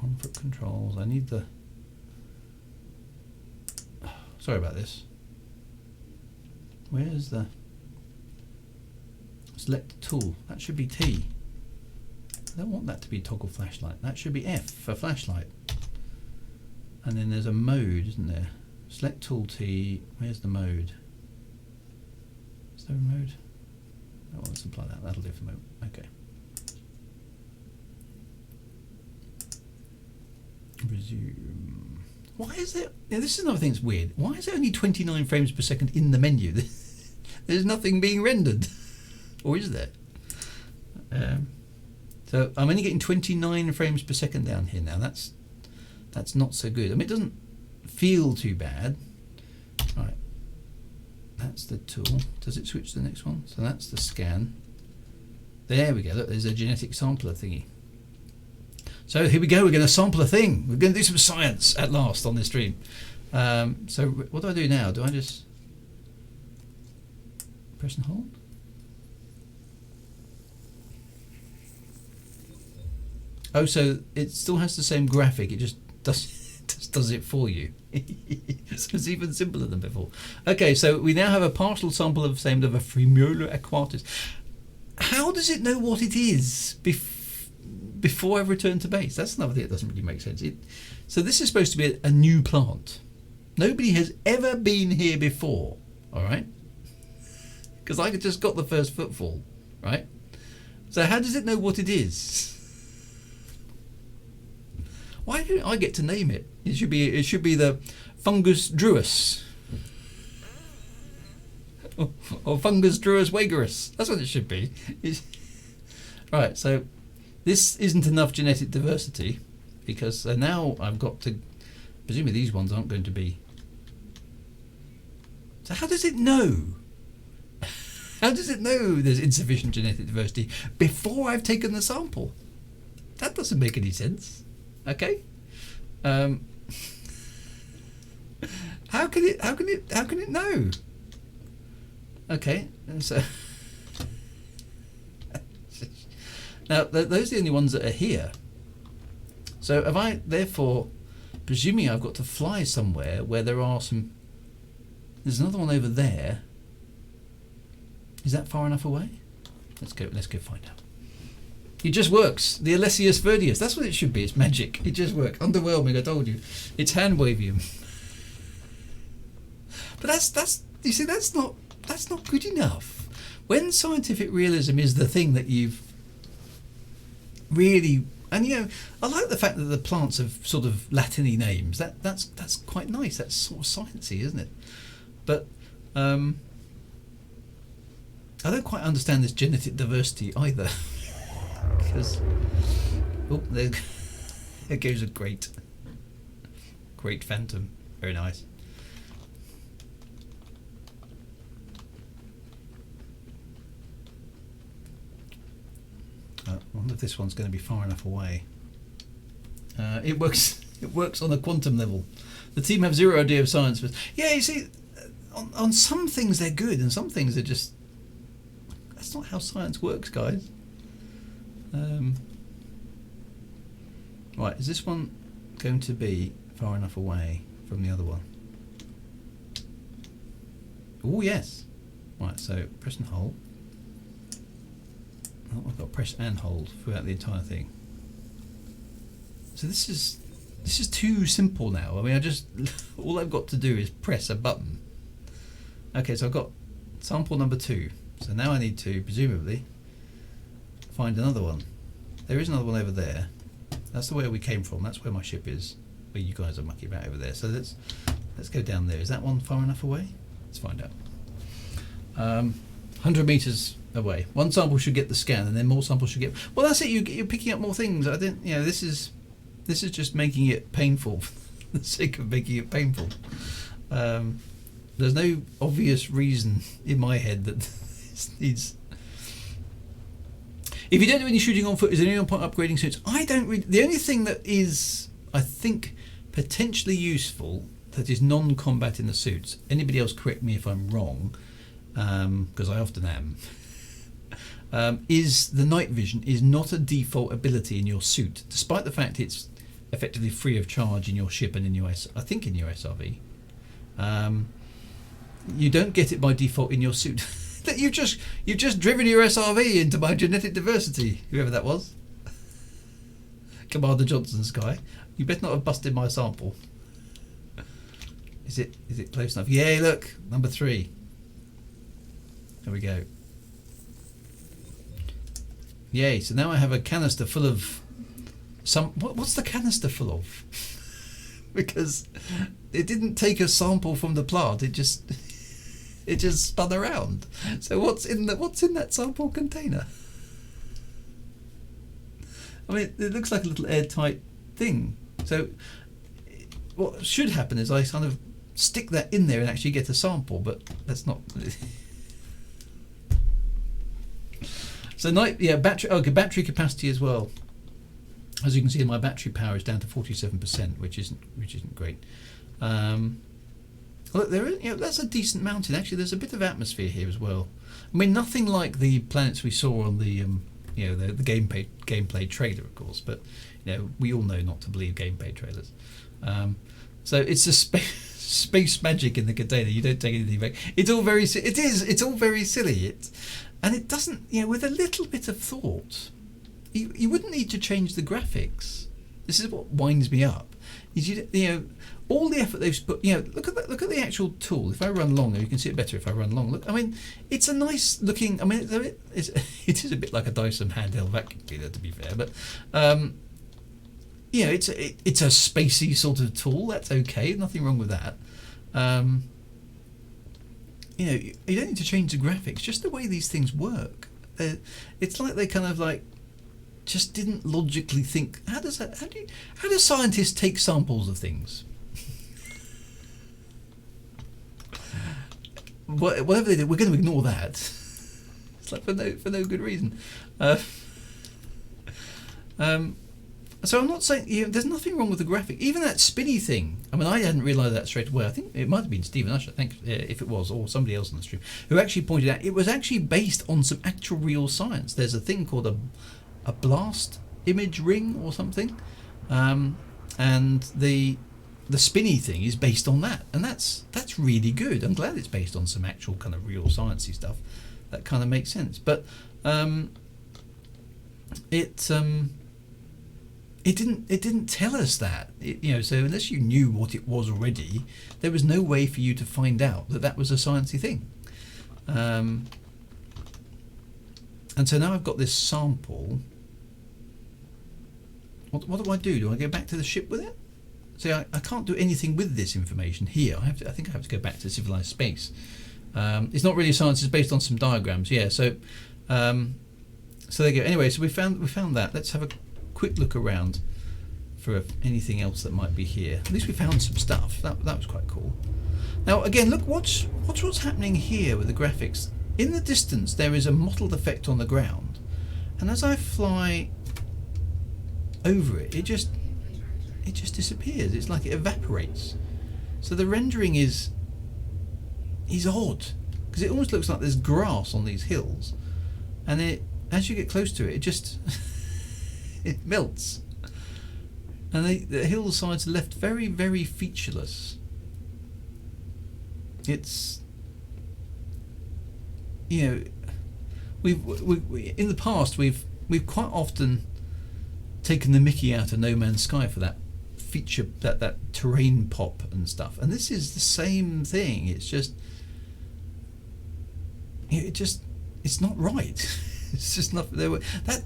On foot controls. I need the. Oh, sorry about this. Where's the select tool? That should be T. I don't want that to be toggle flashlight. That should be F for flashlight. And then there's a mode, isn't there? Select tool T. Where's the mode? Is there a mode? I want to supply that. That'll do for the moment. Okay. Resume. Why is there? Yeah, this is another thing that's weird. Why is there only 29 frames per second in the menu? There's nothing being rendered, or is there? So I'm only getting 29 frames per second down here now. That's not so good. I mean, it doesn't feel too bad. Right, that's the tool. Does it switch to the next one? So that's the scan. There we go. Look, there's a genetic sampler thingy. So here we go. We're going to sample a thing. We're going to do some science at last on this stream. So what do I do now? Do I just press and hold? Oh, so it still has the same graphic. It just does it for you. So it's even simpler than before. Okay, so we now have a partial sample of a Fremula aquatis. How does it know what it is before I've returned to base. That's another thing that doesn't really make sense. So this is supposed to be a new plant. Nobody has ever been here before, all right? Because I just got the first footfall, right? So how does it know what it is? Why don't I get to name it? It should be the Fungus Druus. Or Fungus Druus Wagarus. That's what it should be. Right, so this isn't enough genetic diversity, because now I've got to... Presumably these ones aren't going to be... So how does it know? How does it know there's insufficient genetic diversity before I've taken the sample? That doesn't make any sense. Okay. How can it know? Okay, and so now those are the only ones that are here. So have I therefore, presuming I've got to fly somewhere where there are some... There's another one over there. Is that far enough away? Let's go find out. It just works. The Alessius Verdius. That's what it should be. It's magic. It just works. Underwhelming, I told you. It's hand wavium. But that's you see, that's not good enough. When scientific realism is the thing that you've really... And you know, I like the fact that the plants have sort of Latin-y names. That's quite nice. That's sort of sciencey, isn't it? But I don't quite understand this genetic diversity either. Because there goes a great phantom. Very nice. I wonder if this one's going to be far enough away. It works on a quantum level. The team have zero idea of science, but yeah, you see, on some things they're good, and some things are just... That's not how science works, guys. Right, is this one going to be far enough away from the other one? Oh yes. Right, so press and hold. Oh, I've got to press and hold throughout the entire thing. So this is too simple now. I mean, all I've got to do is press a button. Okay, so I've got sample number 2. So now I need to presumably find another one. There is another one over there. That's the way we came from. That's where my ship is. Where you guys are mucking about over there. So let's go down there. Is that one far enough away? Let's find out. 100 meters away. One sample should get the scan, and then more samples should get... Well, that's it. You're picking up more things. I didn't... You know, this is just making it painful for the sake of making it painful. There's no obvious reason in my head that this needs... If you don't do any shooting on foot, is there any point upgrading suits? I don't really... The only thing that is, I think, potentially useful that is non-combat in the suits, anybody else correct me if I'm wrong, because I often am, is the night vision is not a default ability in your suit, despite the fact it's effectively free of charge in your ship and in your I think in your SRV. You don't get it by default in your suit. You've just driven your SRV into my genetic diversity, whoever that was. Commander Johnson's guy. You better not have busted my sample. Is it close enough? Yay, look, number 3. There we go. Yay, so now I have a canister full of some... What's the canister full of? Because it didn't take a sample from the plant, it just spun around. So what's in that sample container? I mean, it looks like a little airtight thing. So what should happen is I kind of stick that in there and actually get a sample, but that's not... So battery capacity as well. As you can see, my battery power is down to 47%, which isn't great. Look, that's a decent mountain. Actually, there's a bit of atmosphere here as well. I mean, nothing like the planets we saw on the the gameplay trailer, of course. But we all know not to believe gameplay trailers. So it's a space magic in the container. You don't take anything back. It's all very silly. And it doesn't, with a little bit of thought, you wouldn't need to change the graphics. This is what winds me up. Is you know all the effort they've put. You know, look at that. Look at the actual tool. If I run long, you can see it better if I run long. Look, I mean, it's a nice looking. I mean, it is a bit like a Dyson handheld vacuum cleaner, to be fair, but you know, it's a spacey sort of tool. That's okay. Nothing wrong with that. You know, you don't need to change the graphics. Just the way these things work. It's like they kind of like just didn't logically think. How do scientists take samples of things? Whatever they do, we're going to ignore that. It's like for no good reason. So I'm not saying, you know, there's nothing wrong with the graphic. Even that spinny thing. I mean, I hadn't realised that straight away. I think it might have been Stephen Usher, I think, if it was, or somebody else on the stream, who actually pointed out it was actually based on some actual real science. There's a thing called a blast image ring or something, and the spinny thing is based on that, and that's really good. I'm glad it's based on some actual kind of real sciencey stuff. That kind of makes sense, but it didn't tell us that. You know, so unless you knew what it was already, there was no way for you to find out that was a sciencey thing. And so now I've got this sample. What do I do? Do I go back to the ship with it? See, I can't do anything with this information here. I think I have to go back to civilized space. It's not really science. It's based on some diagrams. Yeah. So there you go. Anyway, so we found that. Let's have a quick look around for anything else that might be here. At least we found some stuff. That was quite cool. Now again, look, watch what's happening here with the graphics. In the distance, there is a mottled effect on the ground, and as I fly over it, it just disappears. It's like it evaporates. So the rendering is odd, because it almost looks like there's grass on these hills, and as you get close to it, it just it melts, and the hillsides are left very, very featureless. It's, you know, we in the past we've quite often taken the mickey out of No Man's Sky for that feature, that terrain pop and stuff, and this is the same thing. It's just, it's not right. It's just not there.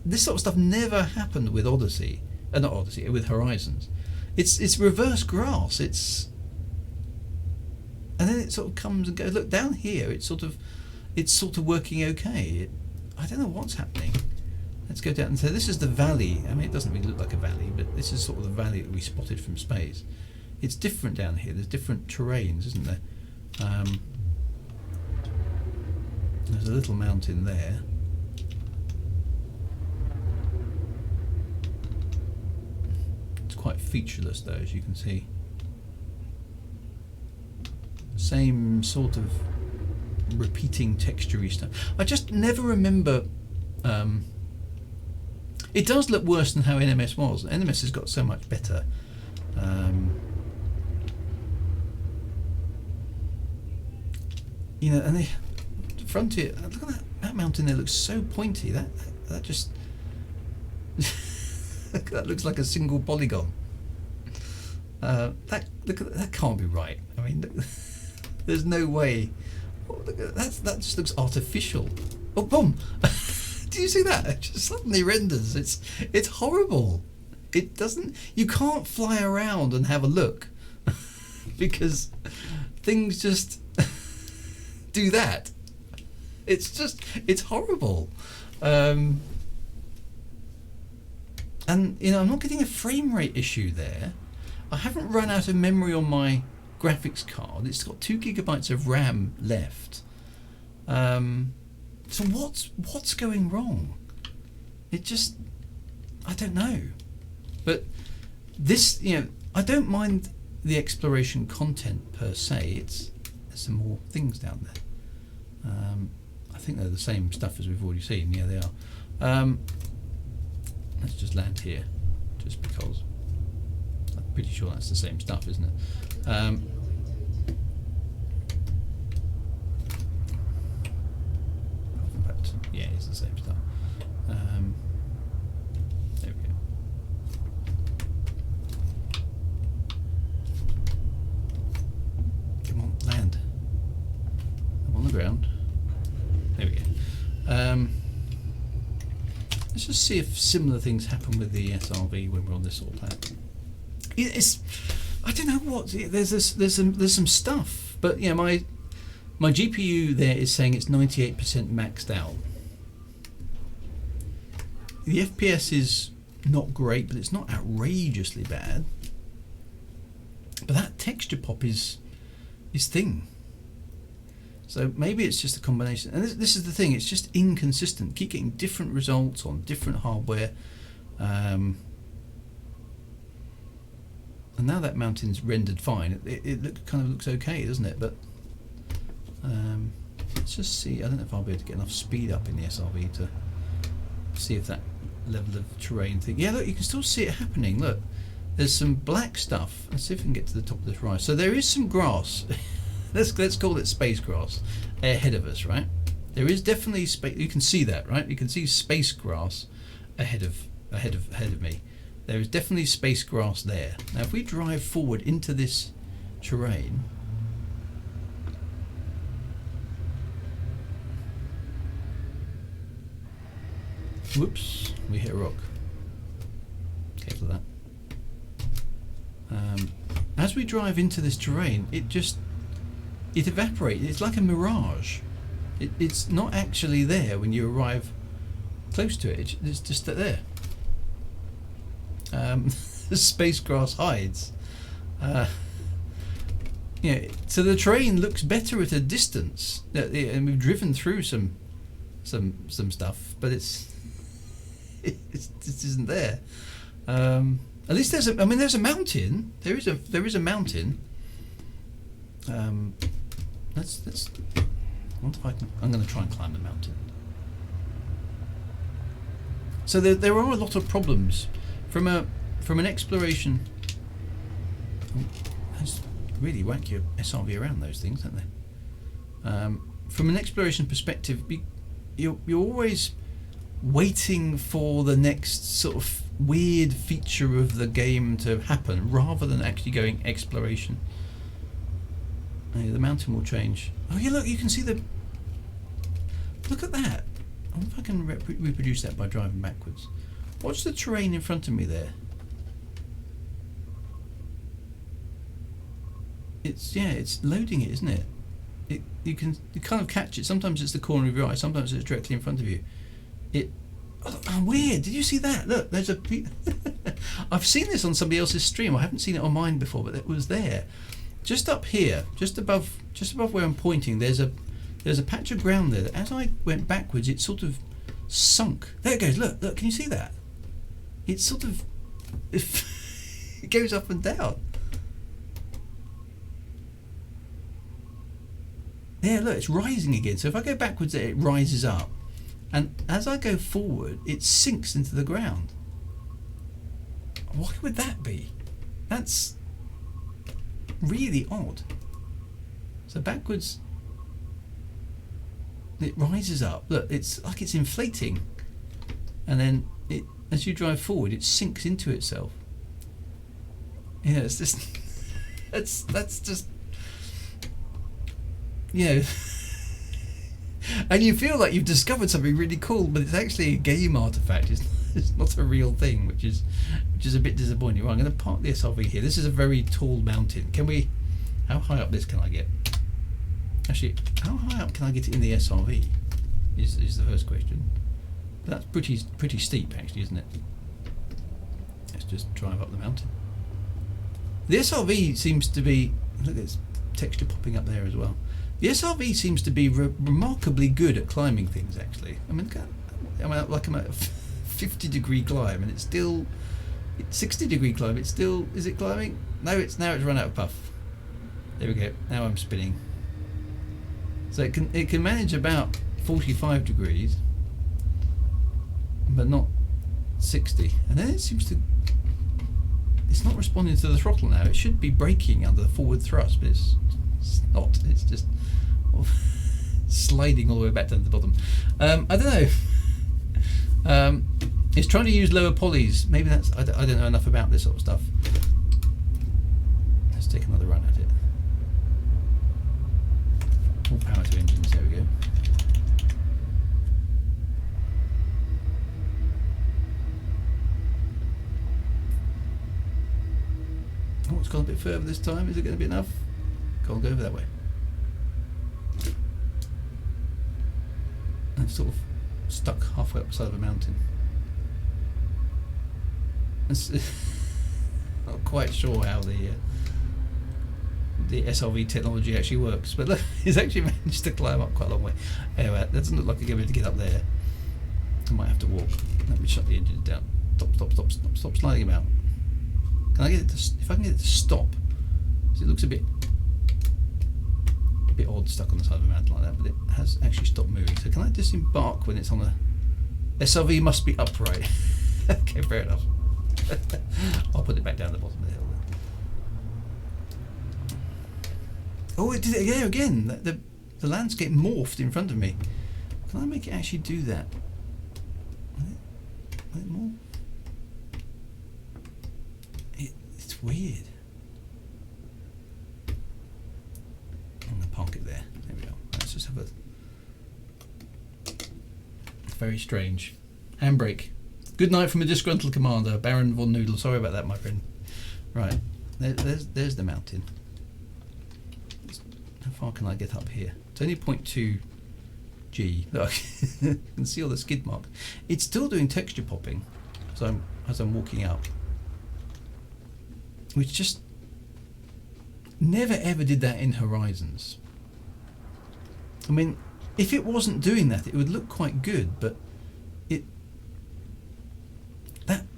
This sort of stuff never happened with Odyssey, not Odyssey, with Horizons. It's reverse grass. And then it sort of comes and goes. Look down here. It's sort of working okay. I don't know what's happening. Let's go down and say this is the valley. I mean, it doesn't really look like a valley, but this is sort of the valley that we spotted from space. It's different down here. There's different terrains, isn't there? There's a little mountain there. It's quite featureless though, as you can see. Same sort of repeating texture-y stuff. I just never remember. It does look worse than how NMS was. NMS has got so much better. You know, and the Frontier. Look at that mountain there. Looks so pointy. That just that looks like a single polygon. That can't be right. I mean, there's no way. Oh, look at that just looks artificial. Oh, boom! Do you see that? It just suddenly renders. It's horrible. It doesn't. You can't fly around and have a look because things just do that. It's horrible. And you know, I'm not getting a frame rate issue there. I haven't run out of memory on my graphics card. It's got 2 GB of RAM left. So what's going wrong? It just, I don't know. But this, you know, I don't mind the exploration content per se. There's some more things down there. I think they're the same stuff as we've already seen. Yeah, they are. Let's just land here, just because. I'm pretty sure that's the same stuff, isn't it? Yeah, it's the same stuff. ground. There we go. Let's just see if similar things happen with the SRV when we're on this sort of planet. It's, I don't know what, there's some stuff, but yeah, my GPU there is saying it's 98% maxed out. The FPS is not great, but it's not outrageously bad. But that texture pop is thing. So maybe it's just a combination. And this is the thing, it's just inconsistent. Keep getting different results on different hardware. And now that mountain's rendered fine. It kind of looks okay, doesn't it? But let's just see. I don't know if I'll be able to get enough speed up in the SRV to see if that level of terrain thing. Yeah, look, you can still see it happening. Look, there's some black stuff. Let's see if we can get to the top of this rise. So there is some grass. let's call it space grass ahead of us, right? There is definitely space. You can see that, right? You can see space grass ahead of me. There is definitely space grass there. Now, if we drive forward into this terrain, whoops, we hit a rock. Careful of that. As we drive into this terrain, it evaporates. It's like a mirage. It's not actually there when you arrive close to it. It's just there. The space grass hides. Yeah, so the terrain looks better at a distance, and we've driven through some stuff, but it isn't there. At least there's a mountain. There is a mountain. Let's. I wonder if I can. I'm going to try and climb the mountain. So there are a lot of problems from an exploration. That's really whack your SRV around those things, don't they? From an exploration perspective, you're always waiting for the next sort of weird feature of the game to happen rather than actually going exploration. Oh, yeah, the mountain will change. Oh yeah, look, you can see look at that. I wonder if I can reproduce that by driving backwards. Watch the terrain in front of me there. It's loading it, isn't it? You kind of catch it. Sometimes it's the corner of your eye, sometimes it's directly in front of you. Oh, weird. Did you see that? Look, there's a I've seen this on somebody else's stream. I haven't seen it on mine before, but it was there. Just up here, just above where I'm pointing, there's a patch of ground there that as I went backwards it sort of sunk. There it goes. Look, can you see that? It's sort of it goes up and down. Yeah, look, it's rising again. So if I go backwards, it rises up. And as I go forward, it sinks into the ground. Why would that be? That's really odd. So backwards, it rises up. Look, it's like it's inflating. And then as you drive forward, it sinks into itself. Yeah, it's just... that's just... You know... And you feel like you've discovered something really cool, but it's actually a game artifact. It's not a real thing, which is a bit disappointing. Right, I'm going to park the SRV here. This is a very tall mountain. Can we? How high up this can I get? Actually, how high up can I get it in the SRV? Is the first question. But that's pretty steep, actually, isn't it? Let's just drive up the mountain. The SRV seems to be. Look, there's texture popping up there as well. The SRV seems to be remarkably good at climbing things, actually. I'm at a 50-degree climb, and it's 60-degree climb. It's still, is it climbing? No, it's run out of puff. There we go. Now I'm spinning. So it can manage about 45 degrees, but not 60. And then it seems to. It's not responding to the throttle now. It should be braking under the forward thrust, but it's not. It's just sliding all the way back down to the bottom. I don't know. It's trying to use lower polys. Maybe that's. I don't know enough about this sort of stuff. Let's take another run at it. All power to engines. There we bit further this time. Is it going to be enough? Go on, go over that way. I'm sort of stuck halfway up the side of a mountain. Not quite sure how the SRV technology actually works, but look, he's actually managed to climb up quite a long way. Anyway, that doesn't look like I'm going to get up there. I might have to walk. Let me shut the engine down. Stop sliding about. Can I get it to, if I can get it to stop? Because it looks a bit odd stuck on the side of a mountain like that, but it has actually stopped moving. So can I disembark when it's on a... SRV must be upright. Okay, fair enough. I'll put it back down the bottom of the hill then. Oh, it did it again. The landscape morphed in front of me. Can I make it actually do that? Will it morph? It's weird. I'm going to park it there. There we go. Let's just have a... Very strange. Handbrake. Good night from a disgruntled commander, Baron von Noodle. Sorry about that, my friend. Right, there's the mountain. How far can I get up here? It's only 0.2 G. Look, you can see all the skid marks. It's still doing texture popping as I'm walking up, which just never ever did that in Horizons. I mean, if it wasn't doing that, it would look quite good, but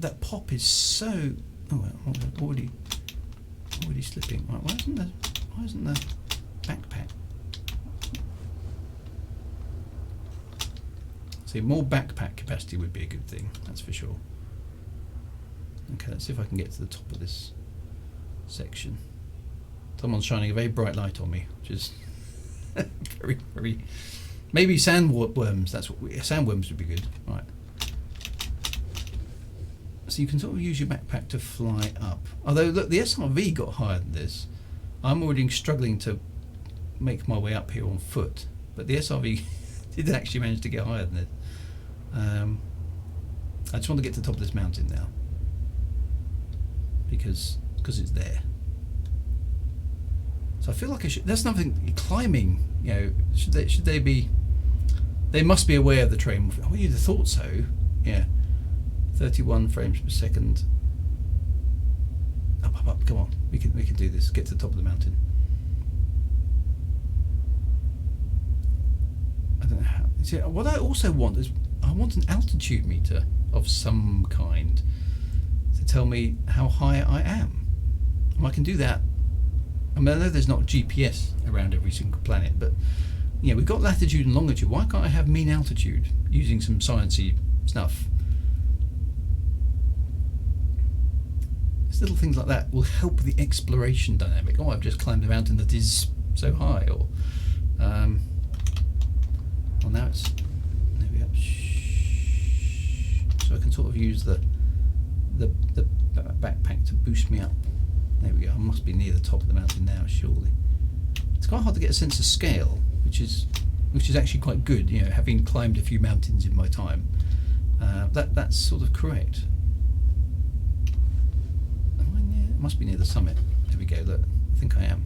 that pop is so... Oh, already slipping. Right, why isn't the backpack? See, more backpack capacity would be a good thing, that's for sure. Okay, let's see if I can get to the top of this section. Someone's shining a very bright light on me, which is very, very... Maybe sandworms, sandworms would be good. Right. So you can sort of use your backpack to fly up. Although, look, the SRV got higher than this. I'm already struggling to make my way up here on foot, but the SRV did actually manage to get higher than this. I just want to get to the top of this mountain now, because it's there. So I feel like I should... That's nothing... Climbing, you know, should they be... They must be aware of the terrain. Oh, you'd have thought so. Yeah. 31 frames per second. Up. Come on. We can do this. Get to the top of the mountain. I don't know how... See, what I also want is... I want an altitude meter of some kind to tell me how high I am. And I can do that. I mean, I know there's not GPS around every single planet, but yeah, we've got latitude and longitude. Why can't I have mean altitude using some sciencey stuff? It's little things like that will help the exploration dynamic. Oh, I've just climbed a mountain that is so high, or well, now it's there we go. So I can sort of use the backpack to boost me up. There we go. I must be near the top of the mountain now, surely. It's quite hard to get a sense of scale, which is actually quite good. You know, having climbed a few mountains in my time, that's sort of correct. Am I near? I must be near the summit. There we go. Look, I think I am.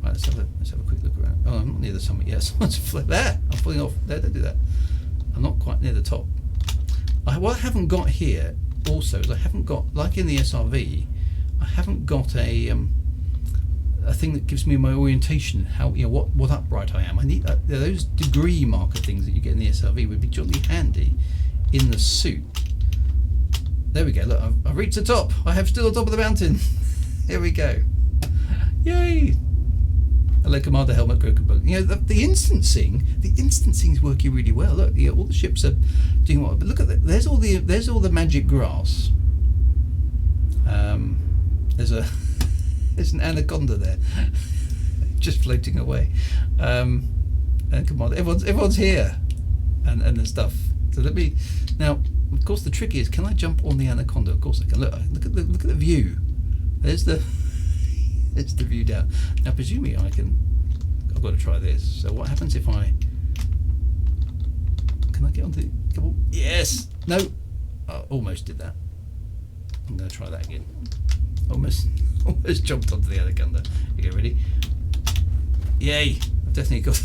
Right, let's have a quick look around. Oh, I'm not near the summit yet. Someone's there. I'm falling off. There, don't do that. I'm not quite near the top. What I haven't got here also is I haven't got, like in the SRV, I haven't got a thing that gives me my orientation, how, you know, what upright I am. I need those degree marker things that you get in the SRV would be jolly handy in the suit. There we go. Look, I've reached the top. I have stood on top of the mountain. Here we go. Yay! Hello, Commander Helmet Crokenbug. You know, the instancing is working really well. Look, you know, all the ships are doing what. But look at that. There's all the magic grass. There's an anaconda there, just floating away. And come on, everyone's here, and the stuff. So let me now. Of course, the trick is, can I jump on the anaconda? Of course I can. Look at the view. There's the view down. Now, presumably I've got to try this. So what happens if I? Can I get onto? Come on. Yes. No. I almost did that. I'm going to try that again. Almost almost jumped onto the anaconda. Okay, ready? Yay! I've definitely got.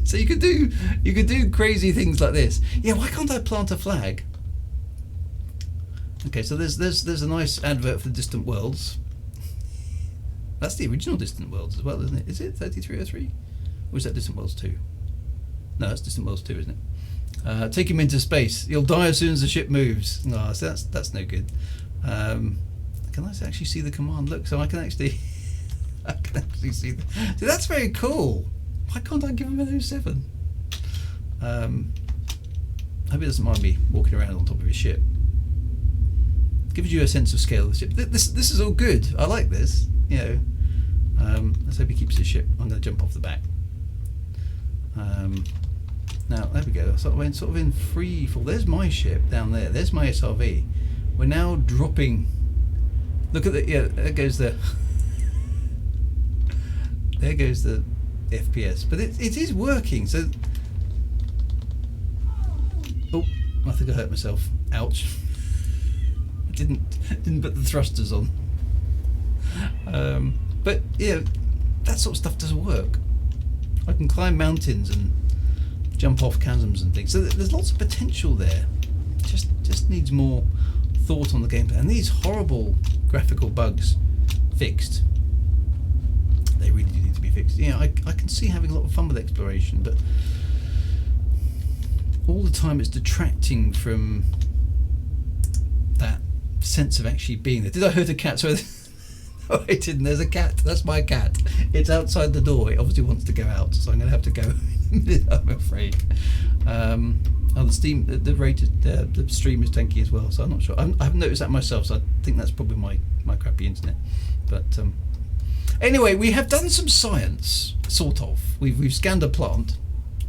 So you could do crazy things like this. Yeah, why can't I plant a flag? Okay, so there's a nice advert for Distant Worlds. That's the original Distant Worlds as well, isn't it? Is it 3303? Or is that Distant Worlds 2? No, it's Distant Worlds 2, isn't it? Take him into space. You'll die as soon as the ship moves. No, so that's no good. Can I actually see the command? Look, so I can actually see. So that's very cool. Why can't I give him an 07? Hope he doesn't mind me walking around on top of his ship. Gives you a sense of scale of the ship. This is all good. I like this. You know. Let's hope he keeps his ship. I'm going to jump off the back. Now there we go. Sort of in free fall. There's my ship down there. There's my SRV. We're now dropping. Look at the there goes the. There goes the FPS. But it is working. So. Oh, I think I hurt myself. Ouch. I didn't put the thrusters on. But yeah, that sort of stuff doesn't work. I can climb mountains and jump off chasms and things. So there's lots of potential there. Just needs more thought on the gameplay. And these horrible graphical bugs fixed. They really do need to be fixed. Yeah, I can see having a lot of fun with exploration, but all the time it's detracting from that sense of actually being there. Did I hurt a cat? Sorry. No, I didn't. There's a cat. That's my cat. It's outside the door. It obviously wants to go out, so I'm going to have to go. I'm afraid. The stream is tanky as well, so I'm not sure. I haven't noticed that myself, so I think that's probably my crappy internet. But anyway, we have done some science, sort of. We've scanned a plant,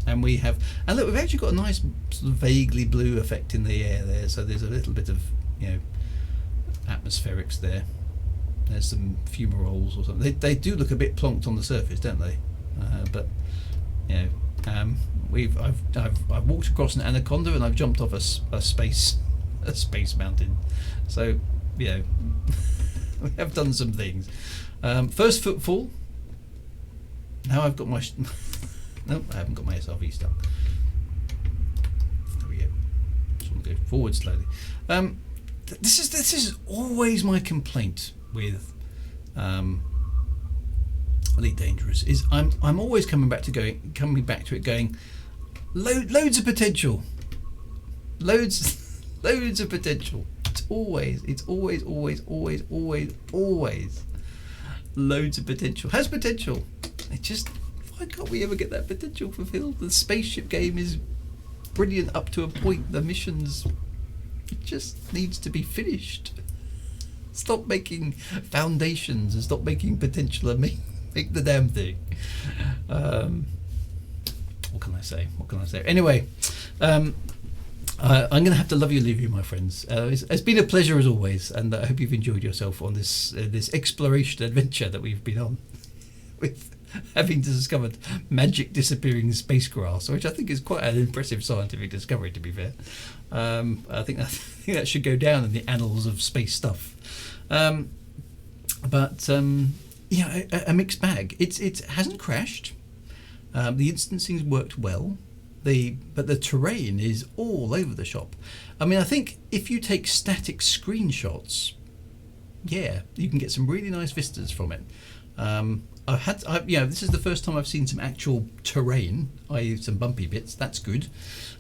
and we have. And look, we've actually got a nice sort of vaguely blue effect in the air there. So there's a little bit of atmospherics there. There's some fumaroles or something. They do look a bit plonked on the surface, don't they? But I've walked across an anaconda and I've jumped off a space mountain. So we have done some things. First footfall. Now I've got my no, I haven't got my SRV stuck. There we go. Just want to go forward slowly. This is always my complaint with Elite Dangerous is I'm always coming back to it going loads of potential, loads of potential. It's always loads of potential. Has potential. It just, why can't we ever get that potential fulfilled? The spaceship game is brilliant up to a point. The missions, it just needs to be finished. Stop making foundations and stop making potential and make the damn thing. What can I say? Anyway, I'm going to have to love you, leave you, my friends. It's been a pleasure as always, and I hope you've enjoyed yourself on this exploration adventure that we've been on with having discovered magic disappearing space grass, which I think is quite an impressive scientific discovery, to be fair. I think that should go down in the annals of space stuff. But a mixed bag. It hasn't crashed. The instancing's worked well. But the terrain is all over the shop. I mean, I think if you take static screenshots, you can get some really nice vistas from it. This is the first time I've seen some actual terrain, i.e. some bumpy bits. That's good.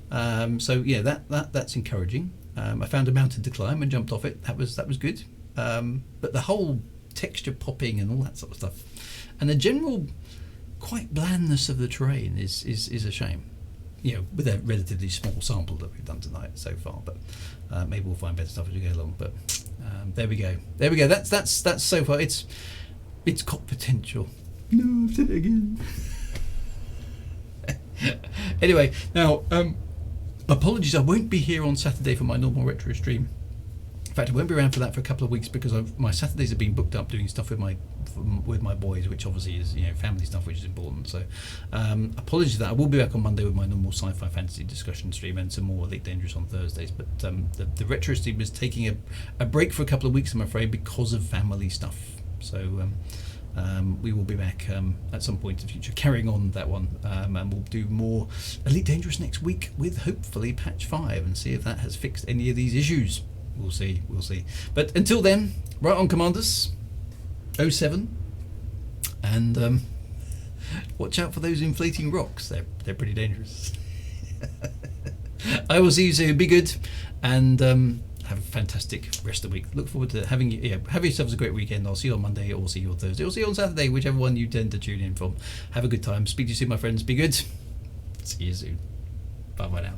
That's encouraging. I found a mountain to climb and jumped off it. That was good. But the whole texture popping and all that sort of stuff, and the general quite blandness of the terrain is a shame. With a relatively small sample that we've done tonight so far, but maybe we'll find better stuff as we go along. But there we go. That's so far. It's got potential. No, I've said it again. Anyway, now apologies. I won't be here on Saturday for my normal retro stream. In fact, I won't be around for that for a couple of weeks because my Saturdays have been booked up doing stuff with my boys, which obviously is family stuff, which is important. So apologies for that. I will be back on Monday with my normal sci-fi fantasy discussion stream and some more Elite Dangerous on Thursdays. But the retro stream is taking a break for a couple of weeks, I'm afraid, because of family stuff. So we will be back at some point in the future carrying on that one, and we'll do more Elite Dangerous next week with hopefully patch 5 and see if that has fixed any of these issues. We'll see. But until then, right on, Commanders. 07, and watch out for those inflating rocks. They're pretty dangerous. I will see you soon. Be good, and have a fantastic rest of the week. Look forward to having you. Yeah, have yourselves a great weekend. I'll see you on Monday, or see you on Thursday, or see you on Saturday, whichever one you tend to tune in from. Have a good time. Speak to you soon, my friends. Be good. See you soon. Bye bye now.